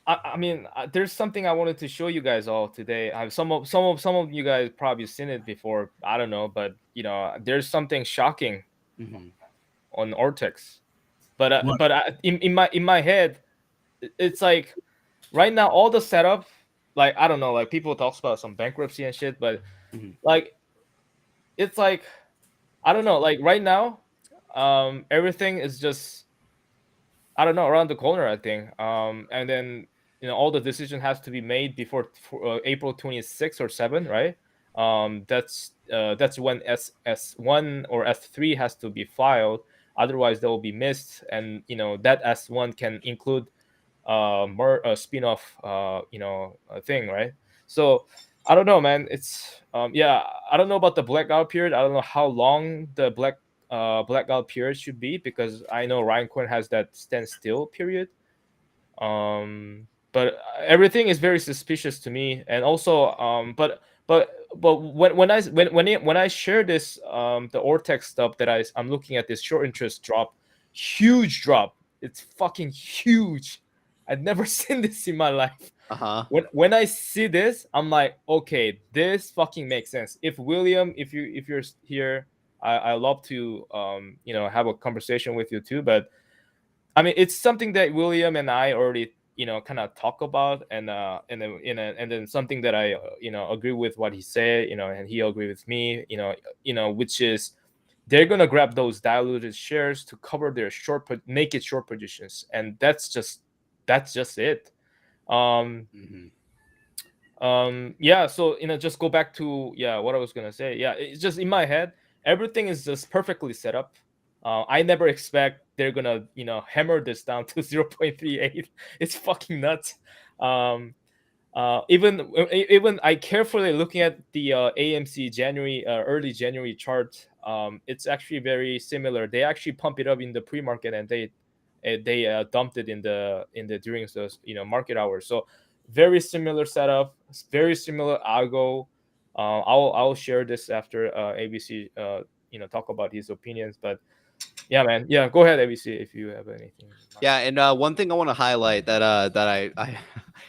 I mean, there's something I wanted to show you guys all today. Some of you guys probably seen it before. I don't know, but you know, there's something shocking on Ortex. But in my head, it's like right now all the setup, like I don't know, like people talk about some bankruptcy and shit, but like it's like I don't know, like right now, everything is just I don't know around the corner, I think, and then you know all the decision has to be made before April 26 or 7, right? That's when S1 or S3 has to be filed. Otherwise, they will be missed, and you know that S1 can include a spin-off, thing, right? So I don't know, man. It's I don't know about the blackout period. I don't know how long the blackout period should be because I know Ryan Coin has that standstill period. But everything is very suspicious to me, and also but when I share this the Ortex stuff that I'm looking at this short interest drop, huge drop. It's fucking huge. I've never seen this in my life. When I see this, I'm like, okay, this fucking makes sense. If William, if you're here, I love to have a conversation with you too. But I mean, it's something that William and I already kind of talk about, and then something that I agree with what he said, and he agree with me, which is they're gonna grab those diluted shares to cover their naked short positions, and that's just it. So just go back to what I was gonna say. It's just in my head, everything is just perfectly set up. I never expect they're gonna hammer this down to 0.38. It's fucking nuts. Even I carefully looking at the AMC early January chart, it's actually very similar. They actually pump it up in the pre-market, and they dumped it in the during those market hours. So very similar setup, very similar algo. I'll share this after ABC talk about his opinions. But yeah, man, go ahead, ABC, if you have anything. And one thing I want to highlight that I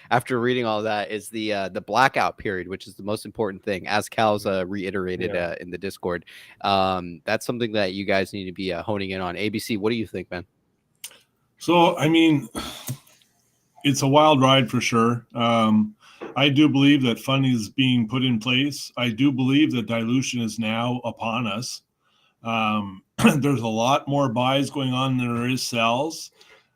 after reading all that is the blackout period, which is the most important thing, as Cal's reiterated in the Discord. That's something that you guys need to be honing in on. ABC, what do you think, man? So, I mean, it's a wild ride for sure. I do believe that funding is being put in place. I do believe that dilution is now upon us. There's a lot more buys going on than there is sells.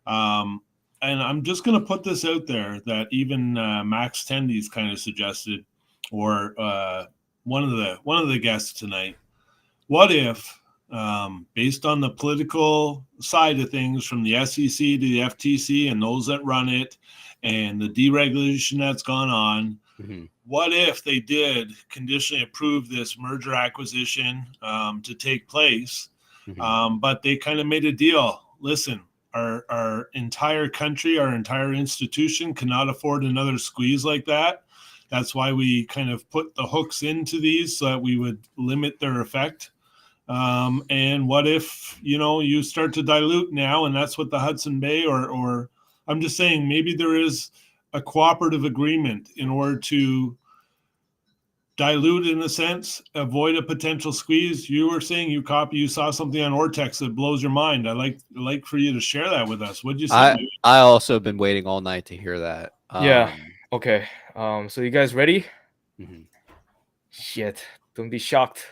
And I'm just going to put this out there that even Max Tendy's kind of suggested, or one of the guests tonight. What if, based on the political side of things, from the SEC to the FTC and those that run it, and the deregulation that's gone on, what if they did conditionally approve this merger acquisition to take place, but they kind of made a deal? Listen, our entire country, our entire institution cannot afford another squeeze like that. That's why we kind of put the hooks into these so that we would limit their effect. And what if, you start to dilute now, and that's what the Hudson Bay, or I'm just saying, maybe there is a cooperative agreement in order to dilute, in a sense, avoid a potential squeeze. You were saying you saw something on Ortex that blows your mind. I'd like for you to share that with us. What'd you say? I also been waiting all night to hear that. Yeah. Okay. So you guys ready? Shit. Don't be shocked.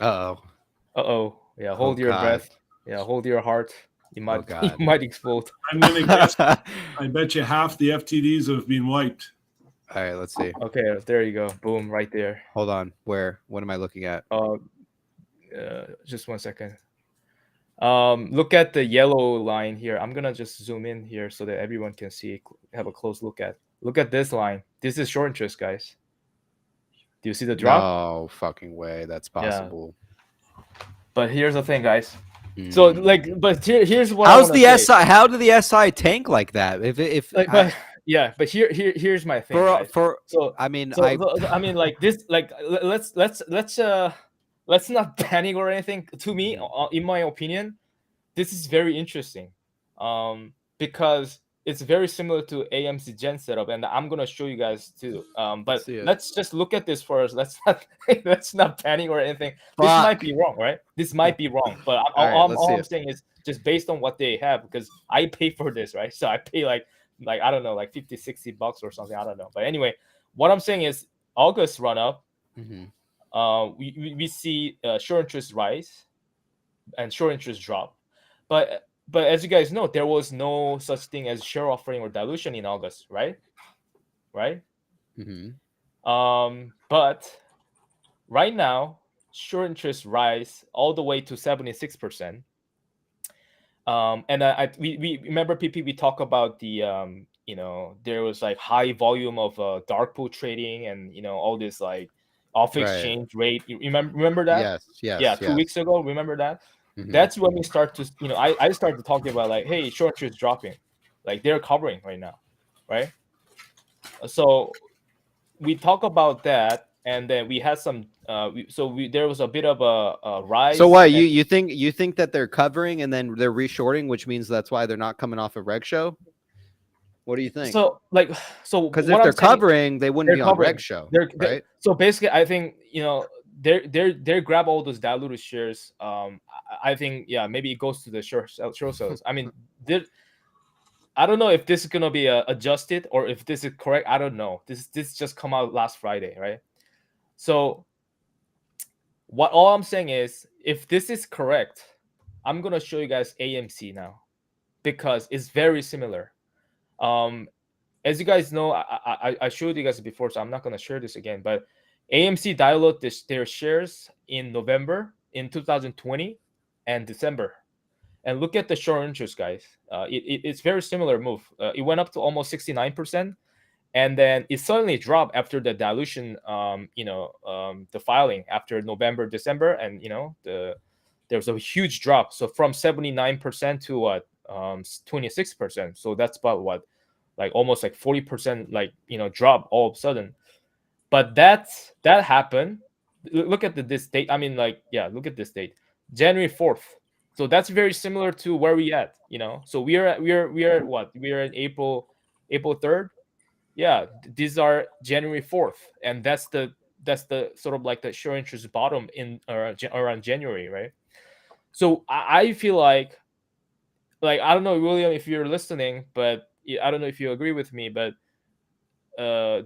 Uh-oh. Yeah. Hold your breath. Yeah. Hold your heart. You might explode. I'm gonna guess. I bet you half the FTDs have been wiped. All right, let's see. Okay, there you go. Boom, right there. Hold on. Where? What am I looking at? Just 1 second. Look at the yellow line here. I'm gonna just zoom in here so that everyone can see. Have a close look at. Look at this line. This is short interest, guys. Do you see the drop? No fucking way. That's possible. Yeah. But here's the thing, guys. So here's what. How's the SI? How did the SI tank like that? But here's my thing. Like this. Like let's not panic or anything. To me, in my opinion, this is very interesting, because it's very similar to AMC Gen setup, and I'm gonna show you guys too. But let's just look at this first. Let's not panic or anything. This might be wrong, right? This might be wrong, but all I'm saying is just based on what they have, because I pay for this, right? So I pay like I don't know, like $50-$60 or something. I don't know. But anyway, what I'm saying is August run up. We see short interest rise and short interest drop, but as you guys know, there was no such thing as share offering or dilution in August, right? But right now, short interest rise all the way to 76%. And we remember PP. We talk about the there was like high volume of dark pool trading and all this like off exchange rate. You remember that? Yes. Yeah, 2 weeks ago. Remember that? That's when we start to I started talking about like, hey, short interest dropping, like they're covering right now, right? So we talk about that, and then we had some. There was a bit of a rise. So what you think that they're covering and then they're reshorting, which means that's why they're not coming off a reg show? What do you think? Because if they're covering, they wouldn't be on reg show, right? So basically, I think they grab all those diluted shares. I think maybe it goes to the short sales. I mean, I don't know if this is gonna be adjusted or if this is correct. I don't know. This just come out last Friday, right? So all I'm saying is, if this is correct, I'm gonna show you guys AMC now, because it's very similar. As you guys know, I showed you guys before, so I'm not gonna share this again. But AMC diluted their shares in November in 2020 and December. And look at the short interest, guys. It's very similar move. It went up to almost 69%, and then it suddenly dropped after the dilution. The filing after November, December, and there was a huge drop. So from 79% to what 26%. So that's about what, like almost like 40% drop all of a sudden. But that happened. Look at this date. I mean, look at this date, January 4th. So that's very similar to where we at, So we are what? We are in April 3rd. Yeah, these are January 4th, and that's the sort of like the short interest bottom in around January, right? So I feel like I don't know, William, if you're listening, but I don't know if you agree with me, but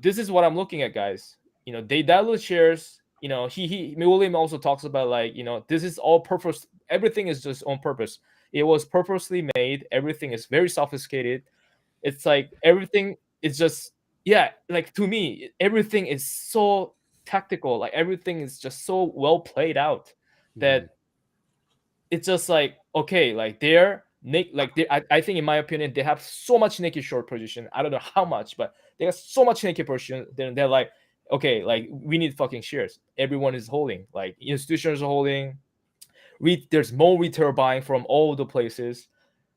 this is what I'm looking at, guys. You know, they dilute shares. You know, William also talks about like, you know, this is all purpose. Everything is just on purpose. It was purposely made. Everything is very sophisticated. It's like everything is just, yeah, like to me, everything is so tactical. Like everything is just so well played out that it's just like, okay, like I think in my opinion, they have so much naked short position. I don't know how much, but they have so much naked position. Then they're like, okay, like we need fucking shares. Everyone is holding, like institutions are holding. There's more retail buying from all the places.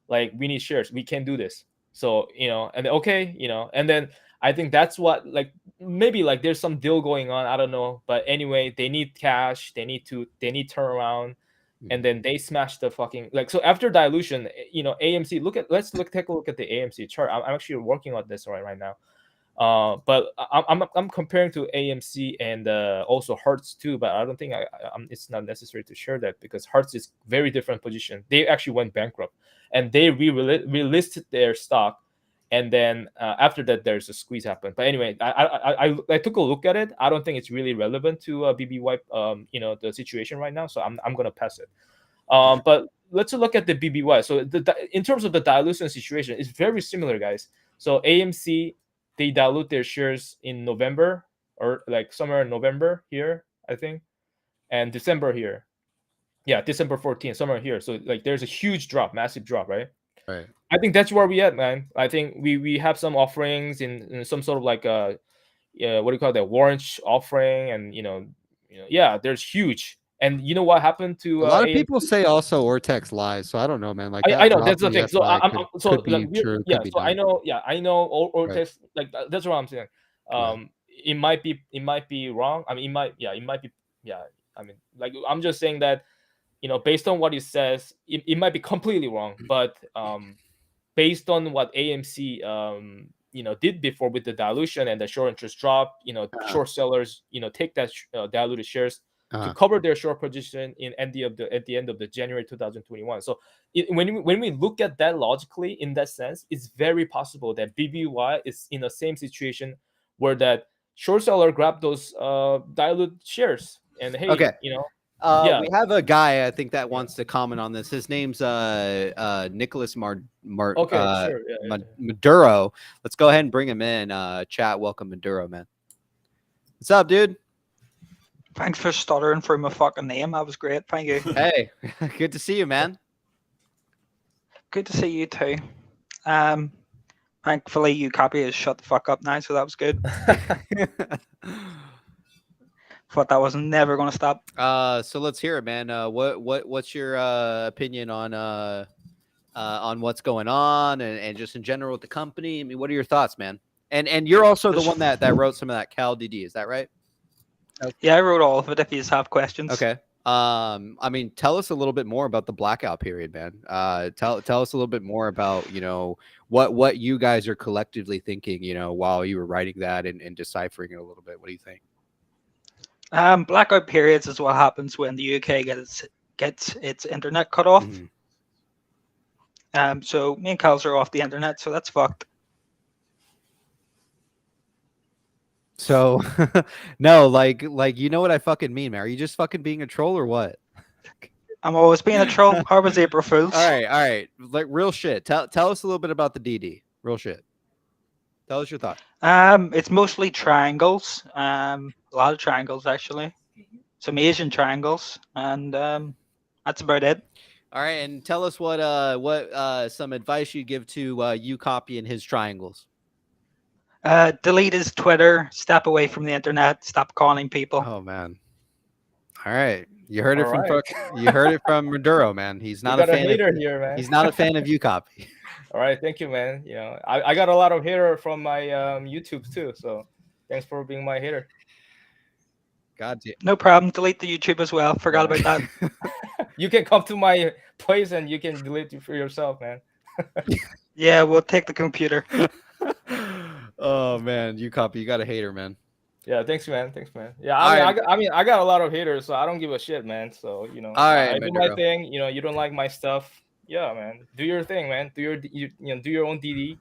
Like we need shares. We can do this. So, you know, and okay, you know, and then I think that's what, like, maybe like there's some deal going on. I don't know. But anyway, they need cash. They need turnaround. And then they smash the fucking, like, so after dilution, you know, AMC, take a look at the AMC chart. I'm actually working on this right now. But I'm comparing to AMC and also Hertz too, but I don't think it's not necessary to share that because Hertz is very different position. They actually went bankrupt and they relisted their stock, and then after that there's a squeeze happened. But anyway, I took a look at it. I don't think it's really relevant to BBY, you know, the situation right now, so I'm gonna pass it. But let's look at the BBY. So in terms of the dilution situation, it's very similar, guys. So AMC, they dilute their shares in November, or like somewhere in November here, I think, and December here. Yeah, December 14th, somewhere here. So like there's a huge drop, massive drop, right? Right. I think that's where we at, man. I think we have some offerings in some sort of like what do you call that, warrant offering, and you know, yeah, there's huge. And you know what happened to a lot of AMC? people say also Ortex lies, so I don't know, man. Like I know that's the thing. So could be true. Yeah, could be so I know. Yeah, I know. Ortex, right. like that's what I'm saying. It might be wrong. I mean, it might be. Yeah, I mean, like I'm just saying that, you know, based on what he says, it might be completely wrong. But based on what AMC you know, did before with the dilution and the short interest drop, you know, short sellers, you know, take that diluted shares to cover their short position at the end of the January 2021. So when we look at that logically, in that sense, it's very possible that BBY is in the same situation where that short seller grabbed those dilute shares and hey, okay, you know. We have a guy I think that wants to comment on this. His name's Nicholas Maduro. Let's go ahead and bring him in. Chat, welcome Maduro, man. What's up, dude? Thanks for stuttering through my fucking name. That was great. Thank you. Hey, good to see you, man. Good to see you too. Thankfully, you copy has shut the fuck up now, so that was good. Thought that was never going to stop. So let's hear it, man. What's your opinion on what's going on and just in general with the company? I mean, what are your thoughts, man? And you're also the one that wrote some of that Cal DD, is that right? Yeah, I wrote all of it. If you just have questions. Okay. I mean, tell us a little bit more about the blackout period, man. Tell us a little bit more about, you know, what you guys are collectively thinking, you know, while you were writing that and deciphering it a little bit. What do you think? Blackout periods is what happens when the UK gets its internet cut off. So me and Cal's are off the internet, so that's fucked. So no, like you know what I fucking mean, man. Are you just fucking being a troll or what? I'm always being a troll. How was April Fools? All right. Like real shit. Tell us a little bit about the DD. Real shit. Tell us your thought. It's mostly triangles. A lot of triangles actually. Some Asian triangles, and that's about it. All right, and tell us what some advice you give to you copying his triangles. Delete his Twitter. Step away from the internet. Stop calling people. Oh man. All right, you heard it you heard it from Maduro, man. He's not a fan hater here, man. He's not a fan of you copy. All right, thank you, man. You know, I got a lot of hater from my YouTube too. So thanks for being my hater. God damn. No problem. Delete the YouTube as well. Forgot about that. You can come to my place and you can delete it for yourself, man. Yeah, we'll take the computer. Oh man, you copy. You got a hater, man. Yeah, thanks, man. Yeah, I got a lot of haters, so I don't give a shit, man. So you know, I do my thing. You know, you don't like my stuff. Yeah, man. Do your thing, man. Do your own DD.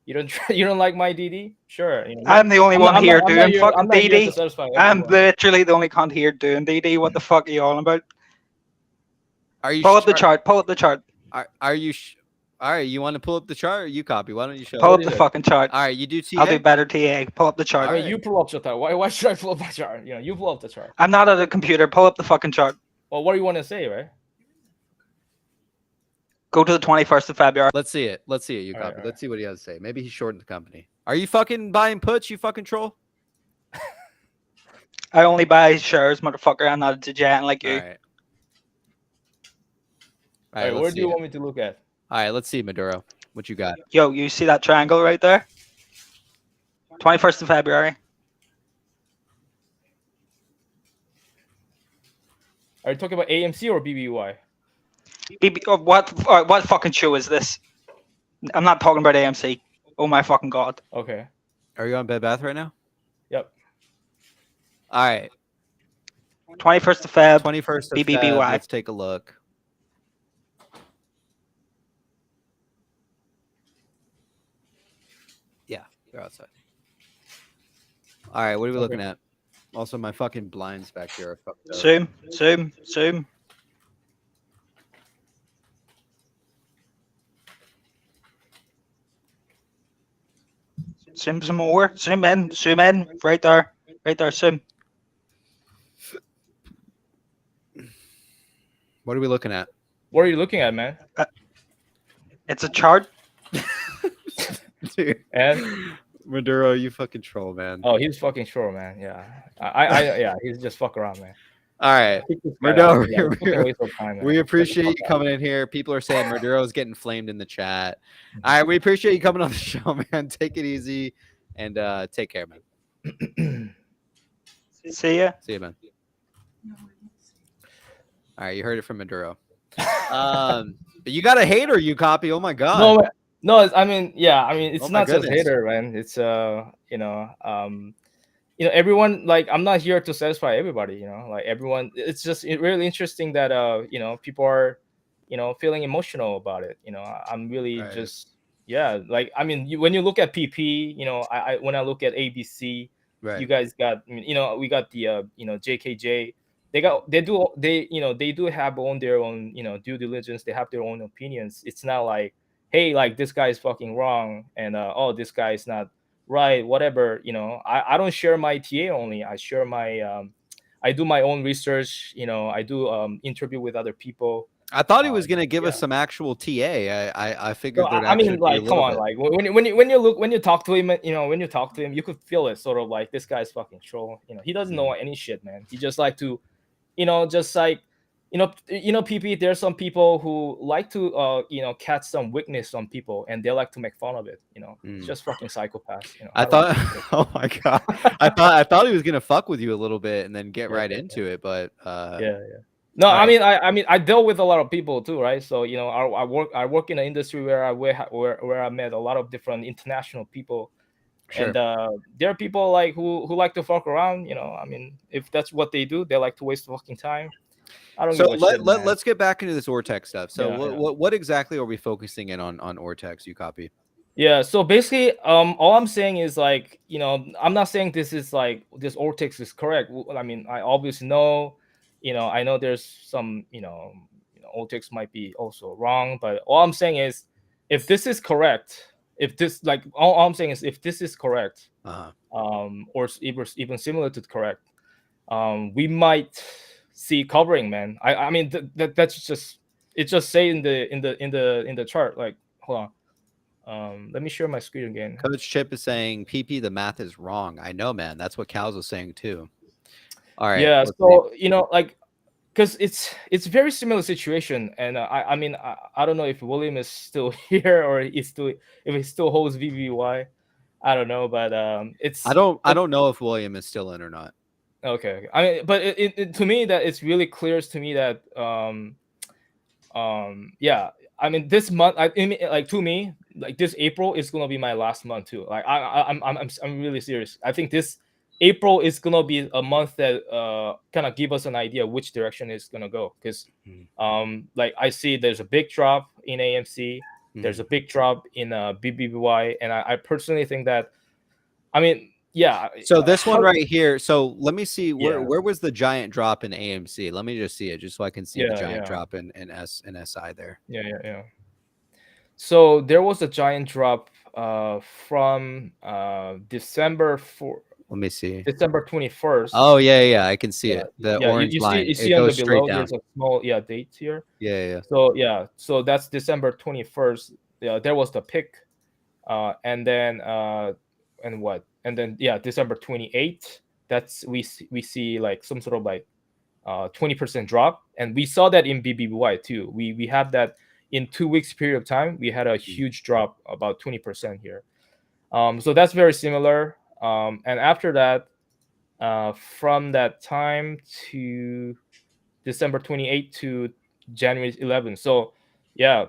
You don't like my DD? Sure. You know, I'm the only one here doing fucking I'm not here to DD. satisfy I'm everyone. literally the only cunt here doing DD. What the fuck are you all about? Are you pull up the chart? Pull up the chart. Are you? All right, you want to pull up the chart or you copy? Why don't you show? Pull up the fucking chart. All right, you do TA. I'll do better TA. Pull up the chart. I mean, you pull up the chart. Why should I pull up the chart? You know, you pull up the chart. I'm not at a computer. Pull up the fucking chart. Well, what do you want to say, right? Go to the 21st of February. Let's see it. Let's see it. You All copy. right. Let's see what he has to say. Maybe he shortened the company. Are you fucking buying puts? You fucking troll. I only buy shares, motherfucker. I'm not a degenerate like you. All right. All right, where do you want me to look at? All right, let's see, Maduro. What you got? Yo, you see that triangle right there? 21st of February. Are you talking about AMC or BBY? What fucking show is this? I'm not talking about AMC. Oh my fucking god. Okay. Are you on Bed Bath right now? Yep. All right. 21st of Feb. 21st of BBBY. Feb. Let's take a look. Yeah, they're outside. All right, what are we looking at? Also, my fucking blinds back here are fucked up. Zoom. Zoom some more. Zoom in. Right there. Zoom. What are we looking at? What are you looking at, man? It's a chart. Dude. And Maduro, you fucking troll, man. oh, he's fucking troll, man. Yeah, yeah, he's just fuck around, man. All right, Maduro, Maduro, we appreciate you coming in here. People are saying Maduro's getting flamed in the chat. All right, we appreciate you coming on the show, man. Take it easy and take care, man. See ya. See you, man. All right, you heard it from Maduro. But you got a hater, you copy. Oh my god. No, I mean, it's Oh my not just goodness. hater, man. It's everyone, like, I'm not here to satisfy everybody, like everyone. It's just really interesting that people are feeling emotional about it. I'm really just like, I mean, when you look at PP, I when I look at ABC, right, you guys got, we got the JKJ. They do have their own due diligence. They have their own opinions. It's not like, hey, like, this guy is fucking wrong, and oh, this guy is not right, whatever. I don't share my TA only. I share my I do my own research. I do interview with other people. I thought he was gonna give us some actual TA. I figured that. I mean, like, come on, like, when you talk to him, you could feel it, sort of like, this guy's fucking troll. He doesn't know any shit, man. He just like to, just like, PP. There's some people who like to, catch some weakness on people, and they like to make fun of it. It's just fucking psychopaths. I thought, oh my god, I thought he was gonna fuck with you a little bit and then get right into it, but yeah. No, I mean, I dealt with a lot of people too, right? So I work in an industry where I met a lot of different international people, Sure. and there are people like who like to fuck around. I mean, if that's what they do, they like to waste fucking time. I don't. So give a shit, man. let's get back into this Ortex stuff. So Yeah, what exactly are we focusing in on Ortex? You copy? Yeah, so basically, all I'm saying is, like, I'm not saying this is like this Ortex is correct. I mean, I obviously know, I know there's some, Ortex might be also wrong, but all I'm saying is, if this is correct, if this, like, all I'm saying is, if this is correct, or even similar to correct, we might see covering, man. I mean, that's just, it just say in the chart, like, hold on. Let me share my screen again. Coach Chip is saying, PP, the math is wrong. I know, man. That's what Cal's was saying too. All right. Yeah. So, like, because it's very similar situation. And I mean, I don't know if William is still here or if he still holds BBBY. I don't know, but it's. I don't know if William is still in or not. Okay. I mean, but it to me, that it's really clear to me that yeah. I mean, this month, like, to me, like, this April is gonna be my last month too. Like, I'm really serious. I think this April is gonna be a month that kind of give us an idea which direction it's gonna go. Because like, I see there's a big drop in AMC. There's a big drop in BBBY, and I personally think that, I mean, yeah. So this one right here. So let me see where Yeah. where was the giant drop in AMC? Let me just see it, just so I can see the Yeah, giant yeah. drop in SI there. Yeah. So there was a giant drop from December 4. Let me see. December 21st. Oh yeah, I can see it. The orange line. You It see on the goes straight below. down. There's a small date here. Yeah. So that's December 21st. Yeah, there was the pick, and then December 28th. That's we see like some sort of like 20% drop, and we saw that in BBBY too. We have that in 2 weeks period of time. We had a huge drop, about 20% here. So that's very similar. And after that, from that time to December 28th to January 11th. So yeah,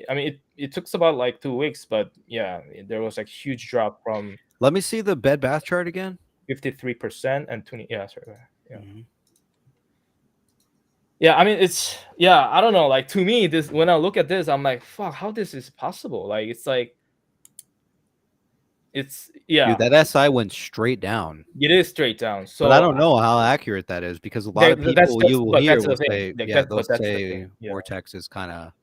I mean it took about like 2 weeks, but yeah, there was like huge drop from. Let me see the Bed Bath chart again. 53% and 20. Yeah, sorry. Yeah. Yeah, I mean I don't know. Like to me, this when I look at this, I'm like, fuck, how this is possible? Like it's Dude, that SI went straight down. It is straight down. So but I don't know how accurate that is, because a lot of people you will hear will say, they'll say Vortex is kind of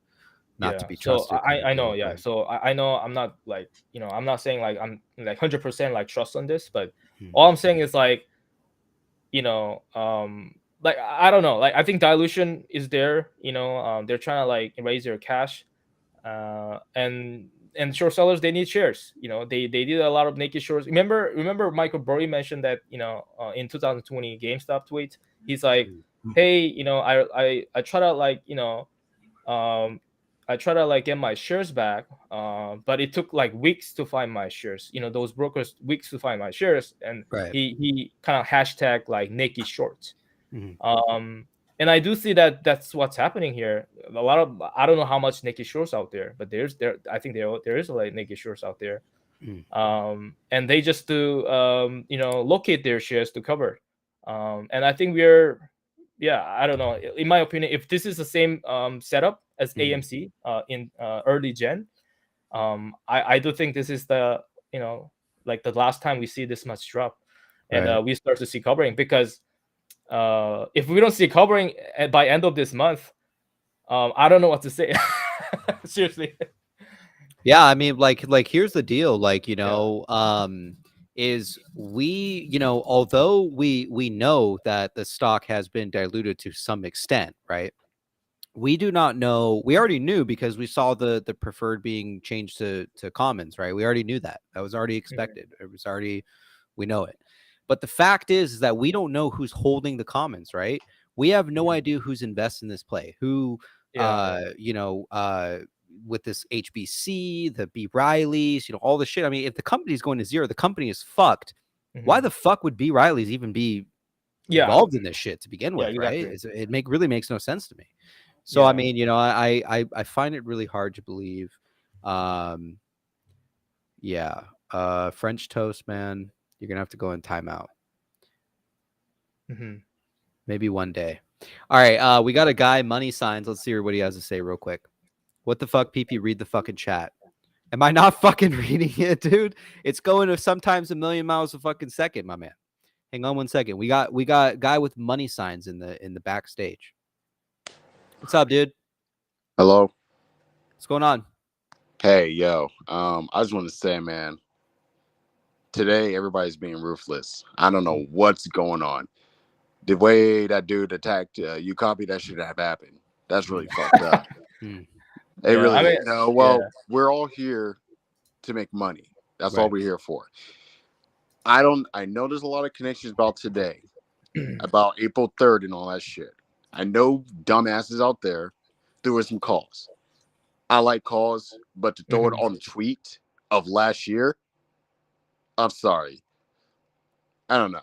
not to be trusted. So I know, yeah. So I know I'm not like, I'm not saying like I'm like 100% like trust on this, but all I'm saying is like, like I don't know, like I think dilution is there. They're trying to like raise their cash, and short sellers, they need shares. They did a lot of naked shorts. Remember Michael Burry mentioned that in 2020 GameStop tweet, he's like, hey, I try to like I try to like get my shares back, but it took like weeks to find my shares. Those brokers weeks to find my shares, and he kind of hashtag like naked shorts. And I do see that that's what's happening here. A lot of, I don't know how much naked shorts out there, but I think there is like naked shorts out there. And they just do locate their shares to cover. And I think I don't know. In my opinion, if this is the same setup as AMC in early gen, I do think this is the like the last time we see this much drop, and we start to see covering, because if we don't see covering by end of this month, I don't know what to say. Seriously. Yeah, I mean, like here's the deal, like is we although we know that the stock has been diluted to some extent, right? We do not know. We already knew, because we saw the preferred being changed to commons, right? We already knew that was already expected. It was already, we know it. But the fact is that we don't know who's holding the commons, right? We have no idea who's investing in this play, who with this HBC, the B Riley's, all the shit. I mean, if the company's going to zero, the company is fucked. Why the fuck would B Riley's even be involved in this shit to begin with, exactly. right? It really makes no sense to me. So I mean, I find it really hard to believe. French toast, man. You're gonna have to go in timeout. Maybe one day. All right, we got a guy, money signs. Let's see what he has to say real quick. What the fuck, PP? Read the fucking chat. Am I not fucking reading it, dude? It's going to sometimes 1,000,000 miles a fucking second, my man. Hang on one second. We got a guy with money signs in the backstage. What's up, dude? Hello. What's going on? Hey, yo. I just want to say, man, today everybody's being ruthless. I don't know what's going on. The way that dude attacked you, copy that should have happened. That's really fucked up. We're all here to make money. That's all we're here for. I know there's a lot of connections about today, about April 3rd and all that shit. I know dumbasses out there threw us some calls. I like calls, but to throw it on a tweet of last year, I'm sorry. I don't know.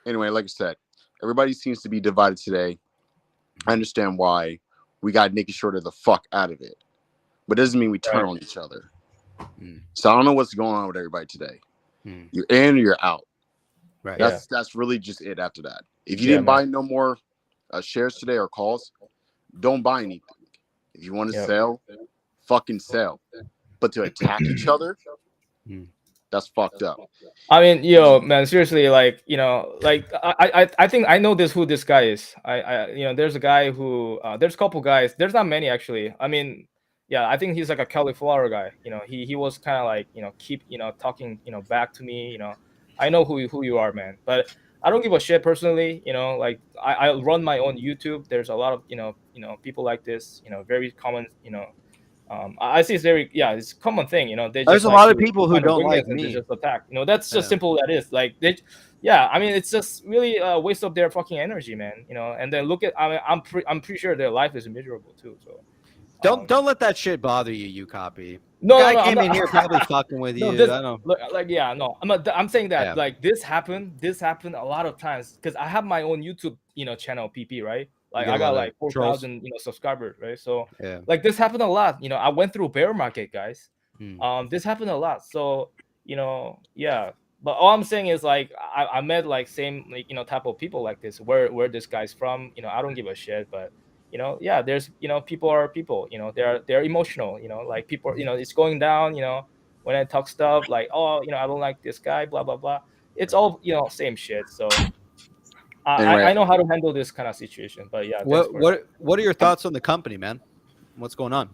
Anyway, like I said, everybody seems to be divided today. I understand why. We got naked shorted the fuck out of it. But it doesn't mean we turn on each other. So I don't know what's going on with everybody today. You're in or you're out. Right. That's really just it after that. If you didn't buy no more shares today or calls, don't buy anything. If you want to sell, fucking sell. but to attack each other, that's fucked up. I mean, man, seriously, like, I think I know who this guy is. There's a guy who, there's a couple guys. There's not many actually. I mean, yeah, I think he's like a cauliflower guy. He was kind of like, keep, talking, back to me. I know who you are, man. But I don't give a shit personally. Like I run my own YouTube. There's a lot of, people like this. Very common. I see it's it's a common thing. There's a lot of people who don't like me. They just attack. That's just simple. That is like I mean, it's just really a waste of their fucking energy, man. And then look at. I mean, I'm pretty sure their life is miserable too. So don't let that shit bother you. You copy. No, guy came in here probably fucking with you. I don't. I'm saying that like this happened a lot of times because I have my own YouTube channel PP, right? Like I got like 4,000 subscribers, right? So like this happened a lot. I went through bear market, guys. This happened a lot. So but all I'm saying is like I met like same type of people like this where this guy's from. I don't give a shit, but there's people are people. They're emotional. Like people. It's going down. When I talk stuff like, oh, I don't like this guy, blah blah blah. It's all same shit. So. Anyway, I know how to handle this kind of situation, but yeah. What are your thoughts on the company, man? What's going on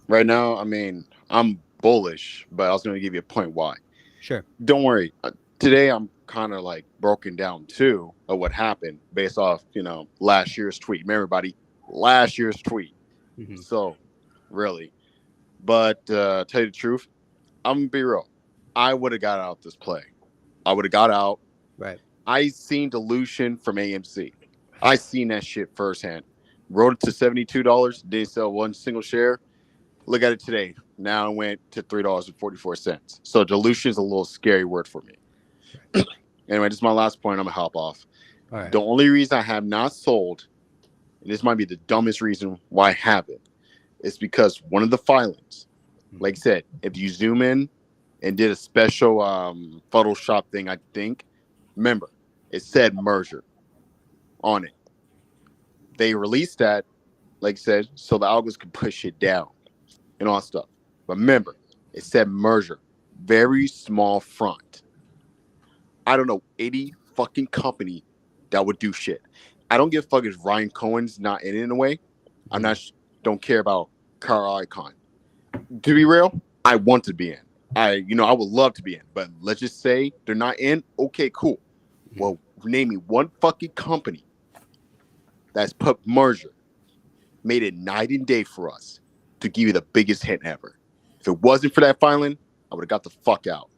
right now? I mean, I'm bullish, but I was going to give you a point why. Sure. Don't worry. Today I'm kind of like broken down too of what happened based off last year's tweet. Remember, everybody, last year's tweet. So really, but tell you the truth, I'm gonna be real. I would have got out this play. I would have got out. Right. I seen dilution from AMC. I seen that shit firsthand. Wrote it to $72. Didn't sell one single share. Look at it today. Now it went to $3.44. So dilution is a little scary word for me. Anyway, this is my last point. I'm gonna hop off. All right. The only reason I have not sold, and this might be the dumbest reason why I haven't, is because one of the filings, like I said, if you zoom in and did a special Photoshop thing, I think, remember, it said merger on it. They released that, like I said, so the algos could push it down and all that stuff. But remember, it said merger. Very small font. I don't know any fucking company that would do shit. I don't give a fuck if Ryan Cohen's not in a way. Don't care about Car Icon. To be real, I want to be in. I would love to be in, but let's just say they're not in. Okay, cool. Well, name me one fucking company that's put merger, made it night and day for us to give you the biggest hit ever. If it wasn't for that filing, I would have got the fuck out.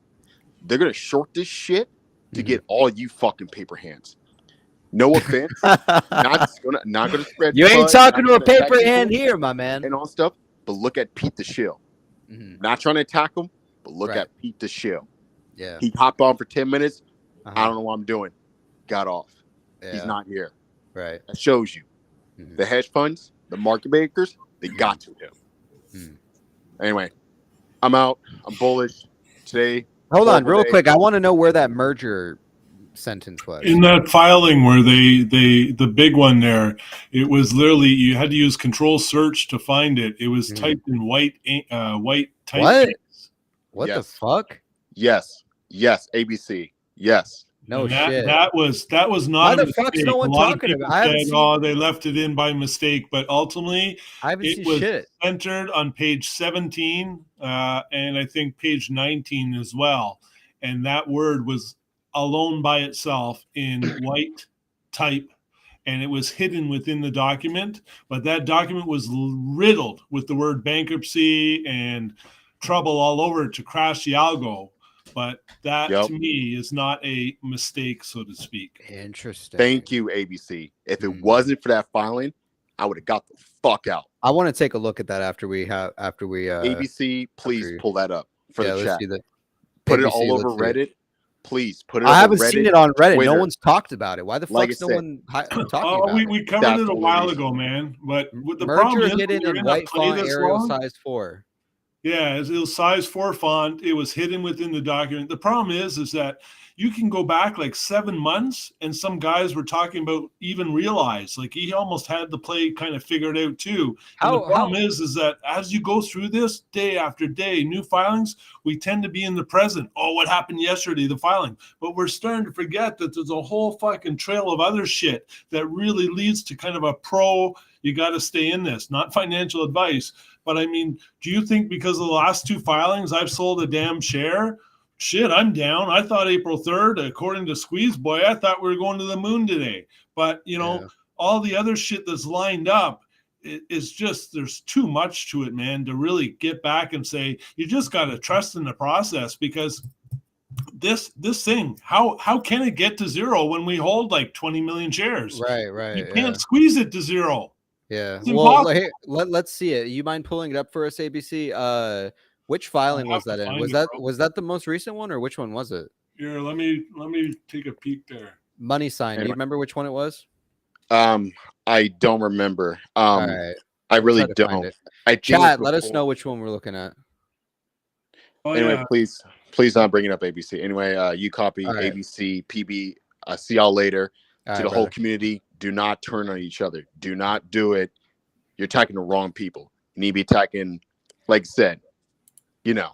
They're gonna short this shit to get all you fucking paper hands. No offense, not gonna spread. You ain't talking to a paper hand here, my man, and all stuff. But look at Pete the Shill. Not trying to attack him, but look at Pete the Shill. Yeah, he hopped on for 10 minutes. I don't know what I'm doing. Got off. He's not here. Right. That shows you. The hedge funds, the market makers, they got to him. Anyway, I'm out. I'm bullish today. Hold on, real quick. I want to know where that merger sentence was. In that filing where the big one there, it was literally you had to use control search to find it. It was typed in white type. What the fuck? Yes, ABC. Yes. No shit. That was not. Why the fuck's no one talking about it? Oh, they left it in by mistake, but ultimately it was entered on page 17 and I think page 19 as well. And that word was alone by itself in white type, and it was hidden within the document. But that document was riddled with the word bankruptcy and trouble all over it to crash the algo. But that to me is not a mistake, so to speak. Interesting. Thank you, ABC. If it wasn't for that filing, I would have got the fuck out. I want to take a look at that after we ABC, please pull that up for the chat. Put it all over Reddit. Please put it. I haven't seen it on Reddit. No one's talked about it. Why the fuck's no one talking about it? We covered it a while ago, man. But the merger problem is hidden in white font, Arial size 4. Yeah, it was size 4 font. It was hidden within the document. The problem is that you can go back like 7 months, and some guys were talking about even realize, like he almost had the play kind of figured out too. And the problem is that as you go through this day after day, new filings, we tend to be in the present. Oh, what happened yesterday, the filing. But we're starting to forget that there's a whole fucking trail of other shit that really leads to kind of a you got to stay in this, not financial advice. But I mean, do you think because of the last 2 filings, I've sold a damn share? Shit, I'm down. I thought April 3rd, according to Squeeze Boy, I thought we were going to the moon today. But, you know, all the other shit that's lined up, it's just, there's too much to it, man, to really get back and say, you just got to trust in the process, because this thing, how can it get to zero when we hold like 20 million shares? Right. You can't squeeze it to zero. Yeah. It's Well, impossible. let's see it. You mind pulling it up for us, ABC? Which filing was that in? Was that the most recent one, or which one was it? Here, let me take a peek there. Money sign. Do you remember which one it was? I don't remember. All right. I really don't. Chat, let us know which one we're looking at. Anyway, please not bring it up, ABC. Anyway, you copy ABC, PB. See y'all later. To the whole community, do not turn on each other. Do not do it. You're attacking the wrong people. You need to be attacking, like I said, you know,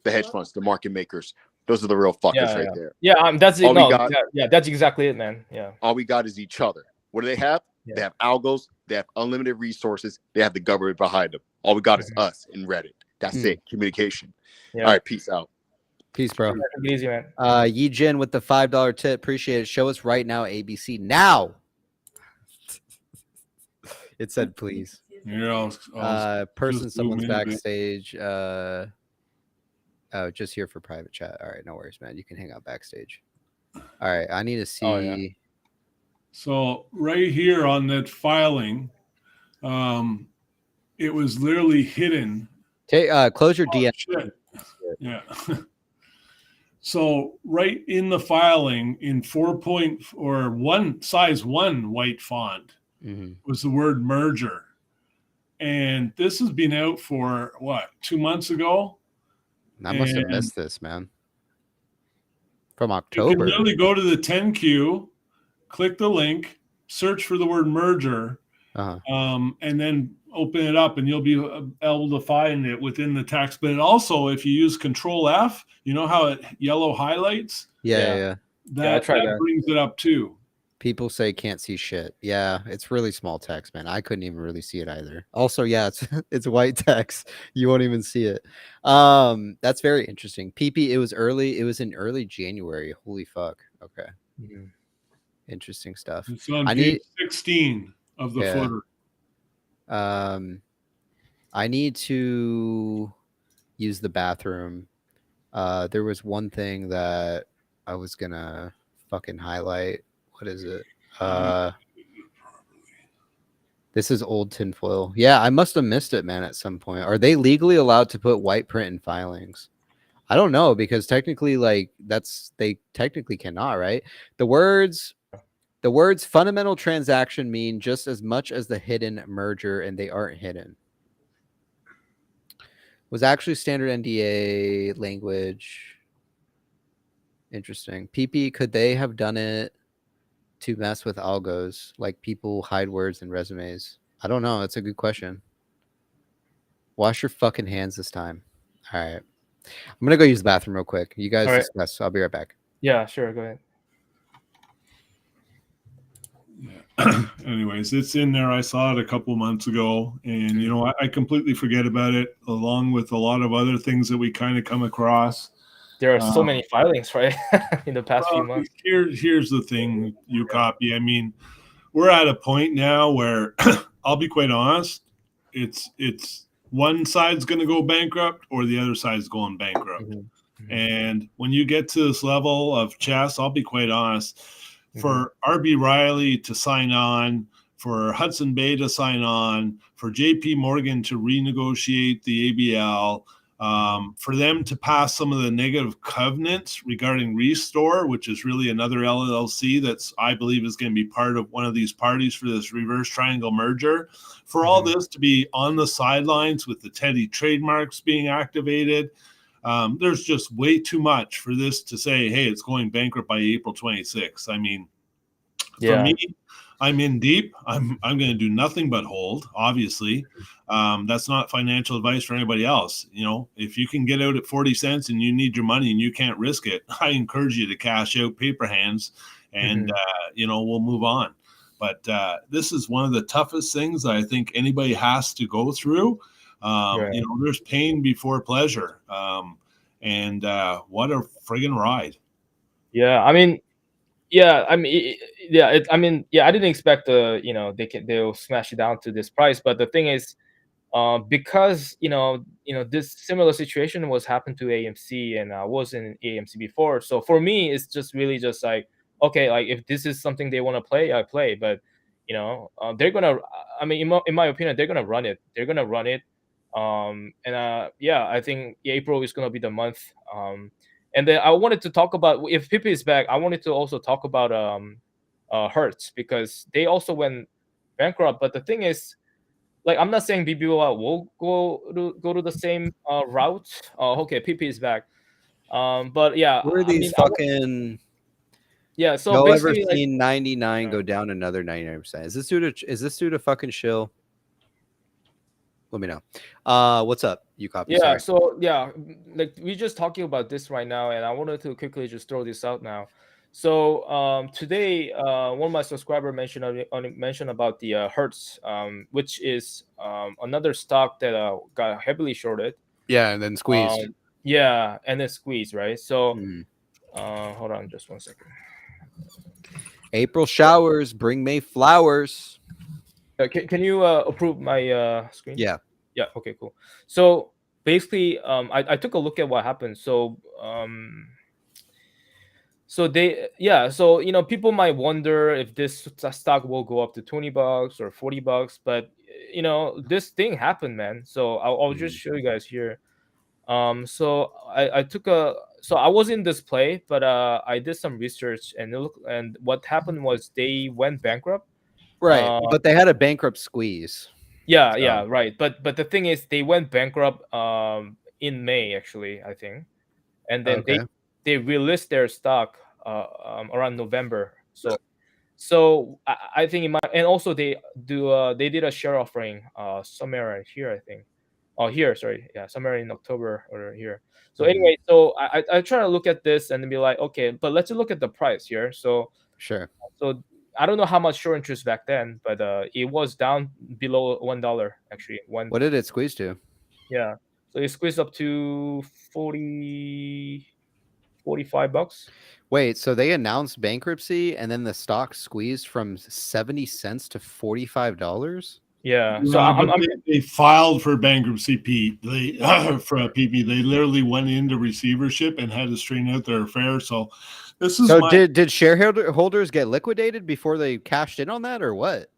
the hedge funds, the market makers. Those are the real fuckers right there. Yeah, that's it. That's exactly it, man. Yeah. All we got is each other. What do they have? They have algos. They have unlimited resources. They have the government behind them. All we got is us in Reddit. That's it. Communication. Yeah. All right. Peace out. Peace, bro. Take it easy, man. Yi Jin with the $5 tip. Appreciate it. Show us right now, ABC. Now. It said, please. Person, someone's backstage. Oh, just here for private chat. All right, no worries, man. You can hang out backstage. All right, I need to see. Oh, yeah. So right here on that filing, it was literally hidden. Close your DM. Shit. Yeah. So right in the filing, in 1 size 1 white font, was the word merger. And this has been out for what, 2 months ago? I must have missed this, man. From October. You can literally go to the 10Q, click the link, search for the word merger, and then open it up, and you'll be able to find it within the text. But also, if you use Control F, you know how it yellow highlights? Yeah. That brings it up too. People say can't see shit. Yeah, it's really small text, man. I couldn't even really see it either. Also, yeah, it's white text. You won't even see it. That's very interesting. PP, it was in early January. Holy fuck. Okay. Interesting stuff. It's on page 16 of the footer. I need to use the bathroom. There was one thing that I was gonna fucking highlight. What is it? This is old tinfoil. Yeah, I must have missed it, man, at some point. Are they legally allowed to put white print in filings? I don't know, because technically, like, they technically cannot, right? The words fundamental transaction mean just as much as the hidden merger, and they aren't hidden. Was actually standard NDA language. Interesting. PP, could they have done it to mess with algos, like people hide words in resumes? I don't know. That's a good question. Wash your fucking hands this time. All right. I'm going to go use the bathroom real quick. You guys discuss. I'll be right back. Yeah, sure. Go ahead. Anyways, it's in there. I saw it a couple months ago, and you know, I completely forget about it, along with a lot of other things that we kind of come across. There are so many filings, right? In the past few months. Here's the thing, you copy. I mean, we're at a point now where I'll be quite honest, it's one side's going to go bankrupt or the other side's going bankrupt. And when you get to this level of chess, I'll be quite honest, for RB Riley to sign on, for Hudson Bay to sign on, for JP Morgan to renegotiate the ABL, for them to pass some of the negative covenants regarding Restore, which is really another LLC that's, I believe, is going to be part of one of these parties for this reverse triangle merger, for all this to be on the sidelines with the Teddy trademarks being activated. There's just way too much for this to say, hey, it's going bankrupt by April 26th. I mean, for me, I'm in deep. I'm going to do nothing but hold, obviously. That's not financial advice for anybody else. You know, if you can get out at 40 cents and you need your money and you can't risk it, I encourage you to cash out paper hands and, you know, we'll move on. But this is one of the toughest things I think anybody has to go through. You know, there's pain before pleasure. And what a friggin' ride. Yeah, I mean, yeah, I mean, I mean, yeah, I didn't expect you know, they'll smash it down to this price, but the thing is, because you know, this similar situation was happened to AMC, and I was in AMC before, so for me, it's just really just like, okay, like if this is something they want to play, I play, but you know, they're gonna, I mean, in my opinion, they're gonna run it. They're gonna run it, and yeah, I think April is gonna be the month. And then I wanted to talk about, if Pippi is back, I wanted to also talk about Hertz, because they also went bankrupt. But the thing is, like, I'm not saying BBBY will go to the same route. Okay, Pippi is back. But yeah, Where are these fucking? Yeah, so y'all ever basically, like, seen 99 go down another 99%? Is this due to fucking shill? Let me know. What's up? You copy? yeah, Sorry. so yeah, like we're just talking about this right now, and I wanted to quickly just throw this out now. So today, one of my subscribers mentioned about the Hertz, which is another stock that got heavily shorted. Yeah, and then squeezed. Yeah, and then squeezed, right? So hold on just 1 second. April showers bring May flowers. Can you approve my screen? Yeah. Yeah. Okay. Cool. So basically, I took a look at what happened. So so they, yeah. So you know, people might wonder if this stock will go up to $20 or $40, but you know, this thing happened, man. So I'll just show you guys here. So I took a, so I was in this play, but I did some research, and and what happened was they went bankrupt. Right, but they had a bankrupt squeeze. Yeah, yeah, right. But the thing is, they went bankrupt in May, actually, I think, and then they released their stock around November. So I think it might, and also they did a share offering somewhere here, I think. Oh, here, sorry, yeah, somewhere in October or here. So anyway, so I try to look at this and be like, okay, but let's look at the price here. So sure. So I don't know how much short interest back then, but it was down below $1 actually. What did it squeeze to? Yeah, so it squeezed up to $45. Wait, so they announced bankruptcy and then the stock squeezed from 70 cents to $45? Yeah, so they filed for bankruptcy, Pete. They for a PP. They literally went into receivership and had to straighten out their affairs. So this is did shareholders get liquidated before they cashed in on that, or what?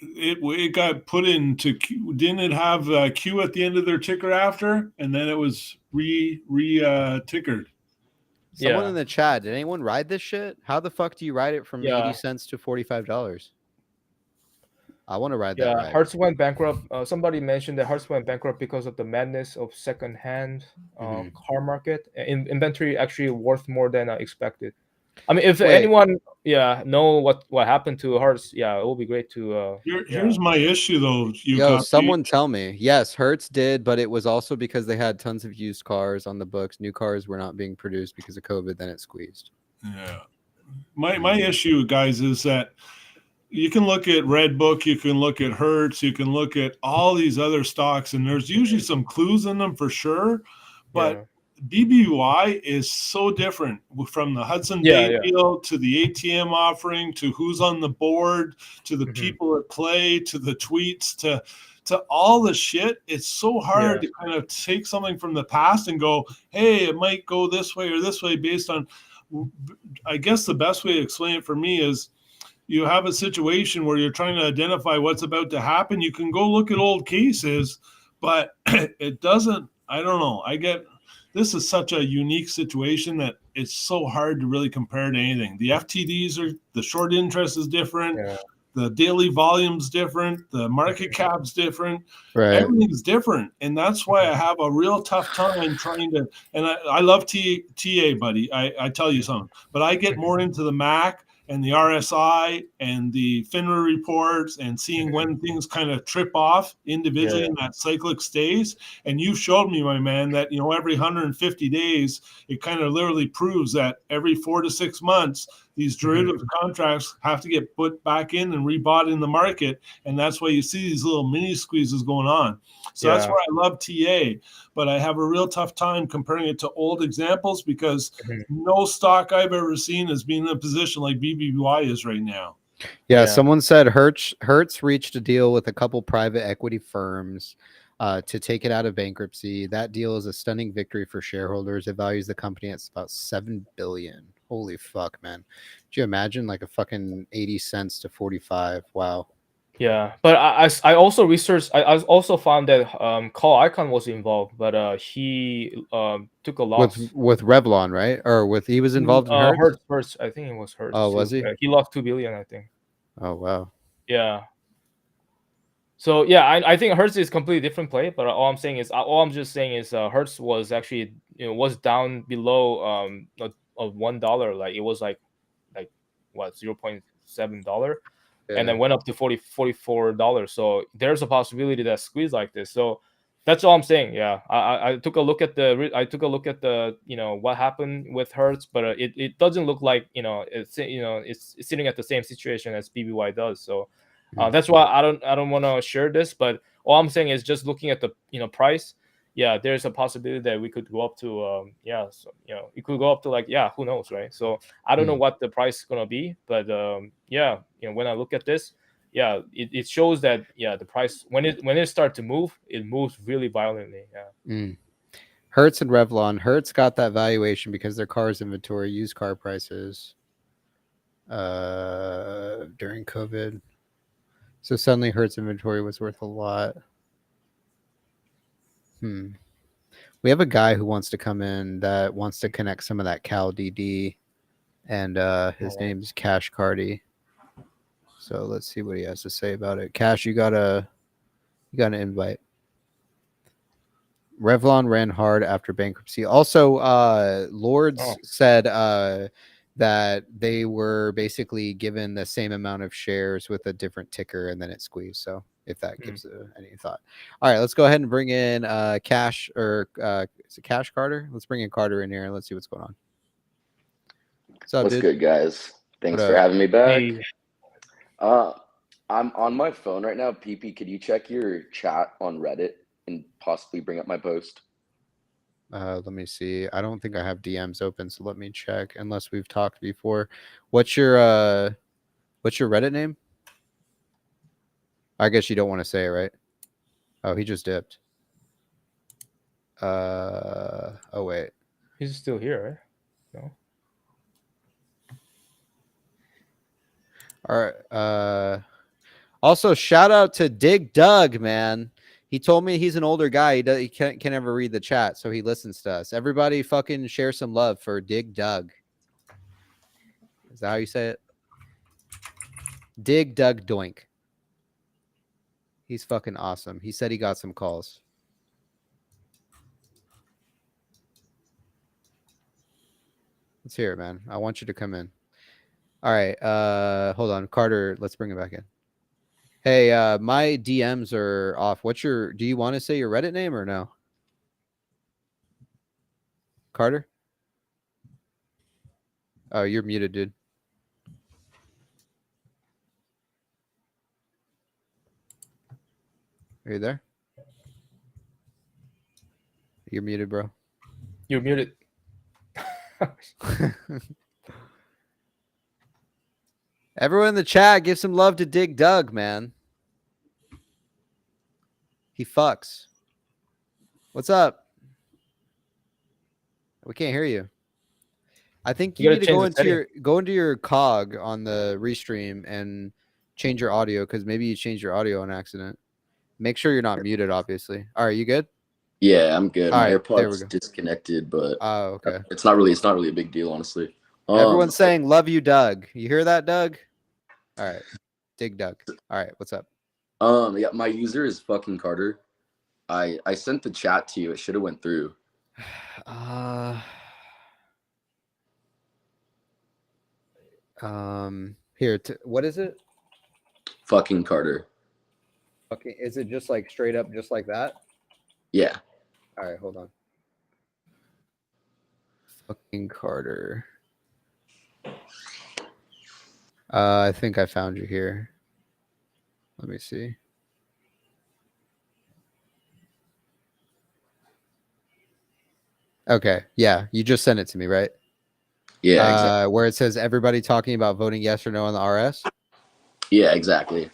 It got put into Q. Didn't it have Q at the end of their ticker after, and then it was tickered. Someone in the chat, did anyone ride this shit? How the fuck do you ride it from 80 cents to $45? I want to ride that ride. Hertz went bankrupt. Somebody mentioned that Hertz went bankrupt because of the madness of second-hand car market. Inventory actually worth more than expected. I mean, if anyone, know what happened to Hertz, it will be great to. Here's my issue, though. Someone tell me. Yes, Hertz did, but it was also because they had tons of used cars on the books. New cars were not being produced because of COVID. Then it squeezed. Yeah, my issue, guys, is that you can look at Redbook, you can look at Hertz, you can look at all these other stocks, and there's usually some clues in them for sure, but BBBY is so different, from the Hudson Bay deal to the ATM offering to who's on the board to the people at play to the tweets to all the shit. It's so hard to kind of take something from the past and go, hey, it might go this way or this way based on, I guess the best way to explain it for me is, you have a situation where you're trying to identify what's about to happen. You can go look at old cases, but it doesn't, I don't know. This is such a unique situation that it's so hard to really compare to anything. The FTDs the short interest is different. the daily volume's different, the market cap's different, Right. everything's different, and that's why I have a real tough time trying to. And I love TA, buddy. I tell you something, but I get more into the MAC and the RSI and the FINRA reports and seeing when things kind of trip off individually in that cyclic stays. And you showed me, my man, that every 150 days, it kind of literally proves that every 4 to 6 months, these derivative contracts have to get put back in and rebought in the market. And that's why you see these little mini squeezes going on. So that's why I love TA, but I have a real tough time comparing it to old examples because no stock I've ever seen has been in a position like BBBY is right now. Yeah, someone said Hertz reached a deal with a couple private equity firms to take it out of bankruptcy. That deal is a stunning victory for shareholders. It values the company at about $7 billion. Holy fuck, man. Could you imagine like a fucking 80 cents to 45? Wow. Yeah, but I also researched. I also found that Call Icon was involved, but he took a loss with Revlon, right? Or he was involved in Hertz? Hertz. I think it was Hertz. Oh, too. was he? He lost $2 billion, I think. Oh wow. Yeah. So yeah, I think Hertz is completely different play. But all I'm just saying is Hertz was actually was down below of $1. Like it was like what $0.7. And then went up to $44. So there's a possibility that squeeze like this. So that's all I'm saying. Yeah, I took a look at the what happened with Hertz, but it doesn't look like it's sitting at the same situation as BBY does. So that's why I don't want to share this. But all I'm saying is just looking at the price. Yeah, there's a possibility that we could go up to it could go up to who knows, right? So I don't know what the price is gonna be, but when I look at this, it shows that the price when it starts to move, it moves really violently. Hertz and Revlon. Hertz got that valuation because their cars inventory, used car prices during COVID. So suddenly Hertz inventory was worth a lot. We have a guy who wants to come in that wants to connect some of that Cal DD, and his name's Cash Cardi. So let's see what he has to say about it. Cash, you got an invite. Revlon ran hard after bankruptcy. Also, Lords said that they were basically given the same amount of shares with a different ticker, and then it squeezed. So if that gives any thought. All right, let's go ahead and bring in Cash, or is it Cash Carter? Let's bring in Carter in here and let's see what's going on. What's good, guys? Thanks for having me back. Hey. I'm on my phone right now. PP, could you check your chat on Reddit and possibly bring up my post? Let me see. I don't think I have DMs open, so let me check. Unless we've talked before. What's your Reddit name? I guess you don't want to say it, right? Oh, he just dipped. Oh wait. He's still here, right? No. All right. Also, shout out to Dig Doug, man. He told me he's an older guy. He can't ever read the chat, so he listens to us. Everybody fucking share some love for Dig Doug. Is that how you say it? Dig Doug Doink. He's fucking awesome. He said he got some calls. Let's hear it, man. I want you to come in. All right. Hold on. Carter, let's bring it back in. Hey, my DMs are off. Do you want to say your Reddit name or no? Carter? Oh, you're muted, dude. Are you there? You're muted, bro. You're muted. Everyone in the chat, give some love to Dig Doug, man. He fucks. What's up? We can't hear you. I think you need to go into your cog on the restream and change your audio, because maybe you changed your audio on accident. Make sure you're not muted, obviously. All right, you good? Yeah, I'm good. My right, AirPods disconnected, but okay. It's not really a big deal, honestly. Everyone's saying love you, Doug. You hear that, Doug? All right. Dig Dug. All right, what's up? Yeah, my user is fucking Carter. I sent the chat to you. It should have went through. Here, what is it? Fucking Carter. Okay, is it just like straight up, just like that? Yeah. All right, hold on. Fucking Carter. I think I found you here. Let me see. Okay, yeah, you just sent it to me, right? Yeah, exactly. Where it says everybody talking about voting yes or no on the RS. Yeah, exactly.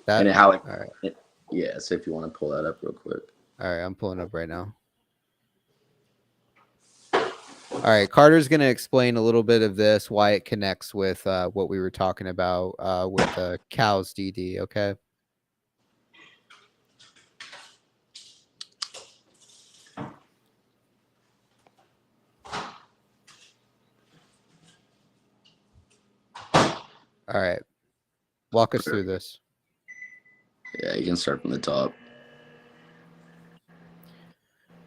That and how it, all right. Yeah, so if you want to pull that up real quick. All right, I'm pulling up right now. All right, Carter's going to explain a little bit of this, why it connects with what we were talking about with the cows DD, okay? All right. Walk us through this. Yeah, you can start from the top.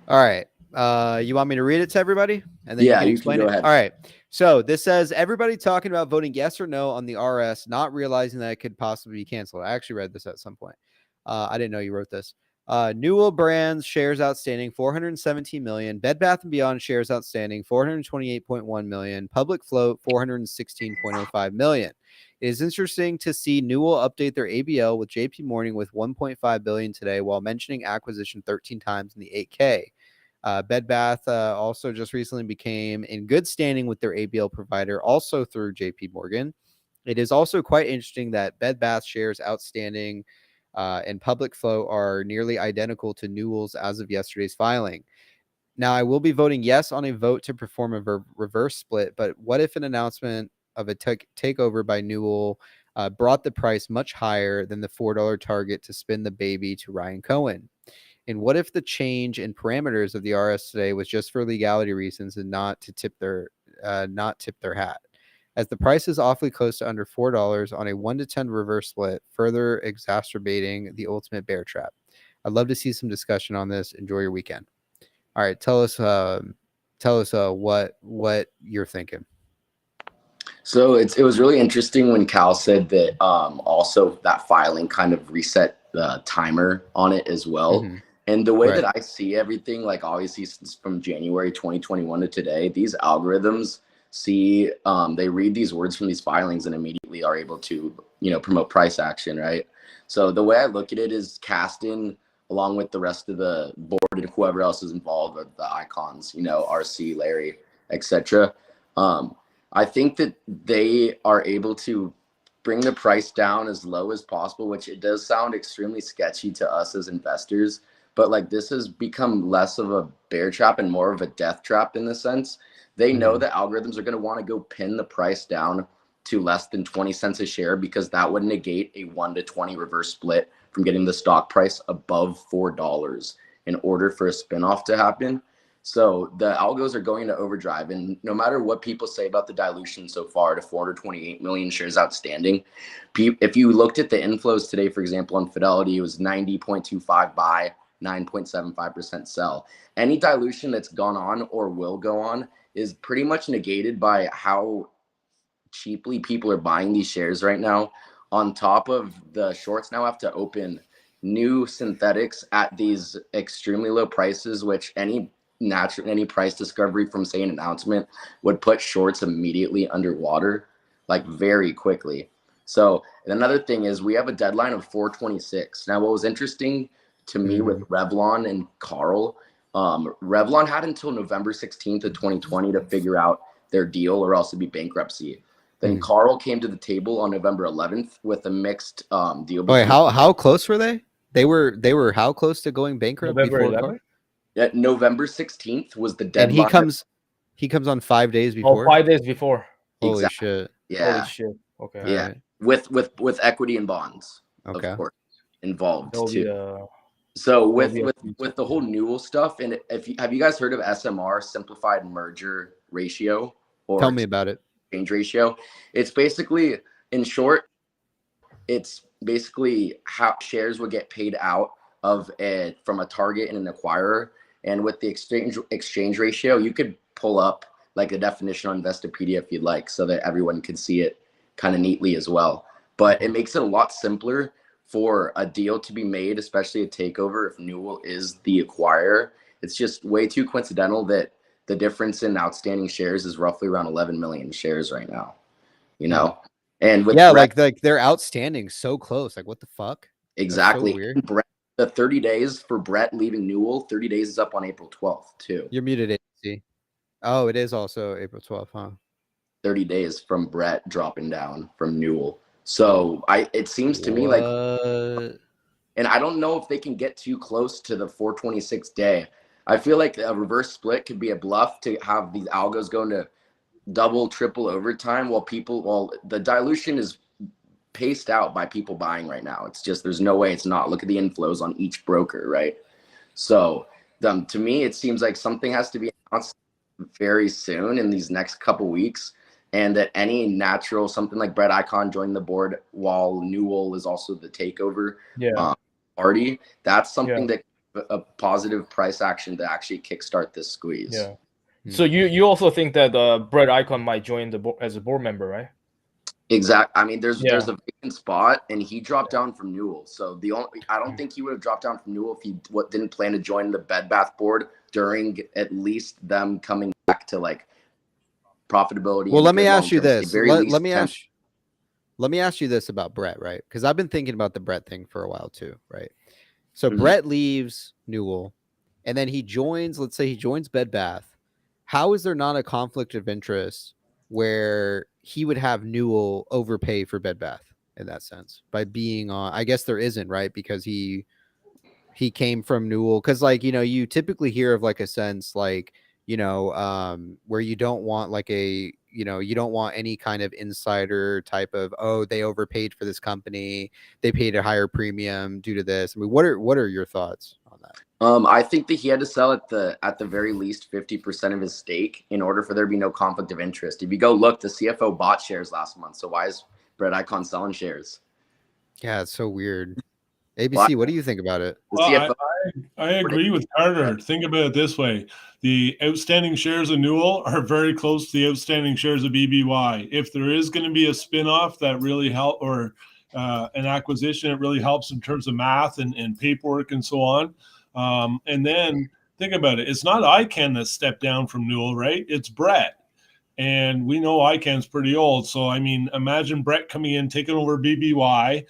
All right. You want me to read it to everybody? And then Yeah, you can you explain can go it? ahead. All right. So this says everybody talking about voting yes or no on the RS, not realizing that it could possibly be canceled. I actually read this at some point. I didn't know you wrote this. Newell Brands shares outstanding 417 million. Bed Bath & Beyond shares outstanding 428.1 million. Public float 416.05 million. It is interesting to see Newell update their ABL with JP Morgan with 1.5 billion today, while mentioning acquisition 13 times in the 8K. Bed Bath also just recently became in good standing with their ABL provider, also through JP Morgan. It is also quite interesting that Bed Bath shares outstanding and public flow are nearly identical to Newell's as of yesterday's filing. Now, I will be voting yes on a vote to perform a reverse split, but what if an announcement of a takeover by Newell brought the price much higher than the $4 target to spin the baby to Ryan Cohen? And what if the change in parameters of the RS today was just for legality reasons and not to tip their hat? As the price is awfully close to under $4 on a 1-to-10 reverse split, further exacerbating the ultimate bear trap. I'd love to see some discussion on this. Enjoy your weekend. All right, tell us what you're thinking. So it was really interesting when Cal said that also that filing kind of reset the timer on it as well. Mm-hmm. And the way Right. that I see everything, like obviously since from January 2021 to today, these algorithms see they read these words from these filings and immediately are able to promote price action, right? So the way I look at it is Caston, along with the rest of the board and whoever else is involved, or the icons, RC, Larry, etc. I think that they are able to bring the price down as low as possible, which it does sound extremely sketchy to us as investors. But like this has become less of a bear trap and more of a death trap in the sense. They know that algorithms are going to want to go pin the price down to less than 20 cents a share, because that would negate a 1-to-20 reverse split from getting the stock price above $4 in order for a spinoff to happen. So the algos are going to overdrive, and no matter what people say about the dilution so far to 428 million shares outstanding, if you looked at the inflows today, for example, on Fidelity, it was 90.25 buy, 9.75% sell. Any dilution that's gone on or will go on is pretty much negated by how cheaply people are buying these shares right now. On top of the shorts now have to open new synthetics at these extremely low prices, which any price discovery from, say, an announcement would put shorts immediately underwater, like very quickly. So another thing is we have a deadline of 4/26. Now, what was interesting to me with Revlon and Carl, Revlon had until November 16th of 2020 to figure out their deal, or else it'd be bankruptcy. Then Carl came to the table on November 11th with a mixed deal. Wait, how close were they? They were how close to going bankrupt? November before 11th? Yeah, November 16th was the deadline. And he comes on 5 days before. 5 days before. Holy Exactly. shit! Yeah. Holy shit. Okay. Yeah. Right. With equity and bonds, okay, of course, involved There'll be too. So with be the whole Newell stuff, and have you guys heard of SMR, simplified merger ratio, or tell me about it. Exchange ratio? It's basically, in short, it's basically how shares would get paid out of it from a target and an acquirer. And with the exchange ratio, you could pull up like a definition on Investopedia if you'd like, so that everyone can see it kind of neatly as well. But it makes it a lot simpler for a deal to be made, especially a takeover if Newell is the acquirer. It's just way too coincidental that the difference in outstanding shares is roughly around 11 million shares right now, you know? And with Brett, like they're outstanding so close. Like, what the fuck? Exactly. So weird. Brett, the 30 days for Brett leaving Newell, 30 days is up on April 12th, too. You're muted, AC. Oh, it is also April 12th, huh? 30 days from Brett dropping down from Newell. So it seems to me like, and I don't know if they can get too close to the 426 day. I feel like a reverse split could be a bluff to have these algos going to double, triple overtime while the dilution is paced out by people buying right now. It's just, there's no way it's not. Look at the inflows on each broker, right? So to me, it seems like something has to be announced very soon in these next couple weeks, and that any natural, something like Brett Icahn joining the board while Newell is also the takeover party, that's something that a positive price action to actually kickstart this squeeze. Yeah. So you also think that Brett Icahn might join the board as a board member, right? Exactly. I mean, there's a vacant spot, and he dropped down from Newell. So I don't think he would have dropped down from Newell if he didn't plan to join the Bed Bath board during at least them coming back to like profitability. Well, let me ask you this. Let me ask you this about Brett, right? Because I've been thinking about the Brett thing for a while too, right? So Brett leaves Newell, and then he joins. Let's say he joins Bed Bath. How is there not a conflict of interest where he would have Newell overpay for Bed Bath in that sense by being on? I guess there isn't, right? Because he came from Newell. Because like, you know, you typically hear of like a sense like, you know, where you don't want like a, you know, you don't want any kind of insider type of, oh, they overpaid for this company, they paid a higher premium due to this. I mean, what are your thoughts on that? I think that he had to sell at the very least 50% of his stake in order for there to be no conflict of interest. If you go look, the CFO bought shares last month. So why is Brett Icahn selling shares? Yeah, it's so weird. ABC, what do you think about it? Well, I agree with Carter. Think about it this way. The outstanding shares of Newell are very close to the outstanding shares of BBY. If there is going to be a spinoff that really help, or an acquisition, it really helps in terms of math and paperwork and so on. And then think about it. It's not ICANN that stepped down from Newell, right? It's Brett. And we know ICANN's pretty old. So, I mean, imagine Brett coming in, taking over BBY,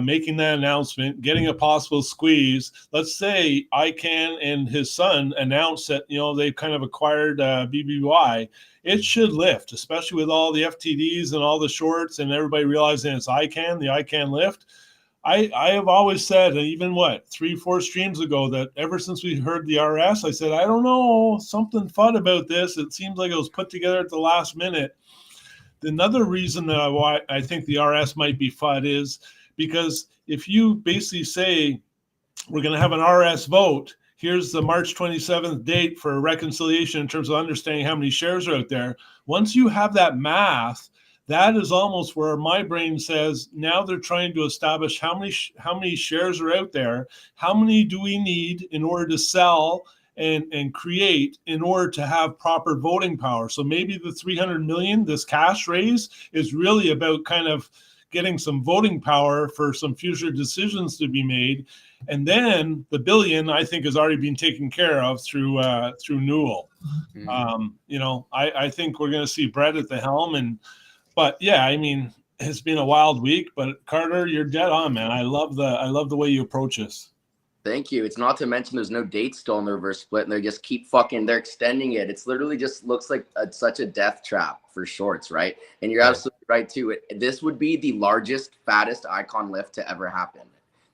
making that announcement, getting a possible squeeze. Let's say ICANN and his son announced that, you know, they've kind of acquired BBY. It should lift, especially with all the FTDs and all the shorts and everybody realizing it's ICANN, the ICANN lift. I have always said, and even 3-4 streams ago, that ever since we heard the RS, I said, I don't know, something fun about this. It seems like it was put together at the last minute. Another reason that why I think the RS might be FUD is because if you basically say we're going to have an RS vote, here's the March 27th date for reconciliation in terms of understanding how many shares are out there. Once you have that math, that is almost where my brain says now they're trying to establish how many shares are out there, how many do we need in order to sell and create in order to have proper voting power. So maybe the 300 million, this cash raise, is really about kind of getting some voting power for some future decisions to be made. And then the billion, I think, has already been taken care of through Newell. You know, I think we're going to see Brett at the helm. But yeah, I mean, it's been a wild week. But Carter, you're dead on, man. I love the way you approach this. Thank you. It's not to mention there's no date still in the reverse split, and they just keep they're extending it. It's literally just looks like such a death trap for shorts, right? And you're absolutely right too. This would be the largest, fattest icon lift to ever happen.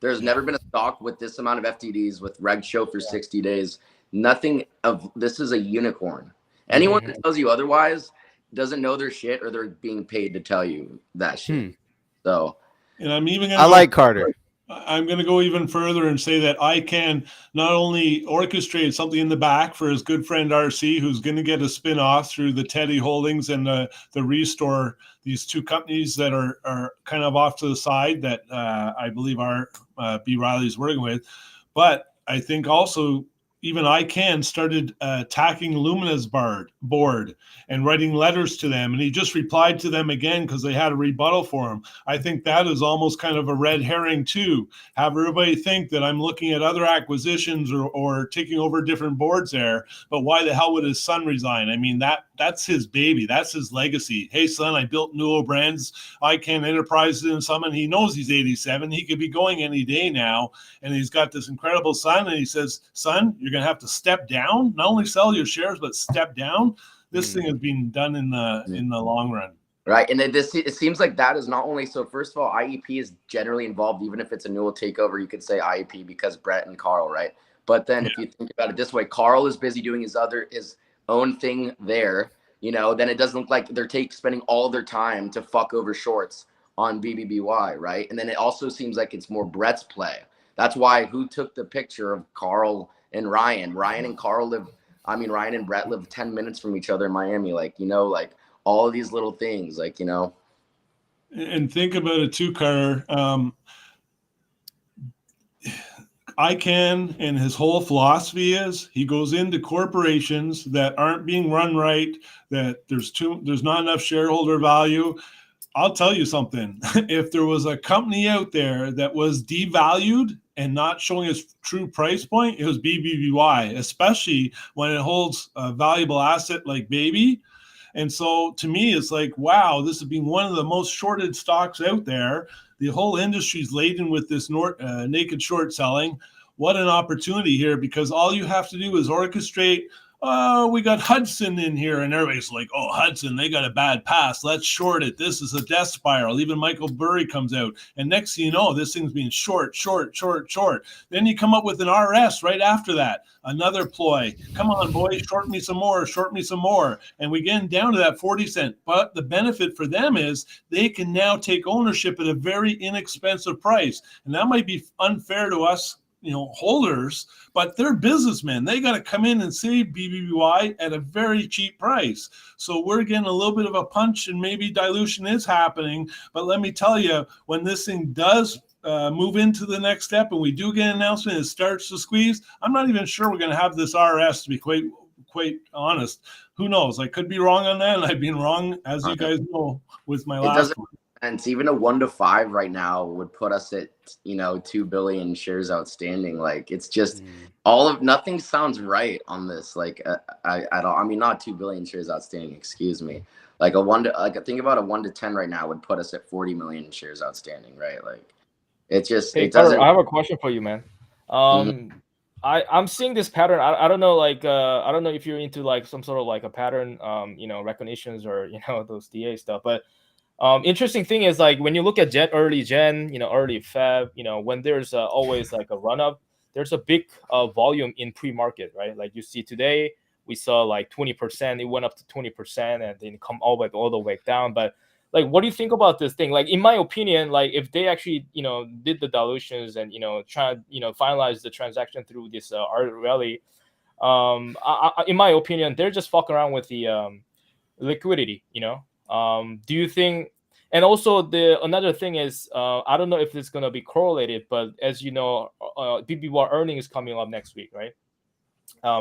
There's never been a stock with this amount of FTDs with reg show for 60 days. Nothing of this is a unicorn. Anyone that tells you otherwise doesn't know their shit, or they're being paid to tell you that shit. So, and I'm even I like Carter. I'm going to go even further and say that I can not only orchestrate something in the back for his good friend RC, who's going to get a spin-off through the Teddy Holdings and the Restore, these two companies that are kind of off to the side that I believe our B. Riley's working with. But I think also even ICANN started attacking Lumina's board and writing letters to them. And he just replied to them again because they had a rebuttal for him. I think that is almost kind of a red herring too. Have everybody think that I'm looking at other acquisitions or taking over different boards there. But why the hell would his son resign? I mean, that's his baby. That's his legacy. Hey, son, I built Newell Brands, ICANN Enterprises and some, and he knows he's 87. He could be going any day now. And he's got this incredible son. And he says, son, you're going to have to step down, not only sell your shares, but step down. This thing has been done in the long run. Right. And it seems like that is not only, so first of all, IEP is generally involved, even if it's a Newell takeover, you could say IEP because Brett and Carl, right? But then if you think about it this way, Carl is busy doing his own thing there, you know, then it doesn't look like they're spending all their time to fuck over shorts on BBBY, right? And then it also seems like it's more Brett's play. That's why who took the picture of Carl and Ryan? Ryan and Ryan and Brett live 10 minutes from each other in Miami. Like, you know, like all of these little things, like, you know. And think about it too, Carter. ICANN and his whole philosophy is he goes into corporations that aren't being run right, that there's not enough shareholder value. I'll tell you something. If there was a company out there that was devalued and not showing its true price point, it was BBBY, especially when it holds a valuable asset like Baby. And so to me, it's like, wow, this has been one of the most shorted stocks out there. The whole industry is laden with this naked short selling. What an opportunity here, because all you have to do is orchestrate. Oh, we got Hudson in here, and everybody's like, oh, Hudson, they got a bad pass. Let's short it. This is a death spiral. Even Michael Burry comes out. And next thing you know, this thing's being short. Then you come up with an RS right after that. Another ploy. Come on, boys, short me some more. And we get down to that 40 cent. But the benefit for them is they can now take ownership at a very inexpensive price. And that might be unfair to us, you know, holders, but they're businessmen. They got to come in and save BBBY at a very cheap price. So we're getting a little bit of a punch, and maybe dilution is happening. But let me tell you, when this thing does move into the next step and we do get an announcement, it starts to squeeze, I'm not even sure we're going to have this RS, to be quite honest. Who knows? I could be wrong on that, and I've been wrong, as you guys know, with my last one. And even a 1 to 5 right now would put us at, you know, 2 billion shares outstanding. Like, it's just nothing sounds right on this. Like, at all. I mean, not 2 billion shares outstanding, excuse me. Like think about a 1 to 10 right now would put us at 40 million shares outstanding, right? Like, it's just, hey, it doesn't. Carter, I have a question for you, man. I'm seeing this pattern. I don't know, like, I don't know if you're into like some sort of like a pattern, you know, recognitions or, you know, those DA stuff, but interesting thing is, like, when you look at early Jan, you know, early Feb, you know, when there's always like a run up, there's a big volume in pre-market, right? Like you see today, we saw like 20%, it went up to 20% and then come all the way down. But like, what do you think about this thing? Like, in my opinion, like if they actually, you know, did the dilutions and, you know, try to, you know, finalize the transaction through this rally, in my opinion, they're just fucking around with the liquidity, you know. Do you think, and also another thing is, I don't know if it's going to be correlated, but as you know, BBBY earnings is coming up next week, right?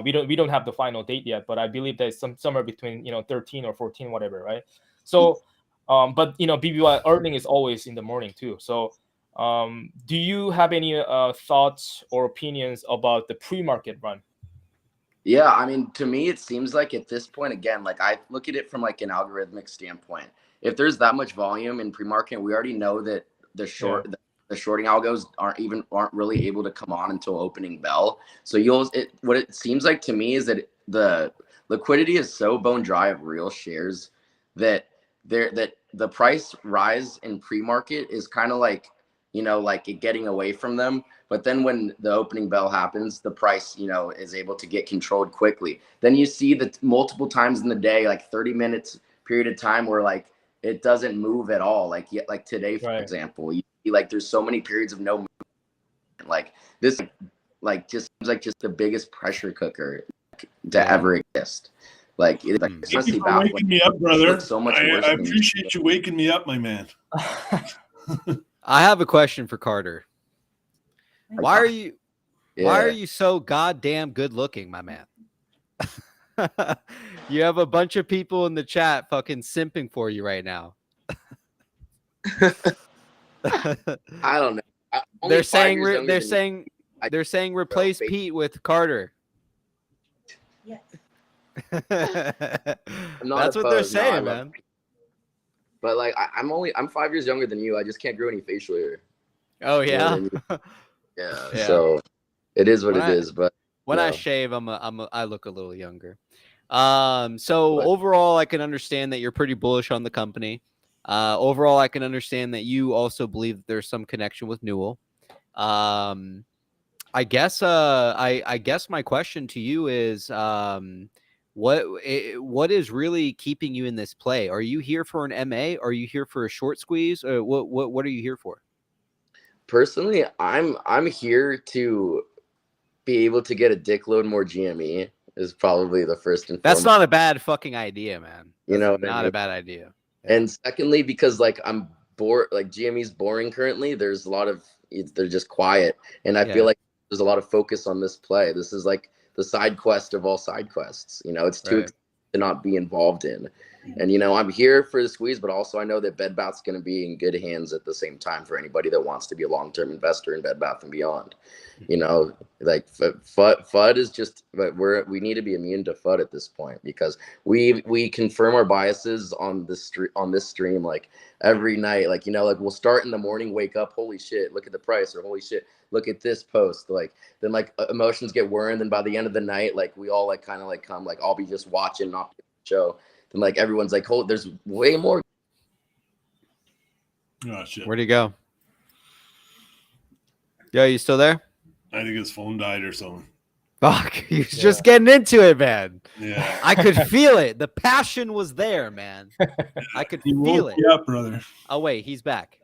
We don't have the final date yet, but I believe that it's somewhere between, you know, 13 or 14, whatever, right? So, but you know, BBBY earning is always in the morning too. So, do you have any thoughts or opinions about the pre-market run? Yeah, I mean, to me, it seems like at this point, again, like I look at it from like an algorithmic standpoint. If there's that much volume in pre-market, we already know that the shorting algos aren't really able to come on until opening bell. So what it seems like to me is that the liquidity is so bone dry of real shares that the price rise in pre-market is kind of like, you know, like it getting away from them. But then when the opening bell happens, the price, you know, is able to get controlled quickly. Then you see that multiple times in the day, like 30 minutes period of time where like it doesn't move at all. Like today, for example, you see like there's so many periods of no movement. this like just seems like just the biggest pressure cooker to ever exist. Like it's like it's Thank you for baffling. waking me up, brother. So much I worse than appreciate you waking me up, my man. I have a question for Carter. Why are you so goddamn good looking, my man? You have a bunch of people in the chat fucking simping for you right now. I don't know. They're saying replace Pete with Carter. Yeah. That's what they're saying, man. But like I'm 5 years younger than you. I just can't grow any facial hair. Oh yeah. You know what I mean? Yeah. So it is what it is. But when I shave, I look a little younger. So overall, I can understand that you're pretty bullish on the company. Overall, I can understand that you also believe that there's some connection with Newell. I guess my question to you is, what is really keeping you in this play? Are you here for an MA? Are you here for a short squeeze? Or what are you here for? Personally, I'm here to be able to get a dickload more GME is probably the first and That's foremost. not a bad fucking idea, man. You know, not a bad idea. And secondly, because like I'm bored, like GME's boring currently. There's a lot of they're just quiet, and I feel like there's a lot of focus on this play. This is like the side quest of all side quests. You know, it's too exciting to not be involved in. And you know, I'm here for the squeeze, but also I know that Bed Bath's going to be in good hands at the same time for anybody that wants to be a long-term investor in Bed Bath and Beyond. You know, like FUD is just, but we need to be immune to FUD at this point, because we confirm our biases on this stream like every night. Like, you know, like we'll start in the morning, wake up, holy shit, look at the price, or holy shit, look at this post. Like then like emotions get whirring, and by the end of the night, like we all like kind of like come, like I'll be just watching, not the show. And like everyone's like, "Oh, there's way more." Oh shit! Where'd he go? Yo, you still there? I think his phone died or something. Fuck, he was just getting into it, man. Yeah, I could feel it. The passion was there, man. I could feel it. Yeah, brother. Oh wait, he's back.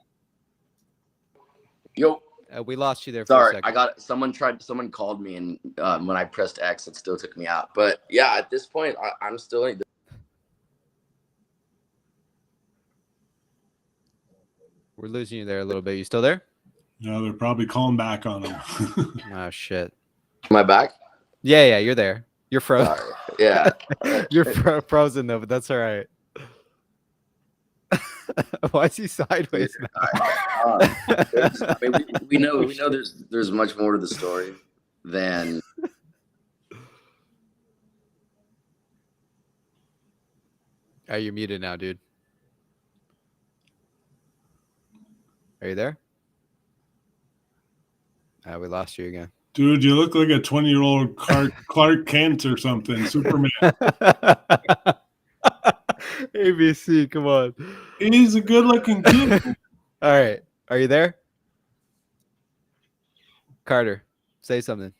Yo, we lost you there. Sorry, for a second. someone called me, and when I pressed X, it still took me out. But yeah, at this point, I'm still like. We're losing you there a little bit. You still there? No, they're probably calling back on him. Oh shit! Am I back? Yeah, you're there. You're frozen. Yeah, you're frozen though, but that's all right. Why is he sideways now? I mean, we know there's much more to the story than. Oh, you're muted now, dude. Are you there? We lost you again. Dude, you look like a 20-year-old Clark Kent or something. Superman. ABC, come on. He's a good-looking kid. All right. Are you there? Carter, say something.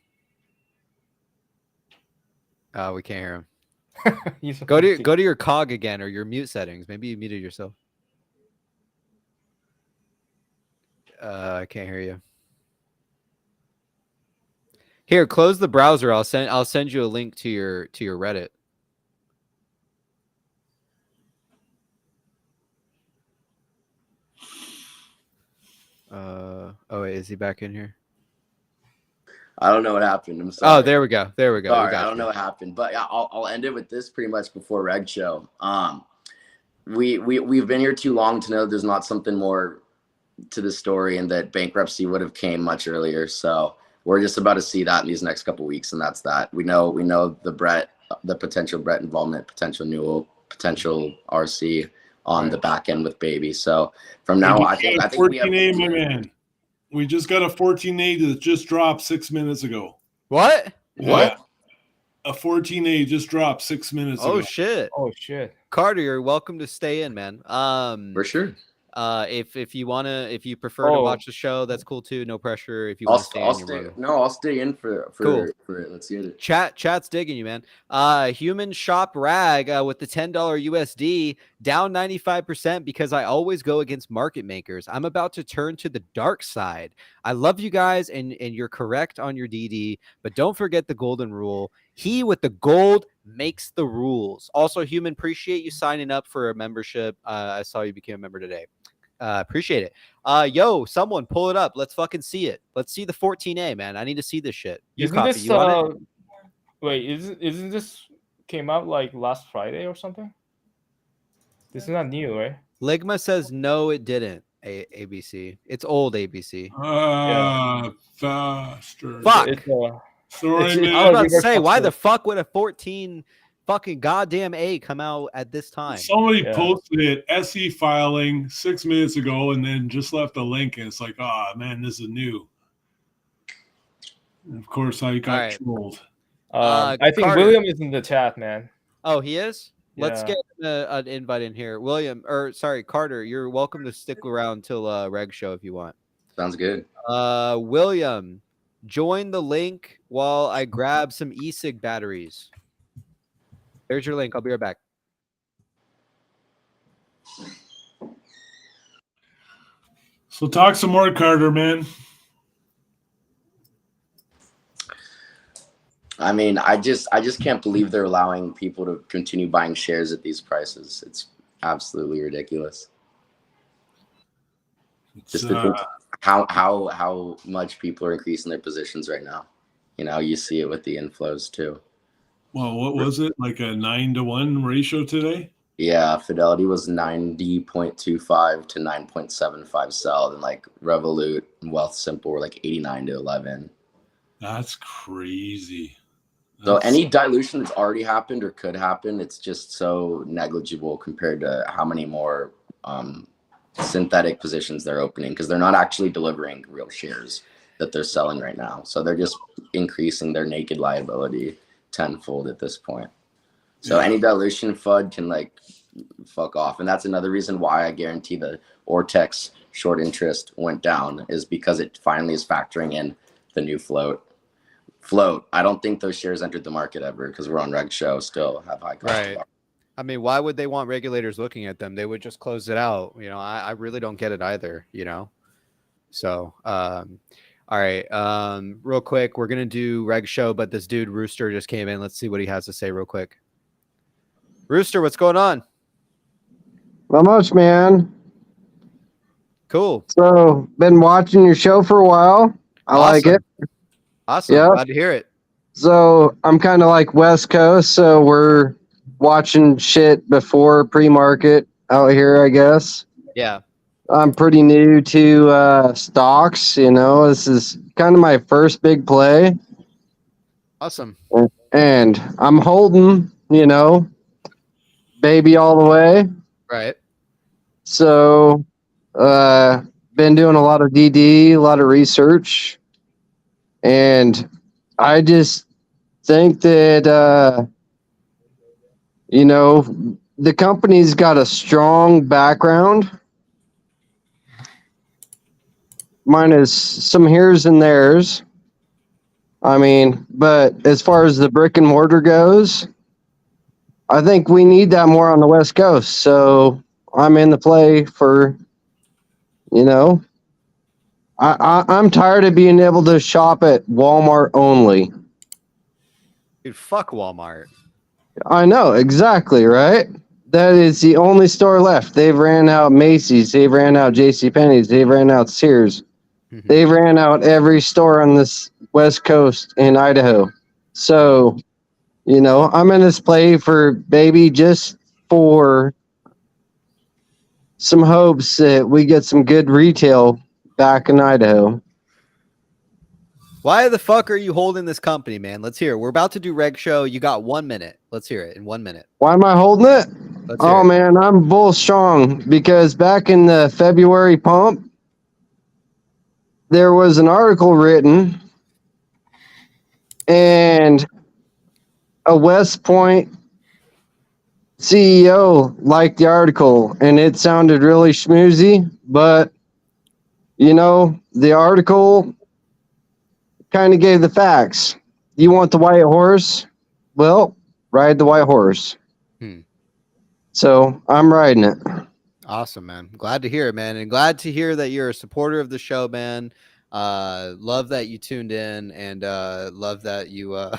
Oh, we can't hear him. Go to your cog again, or your mute settings. Maybe you muted yourself. I can't hear you. Here, close the browser. I'll send you a link to your Reddit. Oh wait, is he back in here? I don't know what happened. I'm sorry. Oh, there we go. There we go. Sorry, I don't know what happened, but yeah, I'll end it with this pretty much before Reg show. We've been here too long to know there's not something more to the story, and that bankruptcy would have came much earlier. So we're just about to see that in these next couple of weeks, and that's that. We know the potential Brett involvement, potential Newell, potential RC on the back end with Baby. So from now on, I think we have 14A, my man. We just got a 14A that just dropped 6 minutes ago. What? Yeah. What? A 14A just dropped 6 minutes ago. Oh shit. Oh shit. Carter, you're welcome to stay in, man. For sure. If you prefer to watch the show, that's cool too. No pressure. If you want to stay in, I'll stay in for cool. For it. Let's get it. Chat's digging you, man. Human Shop Rag with the $10 USD down 95% because I always go against market makers. I'm about to turn to the dark side. I love you guys, and you're correct on your DD, but don't forget the golden rule. He with the gold makes the rules. Also, Human, appreciate you signing up for a membership. I saw you became a member today. Appreciate it. Yo, someone pull it up. Let's fucking see it. Let's see the 14A, man. I need to see this shit. Isn't this came out like last Friday or something? This is not new, right? Ligma says no, it didn't. ABC. It's old ABC. Faster. Fuck. Sorry, man. I was about to say, why the fuck would a 14 fucking goddamn A come out at this time? Somebody posted it, SE filing 6 minutes ago, and then just left a link, and it's like, man, this is new. And of course, I got trolled. I think Carter. William is in the chat, man. Oh, he is? Let's Yeah. get an invite in here. Carter, you're welcome to stick around till Reg Show if you want. Sounds good. William, join the link while I grab some e-cig batteries. There's your link. I'll be right back. So talk some more, Carter, man. I mean, I just can't believe they're allowing people to continue buying shares at these prices. It's absolutely ridiculous. Just to think how much people are increasing their positions right now. You know, you see it with the inflows too. Well, what was it? Like a 9-to-1 ratio today? Yeah, Fidelity was 90.25 to 9.75 sell, and like Revolut and Wealth Simple were like 89 to 11. That's crazy. So any dilution that's already happened or could happen, it's just so negligible compared to how many more synthetic positions they're opening, because they're not actually delivering real shares that they're selling right now. So they're just increasing their naked liability tenfold at this point. So any dilution FUD can like fuck off. And that's another reason why I guarantee the Ortex short interest went down, is because it finally is factoring in the new float. I don't think those shares entered the market ever, because we're on Reg Show, still have high cost. Right. I mean, why would they want regulators looking at them? They would just close it out. You know, I really don't get it either, you know? So, all right. Real quick, we're going to do Reg Show, but this dude Rooster just came in. Let's see what he has to say real quick. Rooster, what's going on? Not much, man. Cool. So, been watching your show for a while. I like it. Awesome. Yeah. Glad to hear it. So, I'm kind of like West Coast, so we're watching shit before pre-market out here, I guess. Yeah. I'm pretty new to stocks, you know. This is kind of my first big play. Awesome. And I'm holding, you know, baby all the way. Right. So, been doing a lot of DD, a lot of research. And I just think that, you know, the company's got a strong background. Minus some here's and there's. I mean, but as far as the brick and mortar goes, I think we need that more on the West Coast. So I'm in the play for, you know, I'm tired of being able to shop at Walmart only. Dude, fuck Walmart. I know, exactly, right? That is the only store left. They've ran out Macy's. They've ran out JCPenney's. They've ran out Sears. They ran out every store on this West Coast in Idaho. So, you know, I'm in this play for baby just for some hopes that we get some good retail back in Idaho. Why the fuck are you holding this company, man? Let's hear it. We're about to do Reg Show. You got 1 minute. Let's hear it in 1 minute. Why am I holding it? Oh, man, I'm bull strong because back in the February pump, there was an article written and a West Point CEO liked the article and it sounded really schmoozy, but the article kind of gave the facts. You want the white horse? Well, ride the white horse. So I'm riding it. Awesome, man. Glad to hear it, man. And glad to hear that you're a supporter of the show, man. Love that you tuned in, and love that you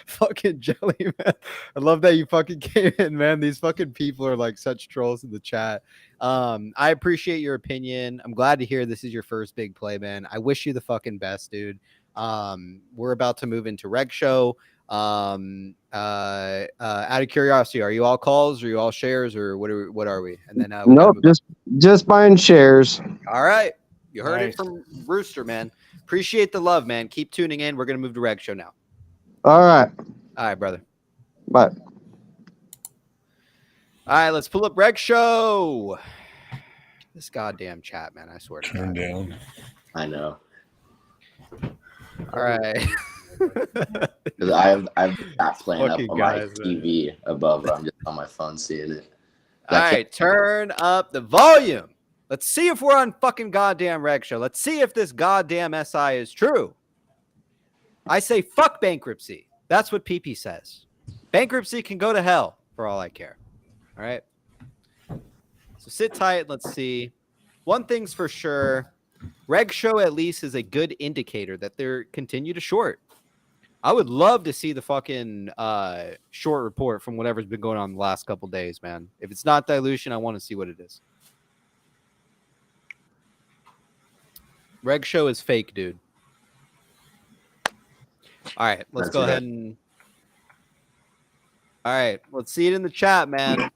fucking jelly, man. I love that you fucking came in, man. These fucking people are like such trolls in the chat. I appreciate your opinion. I'm glad to hear this is your first big play, man. I wish you the fucking best, dude. We're about to move into reg show. Out of curiosity, are you all calls, or are you all shares, or what are we? And then nope, just buying shares. all right, you heard it from Rooster, man. Appreciate the love, man. Keep tuning in. We're gonna move to reg show now. All right, brother. Bye. All right, let's pull up reg show. This goddamn chat, man. I swear to God. Down. I know. All right. Because I have that playing up Fucking on guys, my TV above. I'm just on my phone seeing it. All right, turn up the volume. Let's see if we're on fucking goddamn reg show. Let's see if this goddamn SI is true. I say fuck bankruptcy. That's what PP says. Bankruptcy can go to hell for all I care. All right. So sit tight. Let's see. One thing's for sure. Reg show at least is a good indicator that they're continue to short. I would love to see the fucking short report from whatever's been going on the last couple days, man. If it's not dilution, I want to see what it is. Reg show is fake, dude. All right, let's go ahead and... All right, let's see it in the chat, man.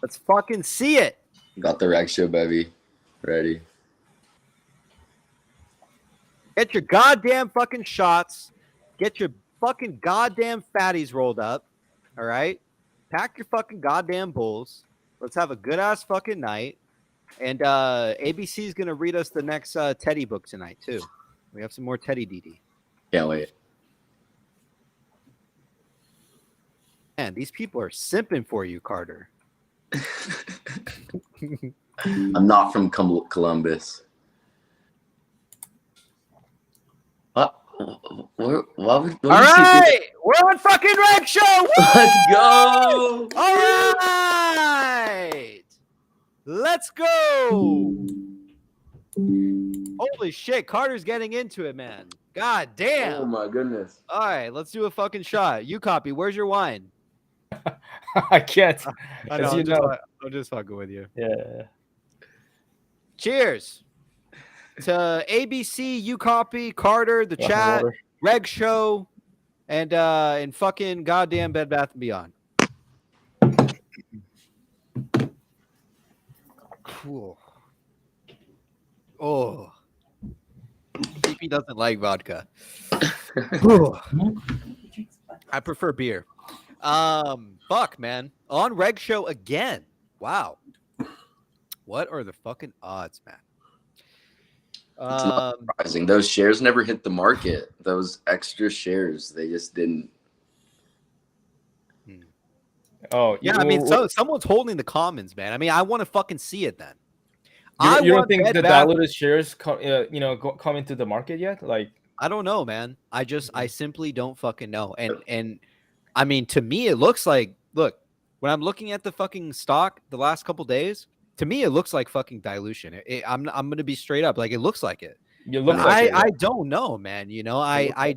Let's fucking see it. Got the reg show, baby. Ready. Get your goddamn fucking shots. Get your fucking goddamn fatties rolled up. All right? Pack your fucking goddamn bulls. Let's have a good-ass fucking night. And ABC is going to read us the next Teddy book tonight, too. We have some more Teddy DD. Can't wait. Man, these people are simping for you, Carter. I'm not from Columbus. What? All right, we're on fucking reg show. Woo! Let's go. All right, let's go. Holy shit, Carter's getting into it, man. God damn. Oh my goodness. All right, let's do a fucking shot. You copy. Where's your wine? I can't. I know, I'm just fucking with you. Yeah. Cheers to ABC, you copy, Carter, the chat, reg show, and fucking goddamn Bed Bath & Beyond. Cool. Oh, PP doesn't like vodka. I prefer beer. Fuck, man. On reg show again. Wow. What are the fucking odds, man? It's not surprising. Those shares never hit the market. Those extra shares, they just didn't. Oh, yeah. I mean, so someone's holding the commons, man. I mean, I want to fucking see it then. You don't think the diluted shares come into the market yet? Like, I don't know, man. I simply don't fucking know. And I mean, to me, it looks like, look, when I'm looking at the fucking stock the last couple days, to me, it looks like fucking dilution. I'm going to be straight up. Like, it looks like it. I don't know, man. You know, I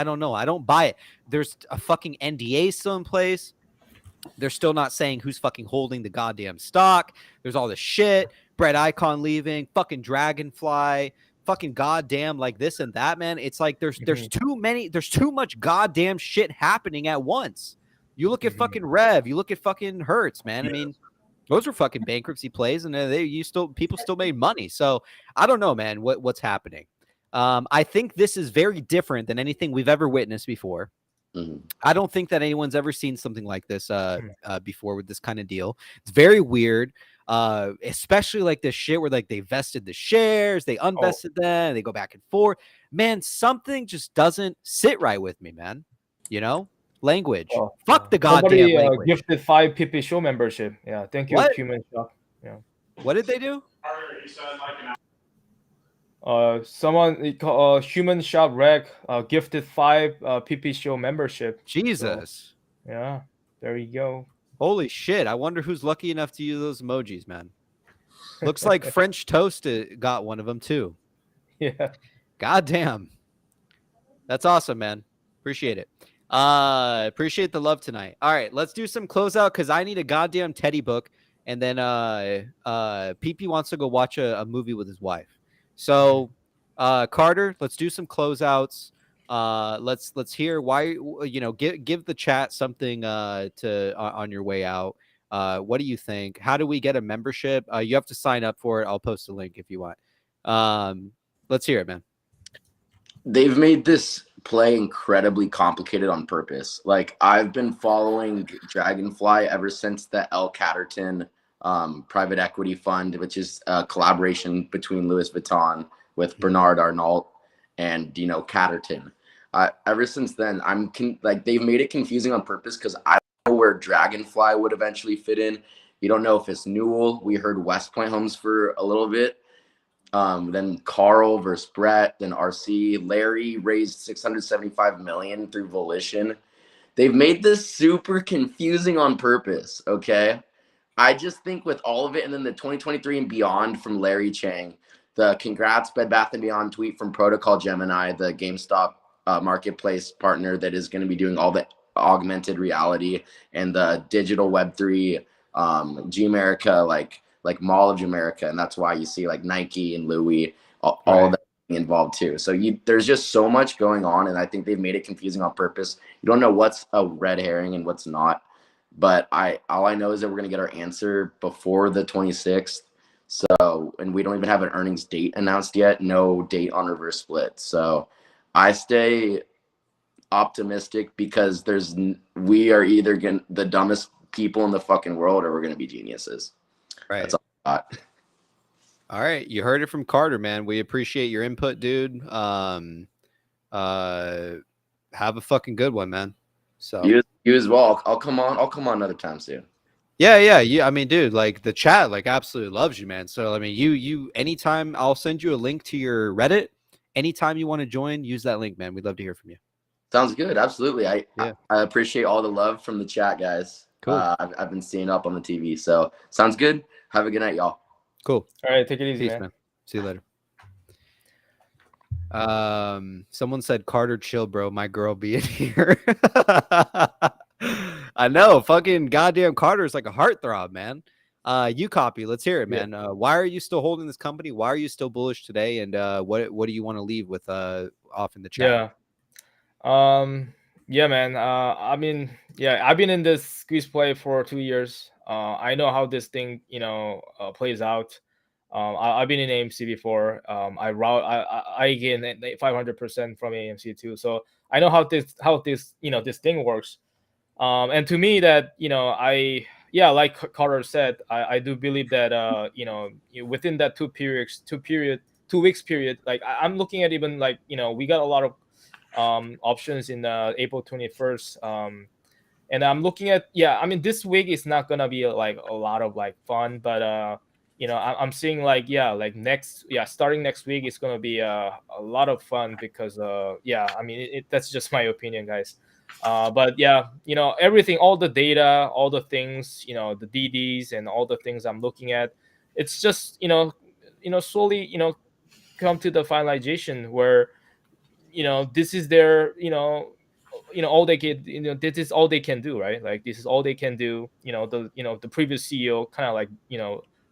don't know. I don't buy it. There's a fucking NDA still in place. They're still not saying who's fucking holding the goddamn stock. There's all this shit. Brett Icon leaving, fucking Dragonfly, fucking goddamn like this and that, man. It's like there's too much goddamn shit happening at once. You look at fucking Rev, you look at fucking Hertz, man. I mean, those were fucking bankruptcy plays, and people still made money. So I don't know, man, what's happening. I think this is very different than anything we've ever witnessed before. I don't think that anyone's ever seen something like this before with this kind of deal. It's very weird, especially like this shit where like they vested the shares, they unvested them, they go back and forth. Man, something just doesn't sit right with me, man. You know, language. Oh, Fuck the goddamn somebody language. gifted 5 PPShow membership. Yeah, thank you, What? Human Shop. Yeah. What did they do? Someone Human Shop Rec gifted 5 PPShow membership. Jesus. So, yeah, there you go. Holy shit! I wonder who's lucky enough to use those emojis, man. Looks like French Toast got one of them too. Yeah. Goddamn. That's awesome, man. Appreciate it. Appreciate the love tonight. All right, let's do some closeout because I need a goddamn Teddy book, and then PP wants to go watch a movie with his wife. So, Carter, let's do some closeouts. Let's hear why, give the chat something to on your way out. What do you think? How do we get a membership? You have to sign up for it. I'll post a link if you want. Let's hear it, man. They've made this play incredibly complicated on purpose. Like, I've been following Dragonfly ever since the L. Catterton private equity fund, which is a collaboration between Louis Vuitton with Bernard Arnault and Catterton. Ever since then, they've made it confusing on purpose because I don't know where Dragonfly would eventually fit in. You don't know if it's Newell. We heard West Point Homes for a little bit. Then Carl versus Brett, then RC. Larry raised $675 million through Volition. They've made this super confusing on purpose, okay? I just think with all of it, and then the 2023 and beyond from Larry Chang, the congrats Bed Bath & Beyond tweet from Protocol Gemini, the GameStop marketplace partner that is going to be doing all the augmented reality and the digital Web3 G-America, like Mall of America, and that's why you see like Nike and Louis, all of that involved too. So there's just so much going on, and I think they've made it confusing on purpose. You don't know what's a red herring and what's not. But all I know is that we're gonna get our answer before the 26th. So, and we don't even have an earnings date announced yet. No date on reverse split. So, I stay optimistic because we are either the dumbest people in the fucking world, or we're gonna be geniuses. Right. That's all I got. All right, you heard it from Carter, man. We appreciate your input, dude. Have a fucking good one, man. So you as well. I'll come on another time soon. Yeah. I mean, dude, like the chat, like absolutely loves you, man. So I mean, you anytime, I'll send you a link to your Reddit. Anytime you want to join, use that link, man. We'd love to hear from you. Sounds good. Absolutely. I appreciate all the love from the chat, guys. Cool. I've been seeing up on the TV. So sounds good. Have a good night, y'all. Cool. All right, take it easy, Peace, man. See you later. Someone said, Carter, chill, bro. My girl be in here. I know. Fucking goddamn Carter's like a heartthrob, man. You copy. Let's hear it, man. Why are you still holding this company? Why are you still bullish today? And what do you want to leave with off in the chat? Yeah, man. I mean, I've been in this squeeze play for 2 years. I know how this thing, plays out. I've been in AMC before. I gain 500% from AMC too. So I know how this this thing works. And to me, that like Carter said, I do believe that within that 2 weeks period, like I'm looking at even like we got a lot of options in April 21st. And I'm looking at I mean this week is not gonna be like a lot of like fun, but I'm seeing like starting next week is gonna be a lot of fun because I mean that's just my opinion, guys. But everything, all the data, all the things, the DDs and all the things I'm looking at, it's just slowly come to the finalization where this is their all they can this is all they can do, right? Like this is all they can do. The previous CEO kind of like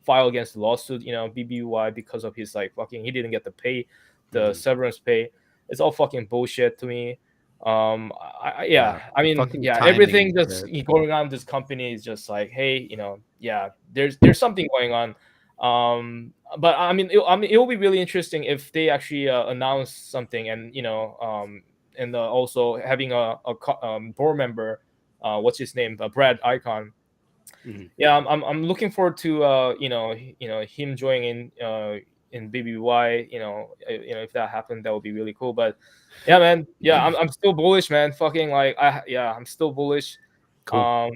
file against the lawsuit, BBBY, because of his like fucking he didn't get the pay, the severance pay. It's all fucking bullshit to me. I mean everything that's going on in this company is just like, hey, there's something going on. But I mean it will be really interesting if they actually announce something, and and also having a board member, what's his name, Brad Icahn. I'm looking forward to him joining in BBBY. If that happened, that would be really cool. But yeah, man, yeah, I'm still bullish, man. Fucking like, I'm still bullish. Cool.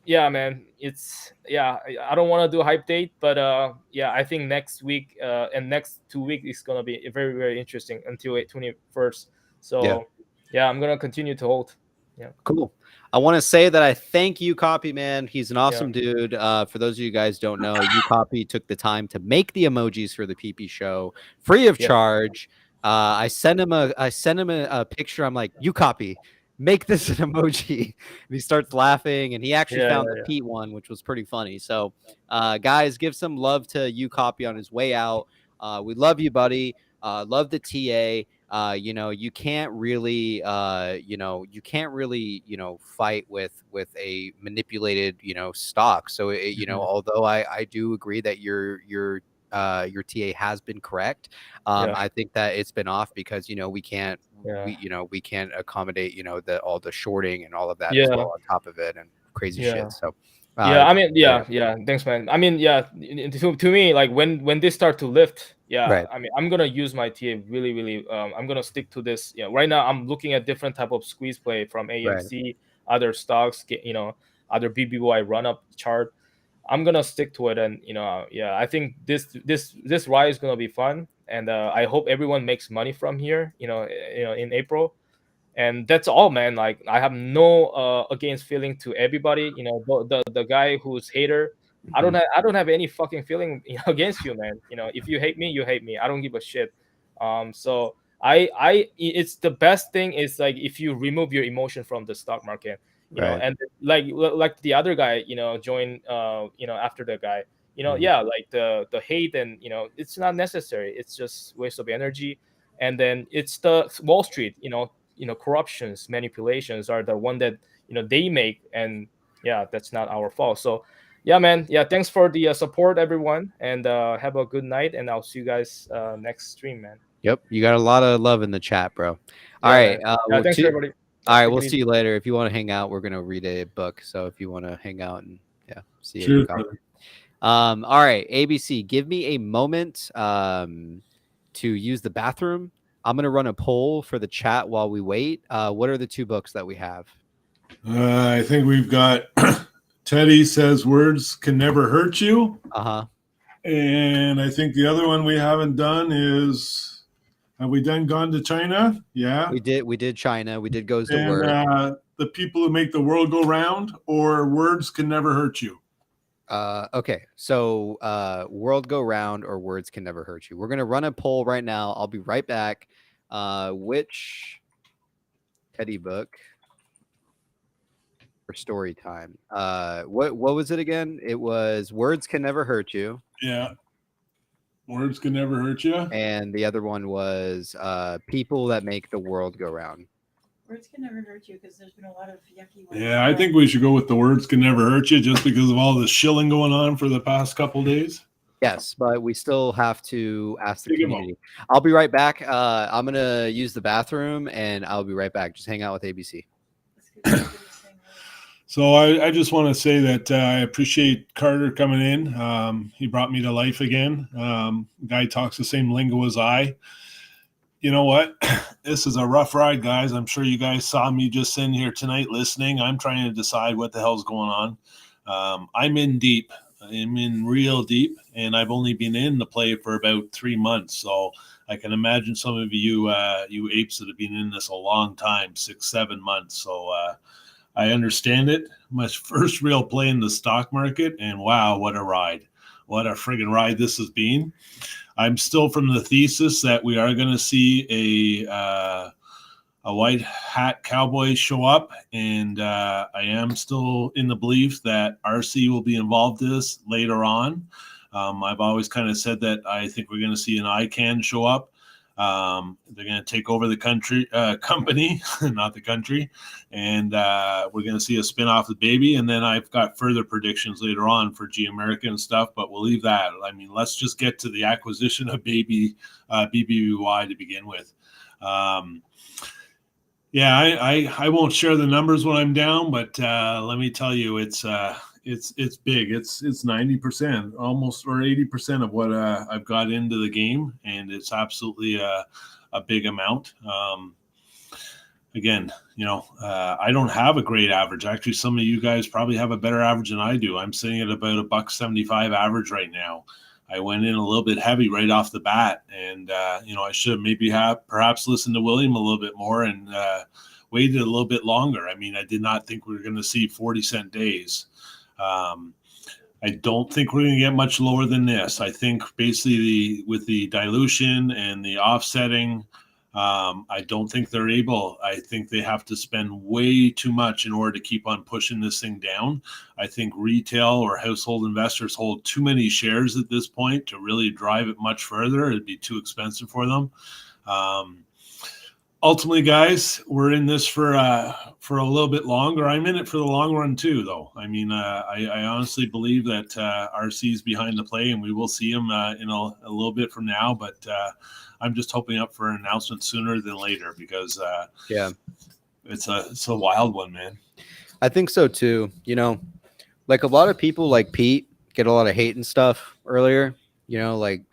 Yeah, man, I don't want to do a hype date, but I think next week and next 2 weeks is gonna be very, very interesting until 21st. So I'm gonna continue to hold. Yeah, cool. I want to say that I thank you, Copy Man. He's an awesome dude. For those of you guys don't know, you Copy took the time to make the emojis for the PP show free of charge. I sent him a picture. I'm like, you Copy, make this an emoji. And he starts laughing, and he actually found the Pete one, which was pretty funny. So, guys, give some love to you Copy on his way out. We love you, buddy. Love the TA. You can't really, fight with a manipulated, stock. So, although I do agree that your TA has been correct, I think that it's been off because, we can't, we can't accommodate, all the shorting and all of that as well on top of it and crazy shit. So, thanks, man. I mean, to me, like when they start to lift, I mean, I'm gonna use my TA really, really. I'm gonna stick to this. Right now I'm looking at different type of squeeze play from AMC, other stocks, other BBY run up chart. I'm gonna stick to it, and I think this ride is gonna be fun, and I hope everyone makes money from here. In April. And that's all, man. Like, I have no against feeling to everybody. The guy who's hater, I don't have any fucking feeling against you, man. If you hate me, you hate me. I don't give a shit. So it's the best thing is like if you remove your emotion from the stock market, and like the other guy, join after the guy, like the hate, and it's not necessary. It's just waste of energy. And then it's the Wall Street, corruptions, manipulations are the one that they make, and that's not our fault. So man, thanks for the support, everyone, and have a good night, and I'll see you guys next stream, man. Yep, you got a lot of love in the chat, bro. All right, thanks everybody. All right, we'll see you later. If you want to hang out, we're gonna read a book. So if you want to hang out and see you. All right, ABC, give me a moment to use the bathroom. I'm going to run a poll for the chat while we wait. What are the two books that we have? I think we've got Teddy Says Words Can Never Hurt You. And I think the other one we haven't done is, have we done Gone to China? Yeah. We did China. We did Goes to Work. The People Who Make the World Go Round, or Words Can Never Hurt You. Okay, so World Go Round or Words Can Never Hurt You. We're going to run a poll right now. I'll be right back. Which Teddy book for story time? What was it again? It was Words Can Never Hurt You. Yeah. Words Can Never Hurt You. And the other one was People That Make the World Go Round. Words can never hurt you because there's been a lot of yucky ones. Yeah, I think we should go with the Words Can Never Hurt You just because of all the shilling going on for the past couple days. Yes, but we still have to ask the community. I'll be right back. I'm going to use the bathroom, and I'll be right back. Just hang out with ABC. So I just want to say that I appreciate Carter coming in. He brought me to life again. Guy talks the same lingo as I. You know what? This is a rough ride, guys. I'm sure you guys saw me just sitting here tonight listening. I'm trying to decide what the hell's going on. I'm in deep. I'm in real deep, and I've only been in the play for about 3 months. So I can imagine some of you apes that have been in this a long time, 6-7 months. So I understand it. My first real play in the stock market, and wow, what a ride. What a friggin' ride this has been. I'm still from the thesis that we are going to see a white hat cowboy show up, and I am still in the belief that RC will be involved in this later on. I've always kind of said that I think we're going to see an ICANN show up. They're going to take over the company, not the country, and we're going to see a spin-off of Baby, and then I've got further predictions later on for G America and stuff, but we'll leave that. I mean, let's just get to the acquisition of BBBY to begin with. Yeah, I won't share the numbers when I'm down, but let me tell you, it's it's big. It's 90%, almost, or 80% of what I've got into the game, and it's absolutely a big amount. Again, I don't have a great average. Actually, some of you guys probably have a better average than I do. I'm sitting at about $1.75 average right now. I went in a little bit heavy right off the bat, and I should have perhaps listened to William a little bit more and waited a little bit longer. I mean, I did not think we were going to see 40-cent days. I don't think we're going to get much lower than this. I think basically with the dilution and the offsetting, I don't think they're able. I think they have to spend way too much in order to keep on pushing this thing down. I think retail or household investors hold too many shares at this point to really drive it much further. It'd be too expensive for them. Ultimately, guys, we're in this for a little bit longer. I'm in it for the long run too, though. I mean, I honestly believe that RC is behind the play, and we will see him in a little bit from now. But I'm just hoping up for an announcement sooner than later because it's a wild one, man. I think so too. Like a lot of people like Pete get a lot of hate and stuff earlier. Like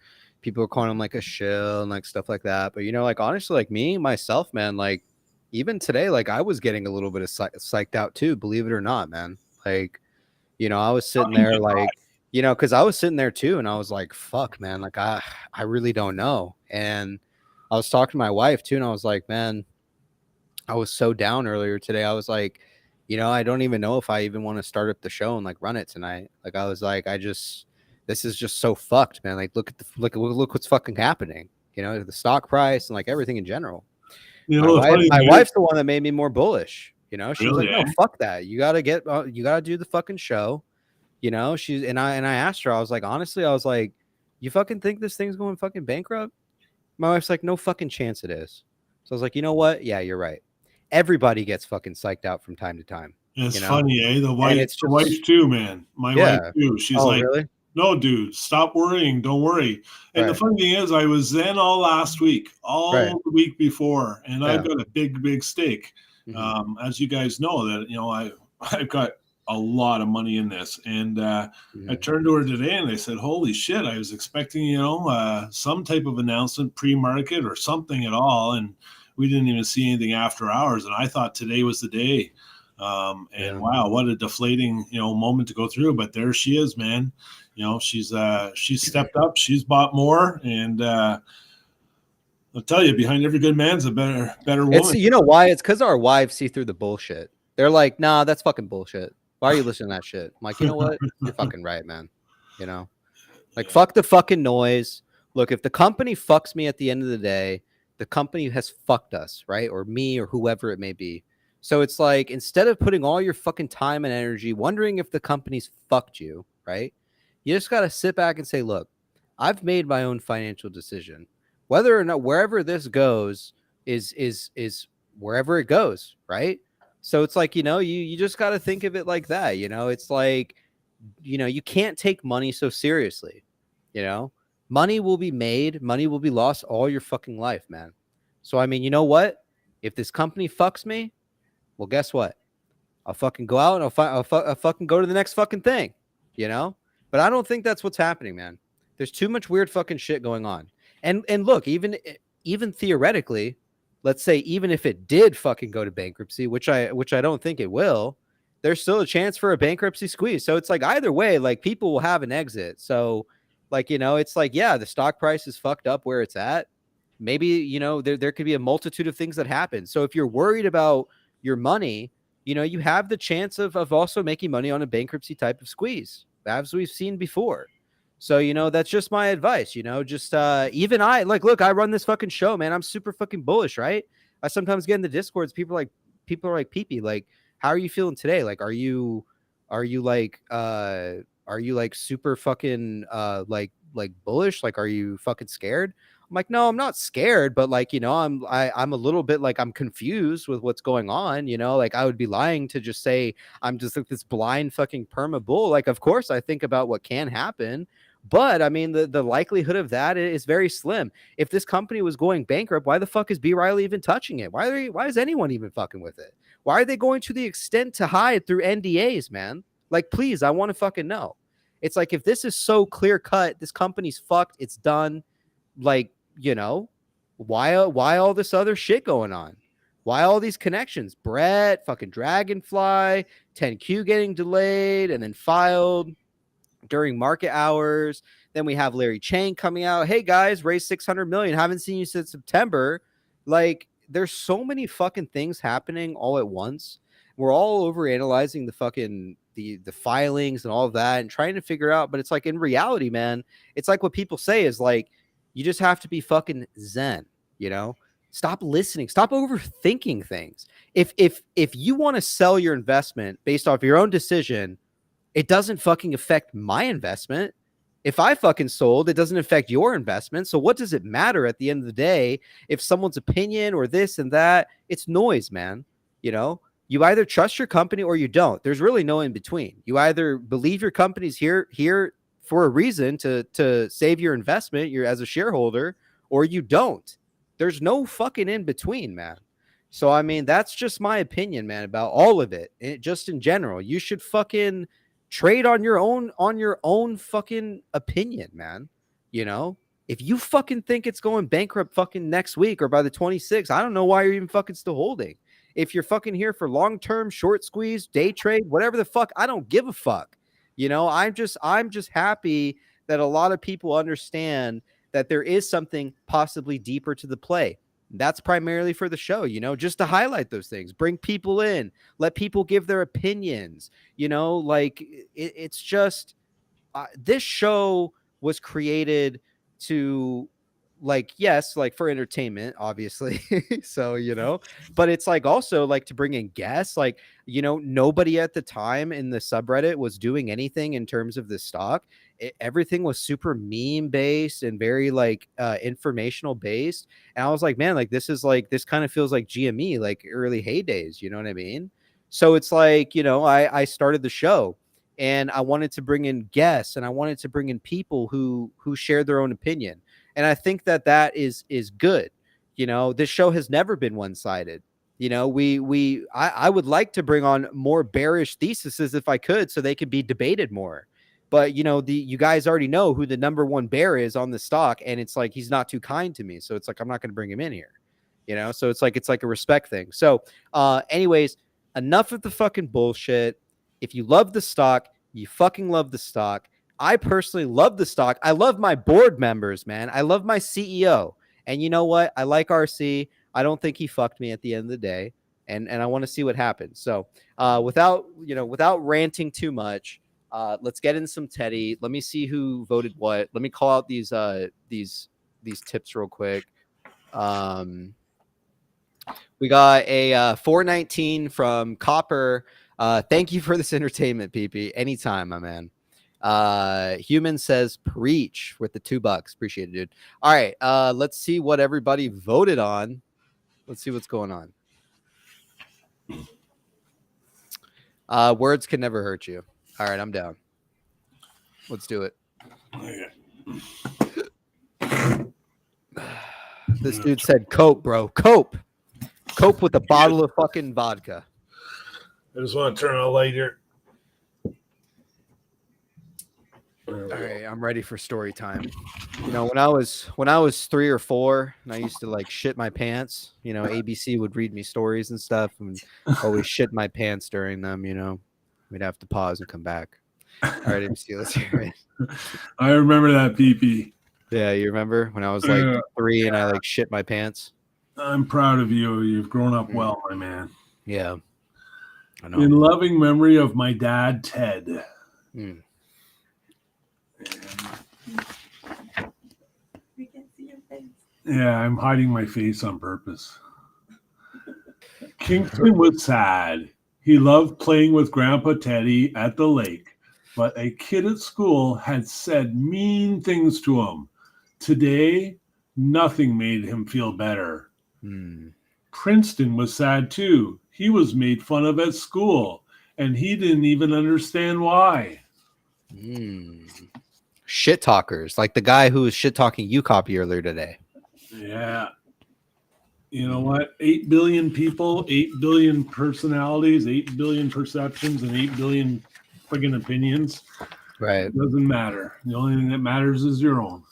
people are calling him like a shill and like stuff like that. But like honestly, like me myself, man, like even today, like I was getting a little bit of psyched out too. Believe it or not, man. Like I was sitting there like. Because I was sitting there too, and I was like, fuck, man, like I really don't know. And I was talking to my wife too, and I was like, man, I was so down earlier today. I was like, I don't even know if I even want to start up the show and like run it tonight. Like I was like, this is just so fucked, man. Like look what's fucking happening. The stock price and like everything in general. My wife's the one that made me more bullish. She was like, no, fuck that. You gotta do the fucking show. And I asked her, I was like, honestly, I was like, you fucking think this thing's going fucking bankrupt? My wife's like, no fucking chance it is. So I was like, you know what? Yeah, you're right. Everybody gets fucking psyched out from time to time. It's funny, eh? The wife too, man. My wife too. She's like, really? No, dude, stop worrying. Don't worry. And the funny thing is, I was Zen all last week, all the week before, and I've got a big stake. As you guys know, that I've got a lot of money in this, and I turned to her today and I said, holy shit, I was expecting some type of announcement pre-market or something at all, and we didn't even see anything after hours, and I thought today was the day. Wow, what a deflating moment to go through, but there she is, man. She's stepped up, she's bought more, and I'll tell you, behind every good man's a better woman. You know why? It's because our wives see through the bullshit. They're like, nah, that's fucking bullshit. Why are you listening to that shit? I'm like, you know what? You're fucking right, man. Like fuck the fucking noise. Look, if the company fucks me at the end of the day, the company has fucked us, right? Or me or whoever it may be. So it's like, instead of putting all your fucking time and energy wondering if the company's fucked you, right? You just got to sit back and say, look, I've made my own financial decision. Whether or not wherever this goes is wherever it goes, right? So it's like, you just got to think of it like that. It's like, you can't take money so seriously. Money will be made, money will be lost all your fucking life, man. So, I mean, you know what? If this company fucks me, well, guess what? I'll fucking go out and I'll fucking go to the next fucking thing, But I don't think that's what's happening, man. There's too much weird fucking shit going on. And look, even theoretically, let's say even if it did fucking go to bankruptcy, which I don't think it will, there's still a chance for a bankruptcy squeeze. So it's like either way, like people will have an exit. So like, it's like, yeah, the stock price is fucked up where it's at. Maybe, there could be a multitude of things that happen. So if you're worried about your money, you have the chance of also making money on a bankruptcy type of squeeze, as we've seen before. So, that's just my advice, just even I look, I run this fucking show, man. I'm super fucking bullish, right? I sometimes get in the discords. People are like, PP, like, how are you feeling today? Like, are you like super fucking like bullish? Like, are you fucking scared? I'm like, no, I'm not scared, but like, I'm a little bit like, I'm confused with what's going on, like I would be lying to just say I'm just like this blind fucking perma bull. Like, of course I think about what can happen, but I mean, the likelihood of that is very slim. If this company was going bankrupt, why the fuck is B. Riley even touching it? Why is anyone even fucking with it? Why are they going to the extent to hide through NDAs, man? Like, please, I want to fucking know. It's like, if this is so clear cut, this company's fucked, it's done. Like, you know, why all this other shit going on? Why all these connections? Brett, fucking Dragonfly, 10Q getting delayed and then filed during market hours. Then we have Larry Chang coming out. Hey guys, raised 600 million. Haven't seen you since September. Like, there's so many fucking things happening all at once. We're all over analyzing the fucking the filings and all of that and trying to figure out. But it's like, in reality, man, it's like what people say is like, you just have to be fucking zen, you know? Stop listening. Stop overthinking things. If you want to sell your investment based off your own decision, it doesn't fucking affect my investment. If I fucking sold, it doesn't affect your investment. So what does it matter at the end of the day if someone's opinion or this and that? It's noise, man. You know, you either trust your company or you don't. There's really no in between. You either believe your company's here for a reason to save your investment, you're as a shareholder, or you don't. There's no fucking in between, man. So I mean, that's just my opinion, man, about all of it. Just in general, you should fucking trade on your own fucking opinion, man. You know, if you fucking think it's going bankrupt fucking next week or by the 26th, I don't know why you're even fucking still holding. If you're fucking here for long-term, short squeeze, day trade, whatever the fuck, I don't give a fuck. You know, I'm just happy that a lot of people understand that there is something possibly deeper to the play. That's primarily for the show, you know, just to highlight those things, bring people in, let people give their opinions, you know, like it's just this show was created to, like, yes, like for entertainment, obviously. So, you know, but it's like also like to bring in guests, like, you know, nobody at the time in the subreddit was doing anything in terms of the stock. Everything was super meme based and very like informational based. And I was like, man, like this kind of feels like GME, like early heydays. You know what I mean? So it's like, you know, I started the show and I wanted to bring in guests and I wanted to bring in people who shared their own opinion. And I think that is good. You know, this show has never been one-sided. You know, I would like to bring on more bearish theses if I could, so they could be debated more. But, you know, you guys already know who the number one bear is on the stock. And it's like, he's not too kind to me. So it's like, I'm not going to bring him in here, you know? So it's like a respect thing. So anyways, enough of the fucking bullshit. If you love the stock, you fucking love the stock. I personally love the stock. I love my board members, man. I love my CEO. And you know what? I like RC. I don't think he fucked me at the end of the day. And I want to see what happens. So without ranting too much, let's get in some Teddy. Let me see who voted what. Let me call out these tips real quick. We got a 419 from Copper. Thank you for this entertainment, PP. Anytime, my man. Human says preach with the $2. Appreciate it, dude. All right, let's see what everybody voted on. Let's see what's going on. Words can never hurt you. All right, I'm down. Let's do it. This dude said cope, bro. Cope with a bottle of fucking vodka. I just want to turn on a light here. All right, I'm ready for story time. You know, when I was 3 or 4 and I used to like shit my pants, you know, ABC would read me stories and stuff and always shit my pants during them, you know. We'd have to pause and come back. All right, ABC, let's hear it. I remember that, PP. Yeah, you remember when I was like 3 and I like shit my pants? I'm proud of you. You've grown up well, my man. Yeah. I know. In loving memory of my dad, Ted. Mm. We can see your face. Yeah, I'm hiding my face on purpose. Kingston was sad. He loved playing with Grandpa Teddy at the lake, but a kid at school had said mean things to him. Today, nothing made him feel better. Princeton was sad too. He was made fun of at school, and he didn't even understand why. Shit talkers, like the guy who was shit talking you copy earlier today. Yeah. You know what? 8 billion people, 8 billion personalities, 8 billion perceptions, and 8 billion friggin' opinions. Right. It doesn't matter. The only thing that matters is your own.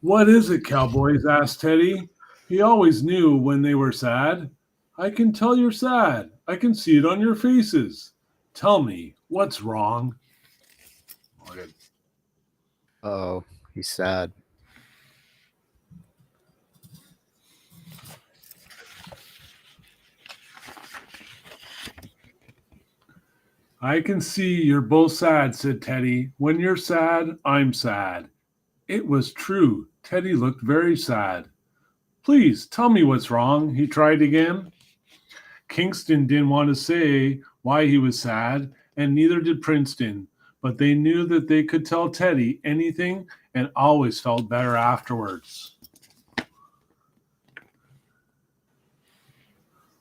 What is it, cowboys? Asked Teddy. He always knew when they were sad. I can tell you're sad. I can see it on your faces. Tell me, what's wrong? Oh, he's sad. I can see you're both sad, said Teddy. When you're sad, I'm sad. It was true. Teddy looked very sad. Please tell me what's wrong, he tried again. Kingston didn't want to say why he was sad, and neither did Princeton, but they knew that they could tell Teddy anything and always felt better afterwards.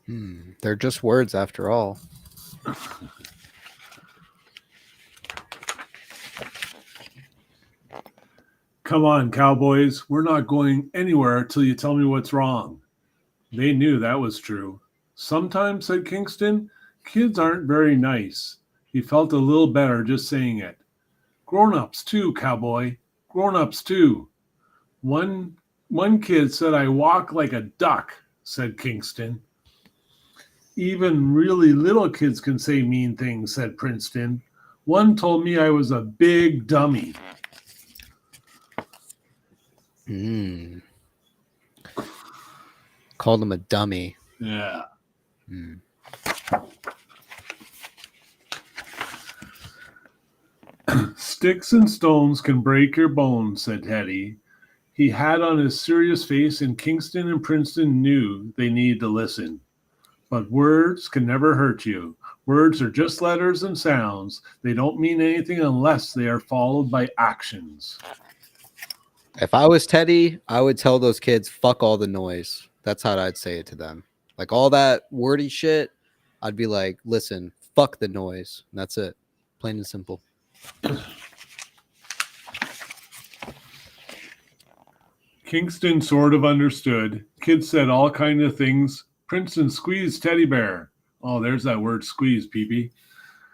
They're just words after all. Come on, cowboys. We're not going anywhere till you tell me what's wrong. They knew that was true. Sometimes, said Kingston, kids aren't very nice. He felt a little better just saying it. Grown-ups too, cowboy. Grown-ups too. One kid said I walk like a duck, said Kingston. Even really little kids can say mean things, said Princeton. One told me I was a big dummy. Called him a dummy. Yeah. Sticks and stones can break your bones, said Teddy. He had on his serious face, and Kingston and Princeton knew they needed to listen. But words can never hurt you. Words are just letters and sounds. They don't mean anything unless they are followed by actions. If I was Teddy, I would tell those kids, fuck all the noise. That's how I'd say it to them. Like all that wordy shit, I'd be like, listen, fuck the noise. And that's it. Plain and simple. Kingston sort of understood. Kids said all kinds of things. Princeton squeezed Teddy Bear. Oh, there's that word squeeze, Pee-Pee.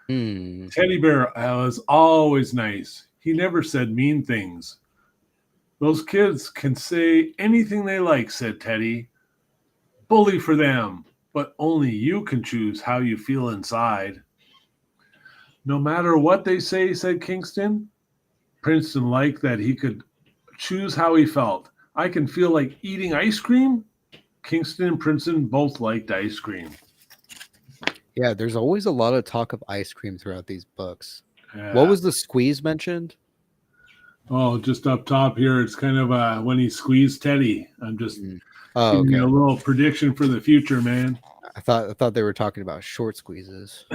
Teddy Bear was always nice. He never said mean things. Those kids can say anything they like, said Teddy. Bully for them, but only you can choose how you feel inside. No matter what they say, said Kingston. Princeton liked that he could choose how he felt. I can feel like eating ice cream. Kingston and Princeton both liked ice cream. Yeah, there's always a lot of talk of ice cream throughout these books. Yeah. What was the squeeze mentioned? Oh, just up top here, it's kind of when he squeezed Teddy. I'm just giving you a little prediction for the future, man. I thought they were talking about short squeezes.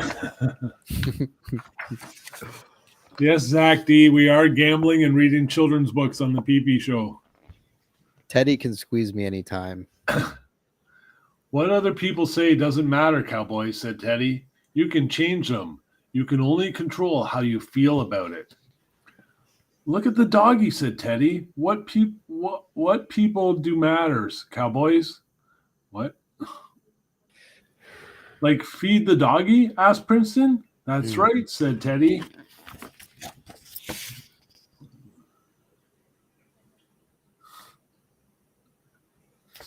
Yes, Zach D, we are gambling and reading children's books on the ThePPShow. Teddy can squeeze me anytime. What other people say doesn't matter, cowboy, said Teddy. You can change them. You can only control how you feel about it. Look at the doggy, said Teddy. What people do matters, cowboys? What? Like feed the doggy? Asked Princeton. That's right, said Teddy.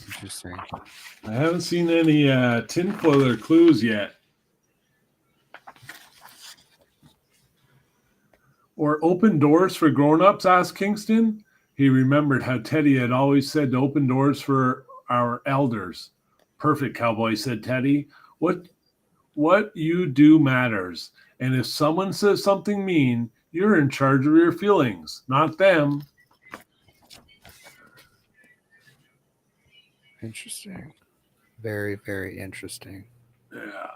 Interesting. I haven't seen any tinfoil or clues yet. Or open doors for grown-ups, asked Kingston. He remembered how Teddy had always said to open doors for our elders. Perfect, cowboy, said Teddy. What you do matters. And if someone says something mean, you're in charge of your feelings, not them. Interesting. Very, very interesting. Yeah.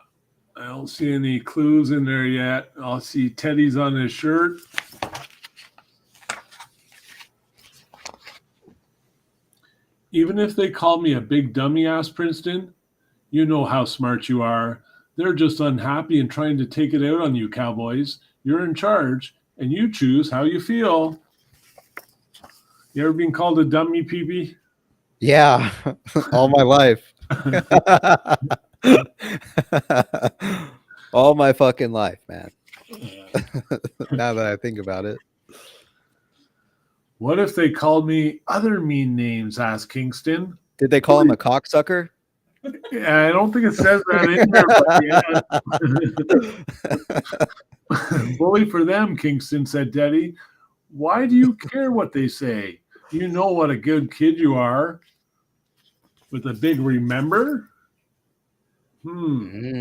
I don't see any clues in there yet. I'll see Teddy's on his shirt. Even if they call me a big dummy, asked Princeton, you know how smart you are. They're just unhappy and trying to take it out on you, cowboys. You're in charge, and you choose how you feel. You ever been called a dummy, Pee-Pee? Yeah, all my life. All my fucking life, man. Now that I think about it. What if they called me other mean names? Asked Kingston. Did they call him a cocksucker? Yeah, I don't think it says that in there, but yeah. Bully for them, Kingston, said Teddy. Why do you care what they say? You know what a good kid you are. With a big remember? Remember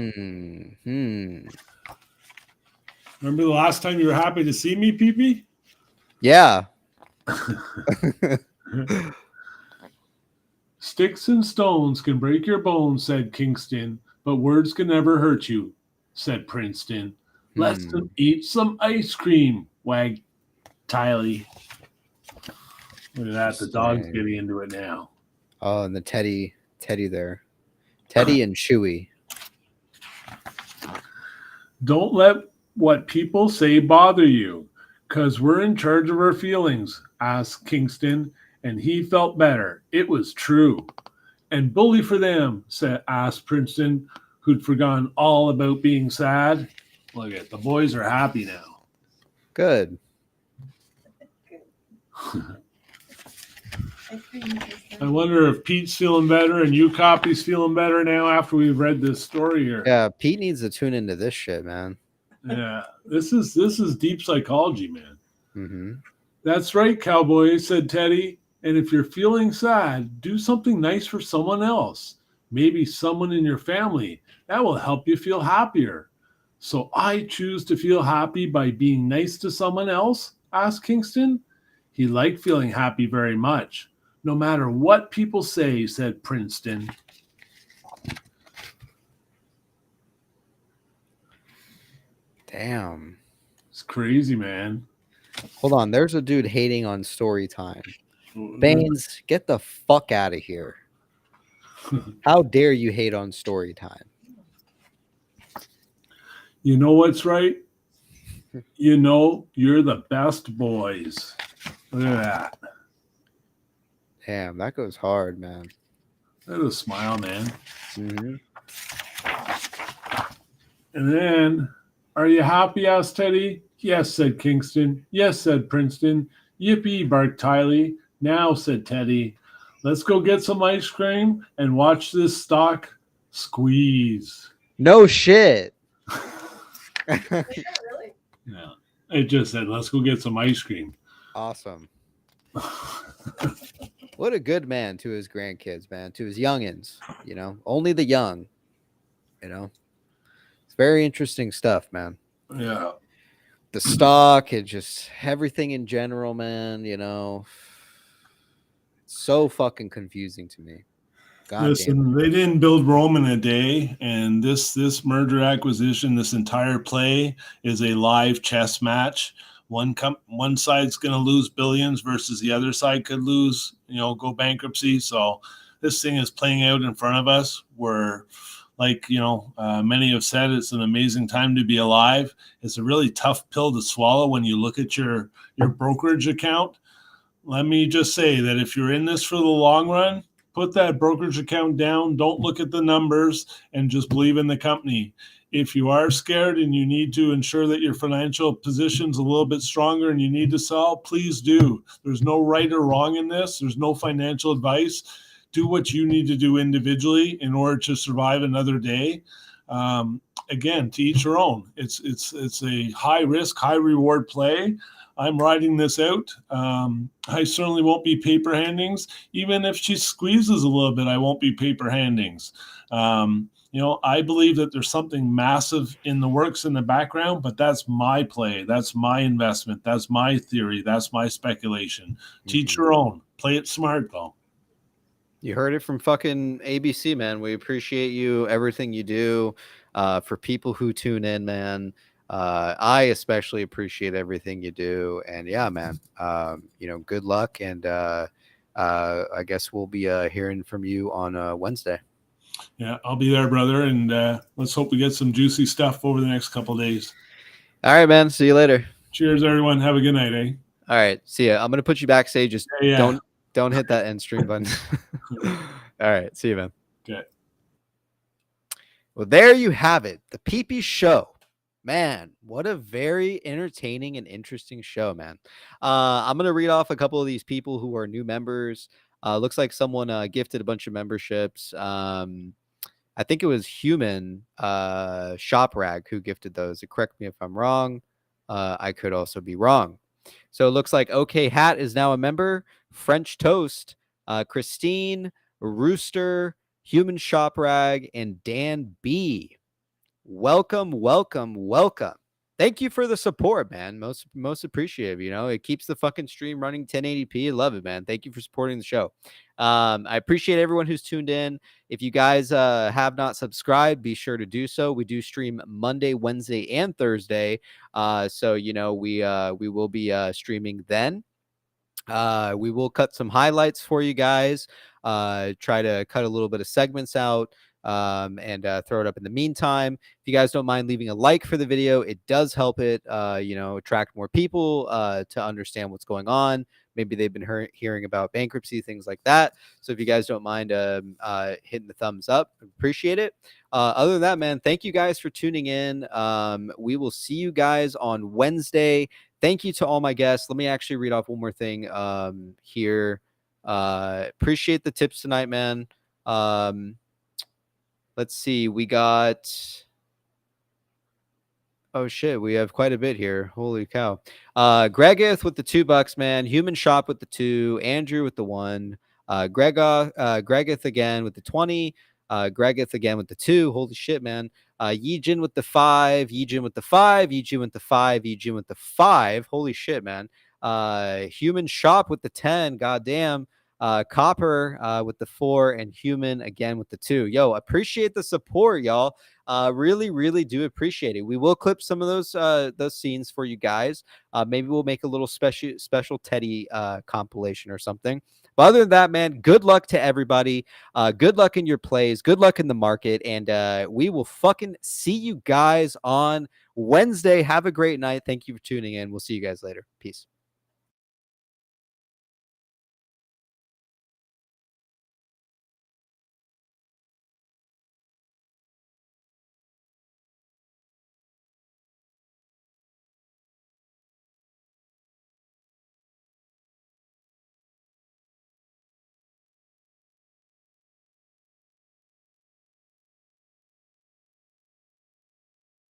the last time you were happy to see me, Pee-Pee? Yeah. Sticks and stones can break your bones, said Kingston, but words can never hurt you, said Princeton. Let's eat some ice cream, wagged Tylee. Look at that. The dog's getting into it now. Oh, and the Teddy there. Teddy and Chewy. Don't let what people say bother you, because we're in charge of our feelings, asked Kingston, and he felt better. It was true. And bully for them, asked Princeton, who'd forgotten all about being sad. Look at the boys are happy now. Good. I wonder if Pete's feeling better and you Copy's feeling better now after we've read this story here. Yeah, Pete needs to tune into this shit, man. Yeah, this is deep psychology, man. Mm-hmm. That's right, cowboy, said Teddy. And if you're feeling sad, do something nice for someone else. Maybe someone in your family. That will help you feel happier. So I choose to feel happy by being nice to someone else, asked Kingston. He liked feeling happy very much. No matter what people say, said Princeton. Damn. It's crazy, man. Hold on. There's a dude hating on story time. Baines, get the fuck out of here. How dare you hate on story time? You know what's right? You know, you're the best boys. Look at that. Damn, that goes hard, man. That's a smile, man. Mm-hmm. And then, are you happy? Asked Teddy. Yes, said Kingston. Yes, said Princeton. Yippee, barked Tylee. Now, said Teddy, let's go get some ice cream and watch this stock squeeze. No shit. Yeah. It just said, let's go get some ice cream. Awesome. What a good man to his grandkids, man, to his youngins, you know, only the young, you know. It's very interesting stuff, man. Yeah. The stock and just everything in general, man, you know. It's so fucking confusing to me. God Listen, they didn't build Rome in a day, and this merger acquisition, this entire play is a live chess match. One side's going to lose billions versus the other side could lose, go bankruptcy. So this thing is playing out in front of us. We're like, many have said, it's an amazing time to be alive. It's a really tough pill to swallow when you look at your brokerage account. Let me just say that if you're in this for the long run, put that brokerage account down. Don't look at the numbers and just believe in the company. If you are scared and you need to ensure that your financial position's a little bit stronger and you need to sell, please do. There's no right or wrong in this. There's no financial advice. Do what you need to do individually in order to survive another day. Again, to each your own. It's a high risk, high reward play. I'm riding this out. I certainly won't be paper handings. Even if she squeezes a little bit, I won't be paper handings. I believe that there's something massive in the works in the background, but that's my play. That's my investment. That's my theory. That's my speculation. Teach your own. Play it smart, though. You heard it from fucking ABC, man. We appreciate you, everything you do. For people who tune in, man, I especially appreciate everything you do. And yeah, man, good luck. And I guess we'll be hearing from you on Wednesday. Yeah, I'll be there, brother. And let's hope we get some juicy stuff over the next couple of days. All right, man. See you later. Cheers, everyone. Have a good night, eh? All right. See ya. I'm going to put you backstage. Just yeah. Don't hit that end stream button. All right. See you, man. Okay. Well, there you have it. The PP Show. Man, what a very entertaining and interesting show, man. I'm going to read off a couple of these people who are new members. Looks like someone gifted a bunch of memberships. I think it was Human Shop Rag who gifted those. Correct me if I'm wrong. I could also be wrong. So it looks like OK Hat is now a member. French Toast, Christine, Rooster, Human Shop Rag, and Dan B. Welcome, welcome, welcome. Thank you for the support, man. Most appreciative. You know, it keeps the fucking stream running 1080p. I love it, man. Thank you for supporting the show. I appreciate everyone who's tuned in. If you guys have not subscribed, be sure to do so. We do stream Monday, Wednesday, and Thursday. So you know we will be streaming then. We will cut some highlights for you guys. Try to cut a little bit of segments out. And throw it up in the meantime. If you guys don't mind leaving a like for the video, it does help it, you know, attract more people to understand what's going on. Maybe they've been hearing about bankruptcy, things like that. So if you guys don't mind hitting the thumbs up, appreciate it. Other than that, man, thank you guys for tuning in. We will see you guys on Wednesday. Thank you to all my guests. Let me actually read off one more thing here. Appreciate the tips tonight, man. Let's see. We got. Oh shit, we have quite a bit here. Holy cow. Gregeth with the $2, man. Human Shop with the 2. Andrew with the 1. Gregeth again with the 20. Gregeth again with the 2. Holy shit, man. Yijin with the 5. Yijin with the 5. Yijin with the 5. Yijin with the 5. Holy shit, man. Human Shop with the 10. Goddamn. Copper with the 4, and Human again with the 2. Yo, appreciate the support, y'all. Really, really do appreciate it. We will clip some of those scenes for you guys. Maybe we'll make a little special Teddy compilation or something. But other than that, man, good luck to everybody. Good luck in your plays. Good luck in the market. And we will fucking see you guys on Wednesday. Have a great night. Thank you for tuning in. We'll see you guys later. Peace.